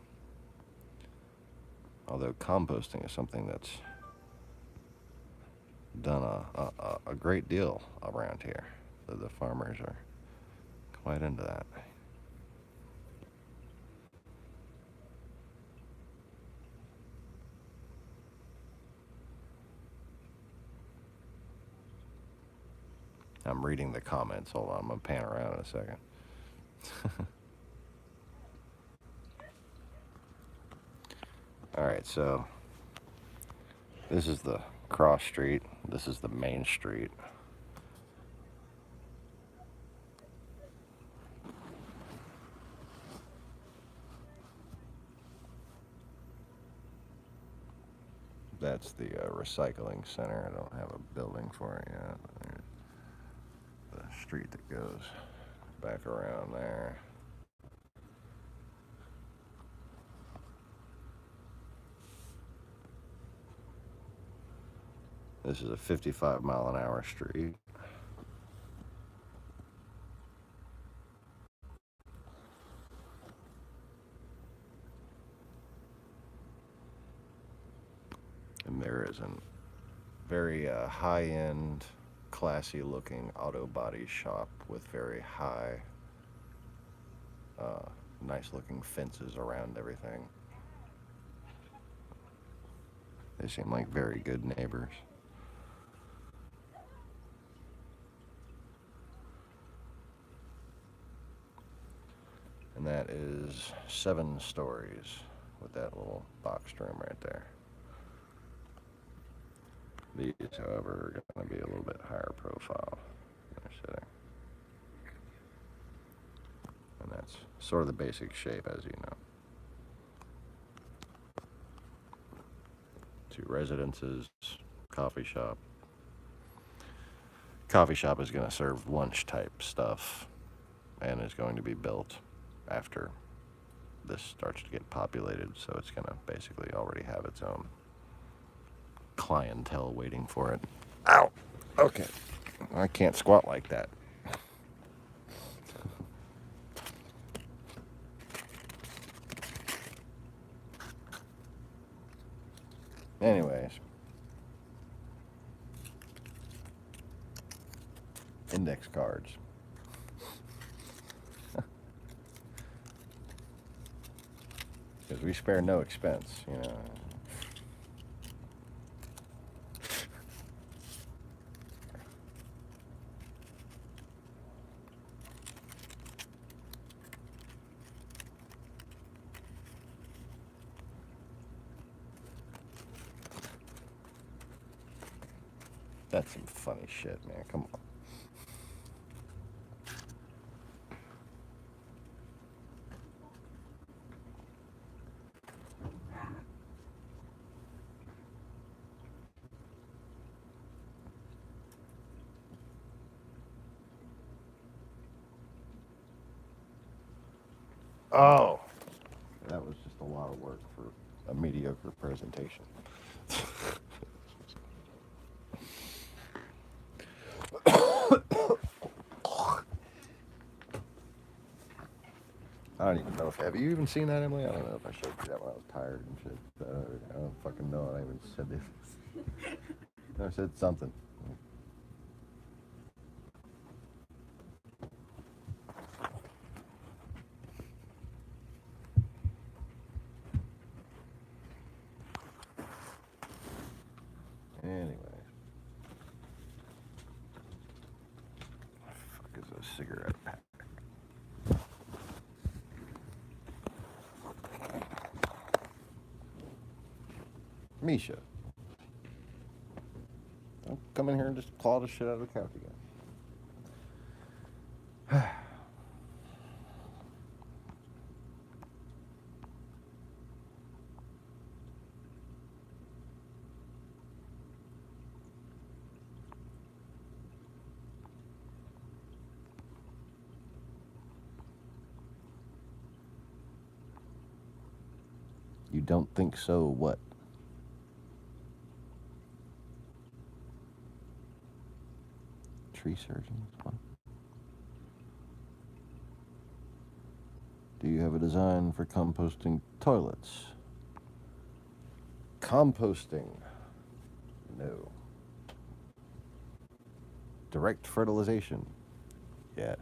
S1: Although composting is something that's done a great deal around here. So the farmers are right into that. I'm reading the comments. Hold on, I'm gonna pan around in a second. Alright, so this is the cross street. This is the main street. That's the recycling center. I don't have a building for it yet. There's the street that goes back around there. This is a 55-mile-an-hour street. And there is a very high-end, classy-looking auto body shop with very high, nice-looking fences around everything. They seem like very good neighbors. And that is 7 stories with that little box room right there. These, however, are going to be a little bit higher profile than they're sitting. And that's sort of the basic shape, as you know. 2 residences, coffee shop. Coffee shop is going to serve lunch type stuff and is going to be built after this starts to get populated, so it's going to basically already have its own clientele waiting for it. Ow! Okay. I can't squat like that. Anyways. Index cards. Because we spare no expense, you know. That's some funny shit, man. Come on. Oh, that was just a lot of work for a mediocre presentation. I don't even know if, have you even seen that, Emily? I don't know if I showed you that when I was tired and shit. I don't fucking know. I even said this. I said something. Anyway. What the fuck is a cigarette pack? Misha. Don't come in here and just claw the shit out of the couch again. You don't think so, what? Tree surgeons? What? Do you have a design for composting toilets? Composting? No. Direct fertilization? Yes.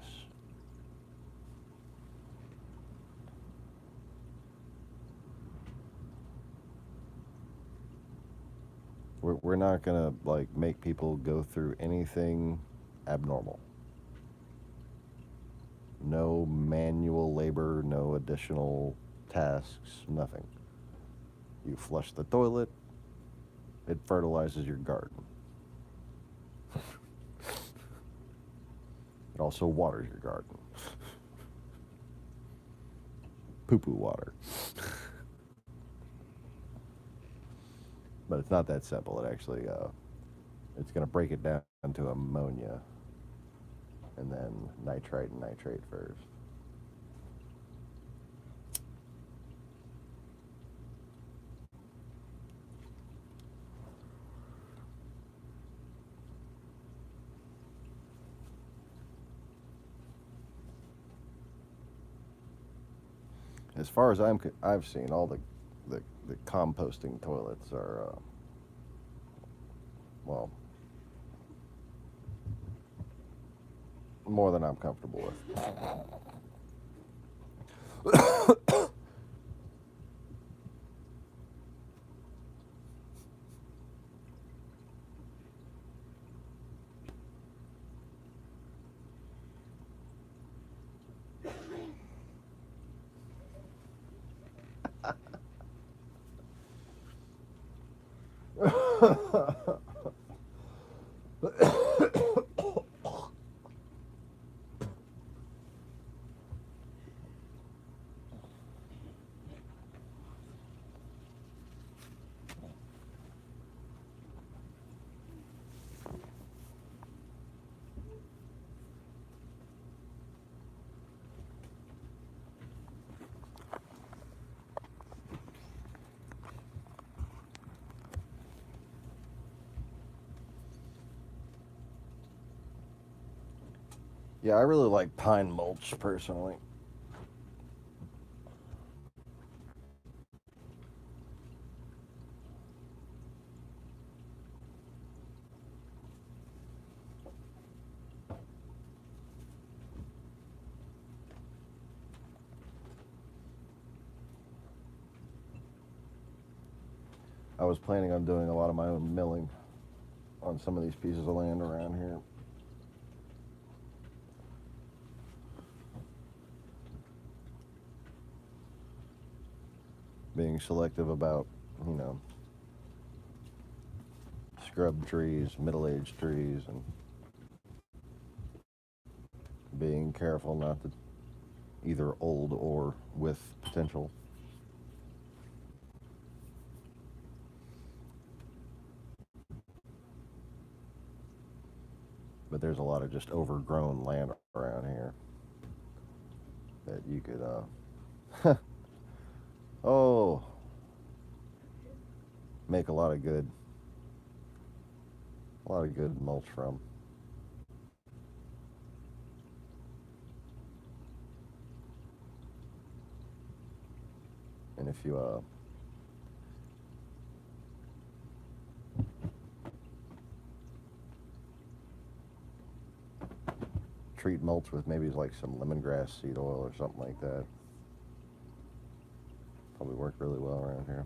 S1: We're not gonna like make people go through anything abnormal. No manual labor, no additional tasks, nothing. You flush the toilet, it fertilizes your garden. It also waters your garden. Poo-poo water. But it's not that simple. It actually, it's going to break it down to ammonia and then nitrite and nitrate first. As far as I've seen, all the composting toilets are, well, more than I'm comfortable with. Yeah, I really like pine mulch personally. I was planning on doing a lot of my own milling on some of these pieces of land around here. Being selective about, you know, scrub trees, middle-aged trees, and being careful not to either old or with potential. But there's a lot of just overgrown land around here that you could, oh, make a lot of good mulch from. And if you, treat mulch with maybe like some lemongrass seed oil or something like that, probably work really well around here.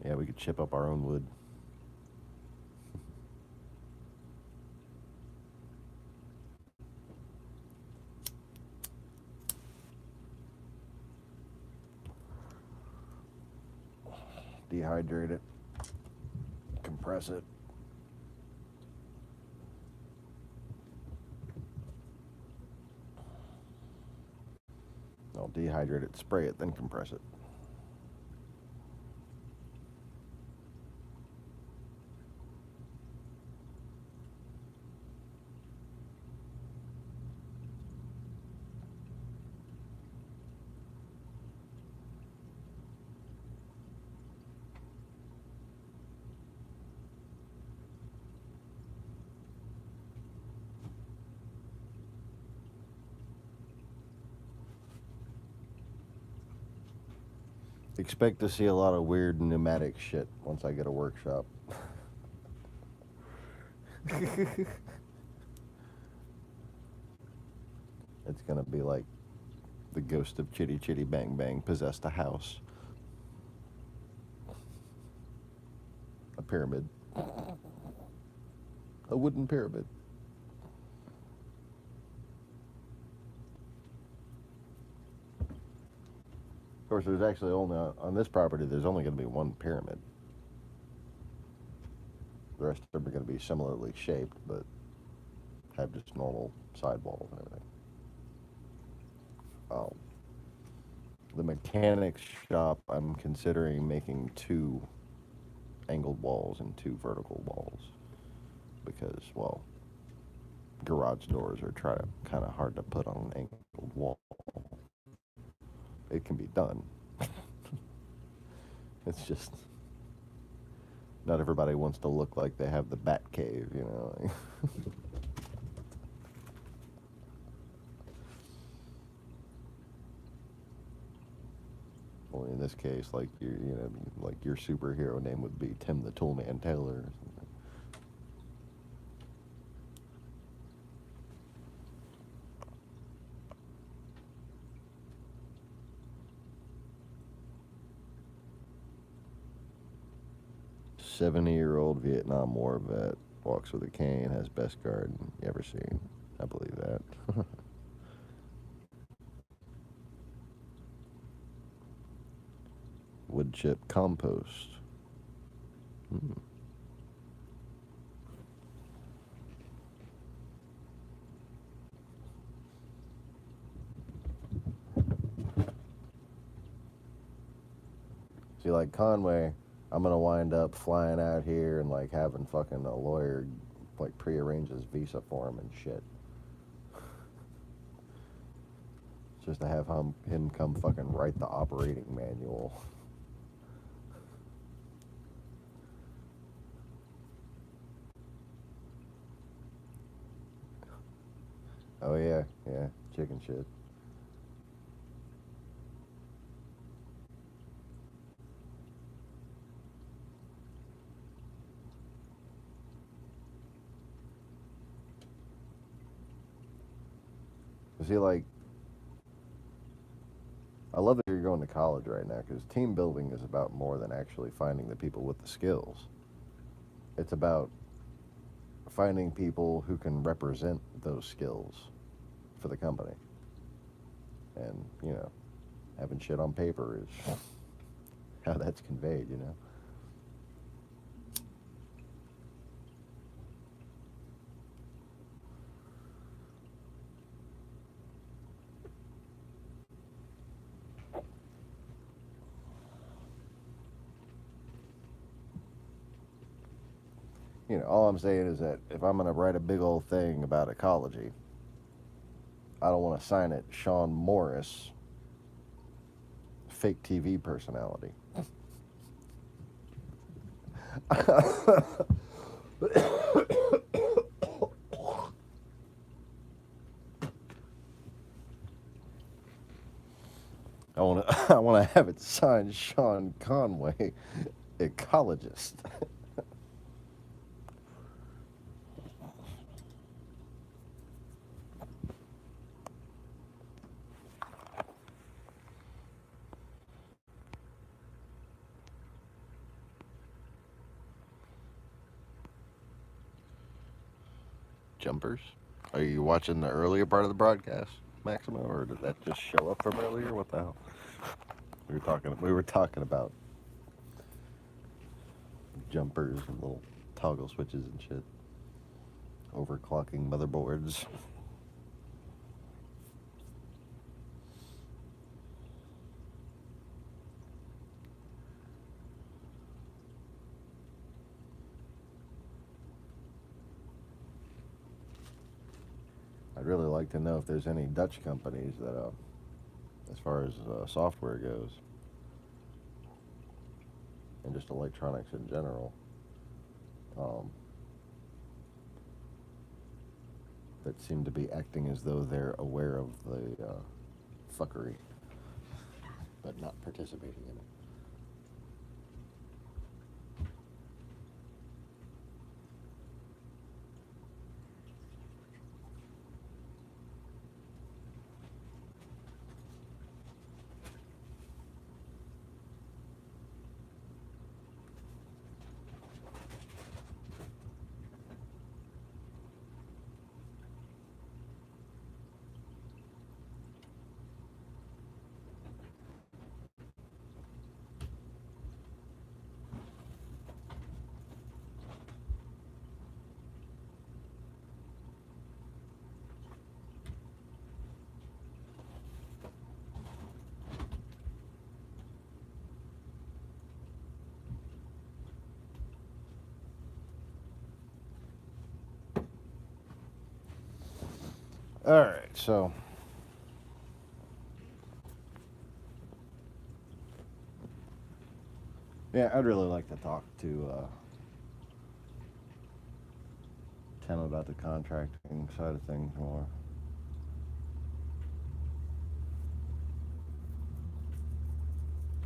S1: Yeah, we could chip up our own wood. Dehydrate it, compress it. No, dehydrate it, spray it, then compress it. Expect to see a lot of weird pneumatic shit once I get a workshop. It's gonna be like the ghost of Chitty Chitty Bang Bang possessed a house. A pyramid. A wooden pyramid. Of course, there's actually only, on this property, there's only going to be one pyramid. The rest of them are going to be similarly shaped, but have just normal sidewalls and everything. The mechanics shop, I'm considering making 2 angled walls and 2 vertical walls because, well, garage doors are kind of hard to put on an angled wall. It can be done. It's just not everybody wants to look like they have the bat cave, you know. Well, in this case, like like your superhero name would be Tim the Toolman Taylor or something. "70-year-old Vietnam War vet walks with a cane, has best garden you ever seen." I believe that. Wood chip compost. See, like Conway, I'm gonna wind up flying out here and like having fucking a lawyer like prearrange his visa for him and shit. Just to have him come fucking write the operating manual. Oh yeah, chicken shit. See, like, I love that you're going to college right now because team building is about more than actually finding the people with the skills. It's about finding people who can represent those skills for the company. And, having shit on paper is how that's conveyed, you know? All I'm saying is that if I'm going to write a big old thing about ecology, I don't want to sign it Sean Morris, fake TV personality. I want to have it signed Sean Conway, ecologist. Jumpers? Are you watching the earlier part of the broadcast, Maximo, or did that just show up from earlier? What the hell? We were talking about jumpers and little toggle switches and shit. Overclocking motherboards. I'd really like to know if there's any Dutch companies that, as far as software goes, and just electronics in general, that seem to be acting as though they're aware of the fuckery, but not participating in it. All right, so yeah, I'd really like to talk to Tim about the contracting side of things more.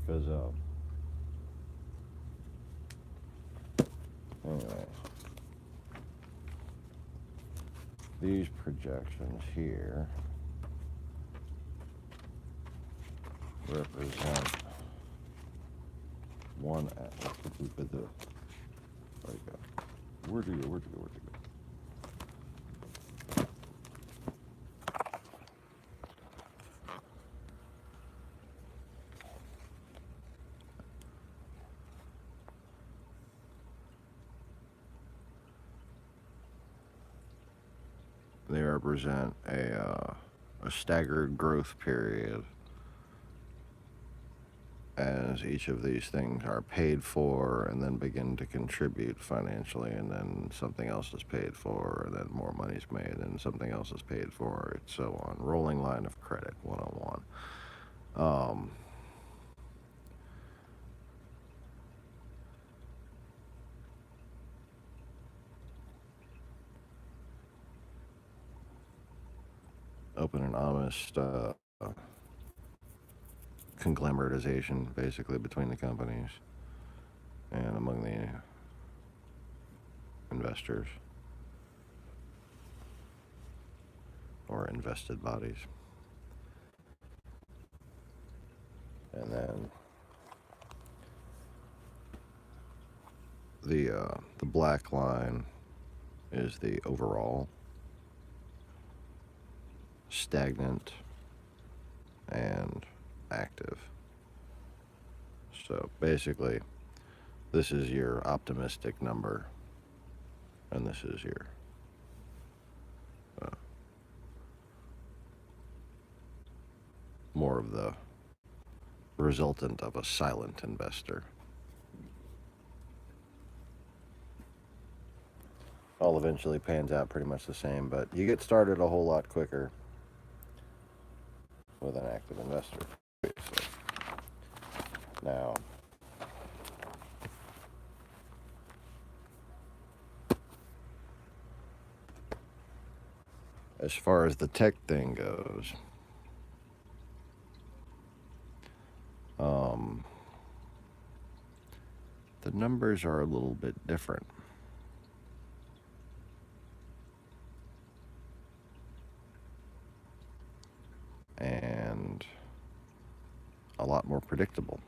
S1: Because anyway, these projections here represent one. Where'd it go? Where'd you go? They represent a staggered growth period as each of these things are paid for and then begin to contribute financially, and then something else is paid for, and then more money's made, and something else is paid for, and so on. Rolling line of credit 101. Open and honest conglomeratization, basically, between the companies and among the investors or invested bodies. And then the black line is the overall stagnant and active. So basically, this is your optimistic number, and this is your more of the resultant of a silent investor. All eventually pans out pretty much the same, but you get started a whole lot quicker with an active investor. So, now, as far as the tech thing goes, the numbers are a little bit different. And a lot more predictable.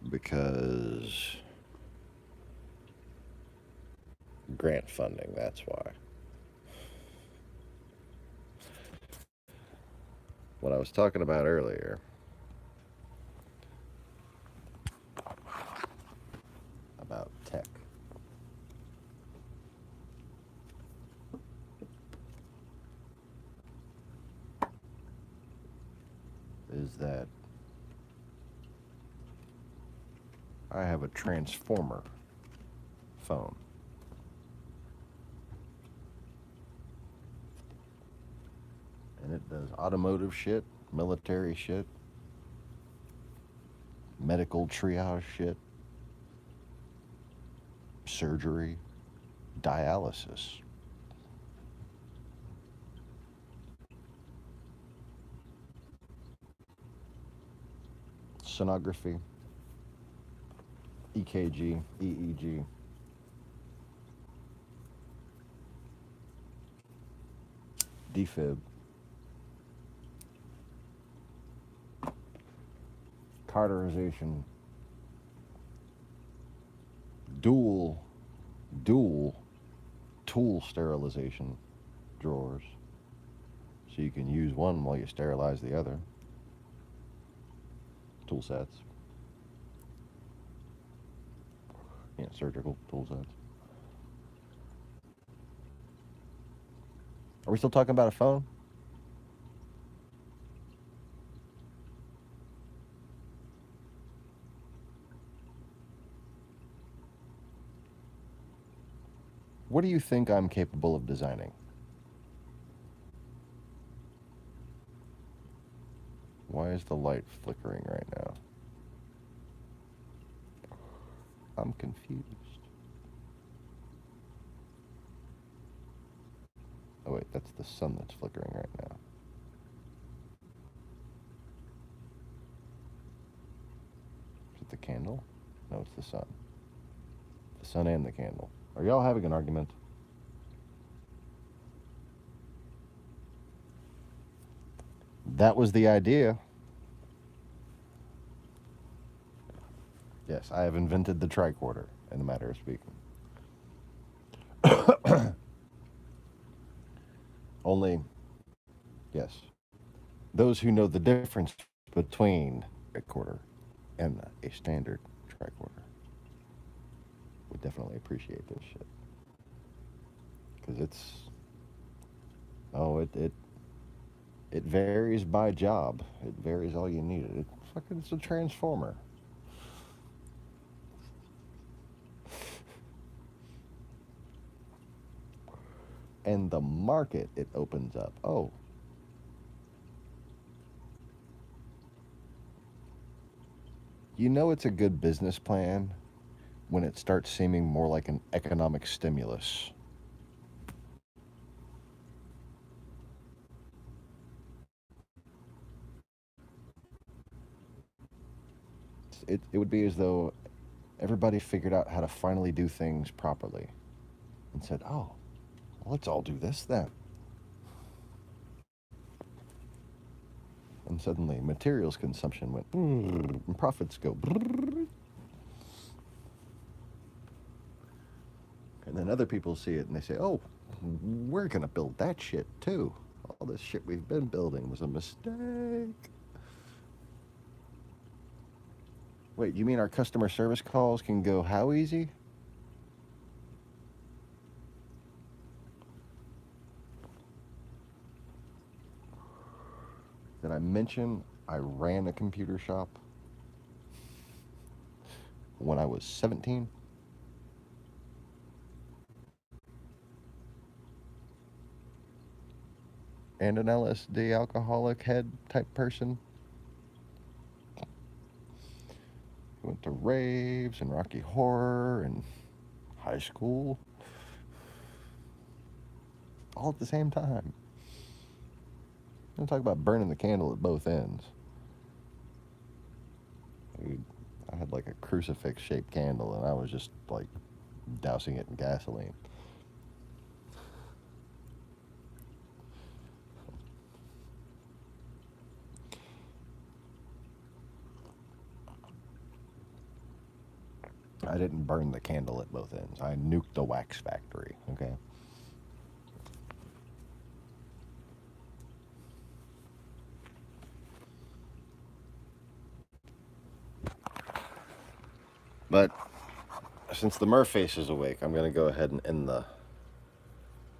S1: Because grant funding, that's why. What I was talking about earlier about tech. Is that I have a transformer phone. And it does automotive shit, military shit, medical triage shit, surgery, dialysis. Sonography, EKG, EEG. Defib. Cauterization. Dual tool sterilization drawers. So you can use one while you sterilize the other. Tool sets. Yeah, surgical tool sets. Are we still talking about a phone? What do you think I'm capable of designing? Why is the light flickering right now? I'm confused. Oh wait, that's the sun that's flickering right now. Is it the candle? No, it's the sun. The sun and the candle. Are y'all having an argument? That was the idea. Yes, I have invented the tricorder, in a matter of speaking. Only, yes, those who know the difference between a tricorder and a standard tricorder would definitely appreciate this shit. Because it's, oh, it varies by job. It varies all you need. It's a transformer. And the market it opens up. Oh. You know it's a good business plan when it starts seeming more like an economic stimulus. It would be as though everybody figured out how to finally do things properly and said, oh, well, let's all do this then. And suddenly materials consumption went, and profits go. And then other people see it and they say, oh, we're going to build that shit too. All this shit we've been building was a mistake. Wait, you mean our customer service calls can go how easy? Did I mention I ran a computer shop when I was 17? And an LSD alcoholic head type person. Went to raves and Rocky Horror and high school. All at the same time. I'm talking about burning the candle at both ends. I had like a crucifix shaped candle and I was just like dousing it in gasoline. I didn't burn the candle at both ends. I nuked the wax factory, okay? But since the Merface is awake, I'm going to go ahead and end the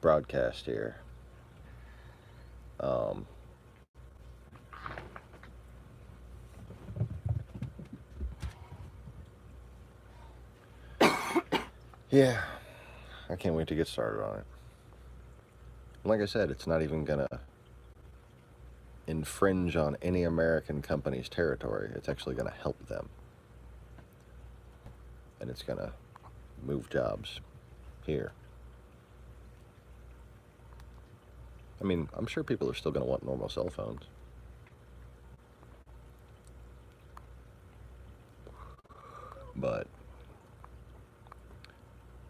S1: broadcast here. Yeah, I can't wait to get started on it. Like I said, it's not even going to infringe on any American company's territory. It's actually going to help them. And it's going to move jobs here. I mean, I'm sure people are still going to want normal cell phones. But,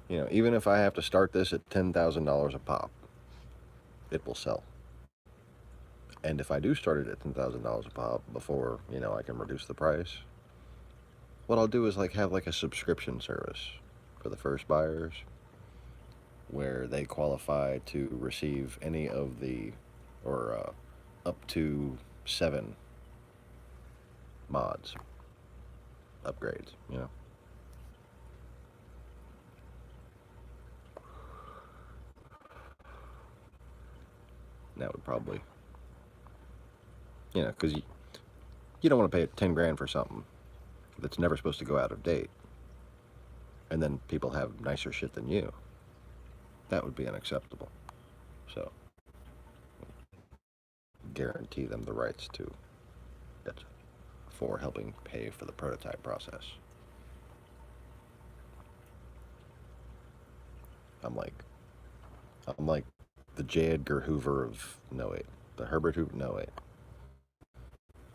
S1: you know, even if I have to start this at $10,000 a pop, it will sell. And if I do start it at $10,000 a pop before, you know, I can reduce the price, what I'll do is like have like a subscription service for the first buyers where they qualify to receive any of the, or up to 7 mods, upgrades, you know. That would probably, you know, because you don't want to pay 10 grand for something that's never supposed to go out of date, and then people have nicer shit than you. That would be unacceptable. So, guarantee them the rights to for helping pay for the prototype process. I'm like the J. Edgar Hoover of no wait, the Herbert Hoover no wait,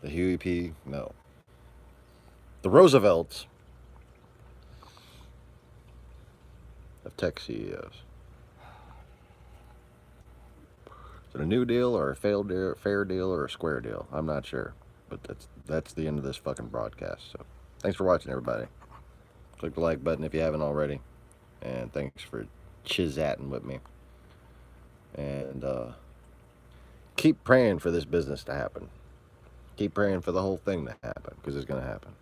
S1: the Huey P. no, the Roosevelts of tech CEOs. Is it a new deal or a failed deal, fair deal or a square deal? I'm not sure, but that's the end of this fucking broadcast. So, thanks for watching, everybody. Click the like button if you haven't already, and thanks for chizatting with me. And keep praying for this business to happen. Keep praying for the whole thing to happen, because it's gonna happen.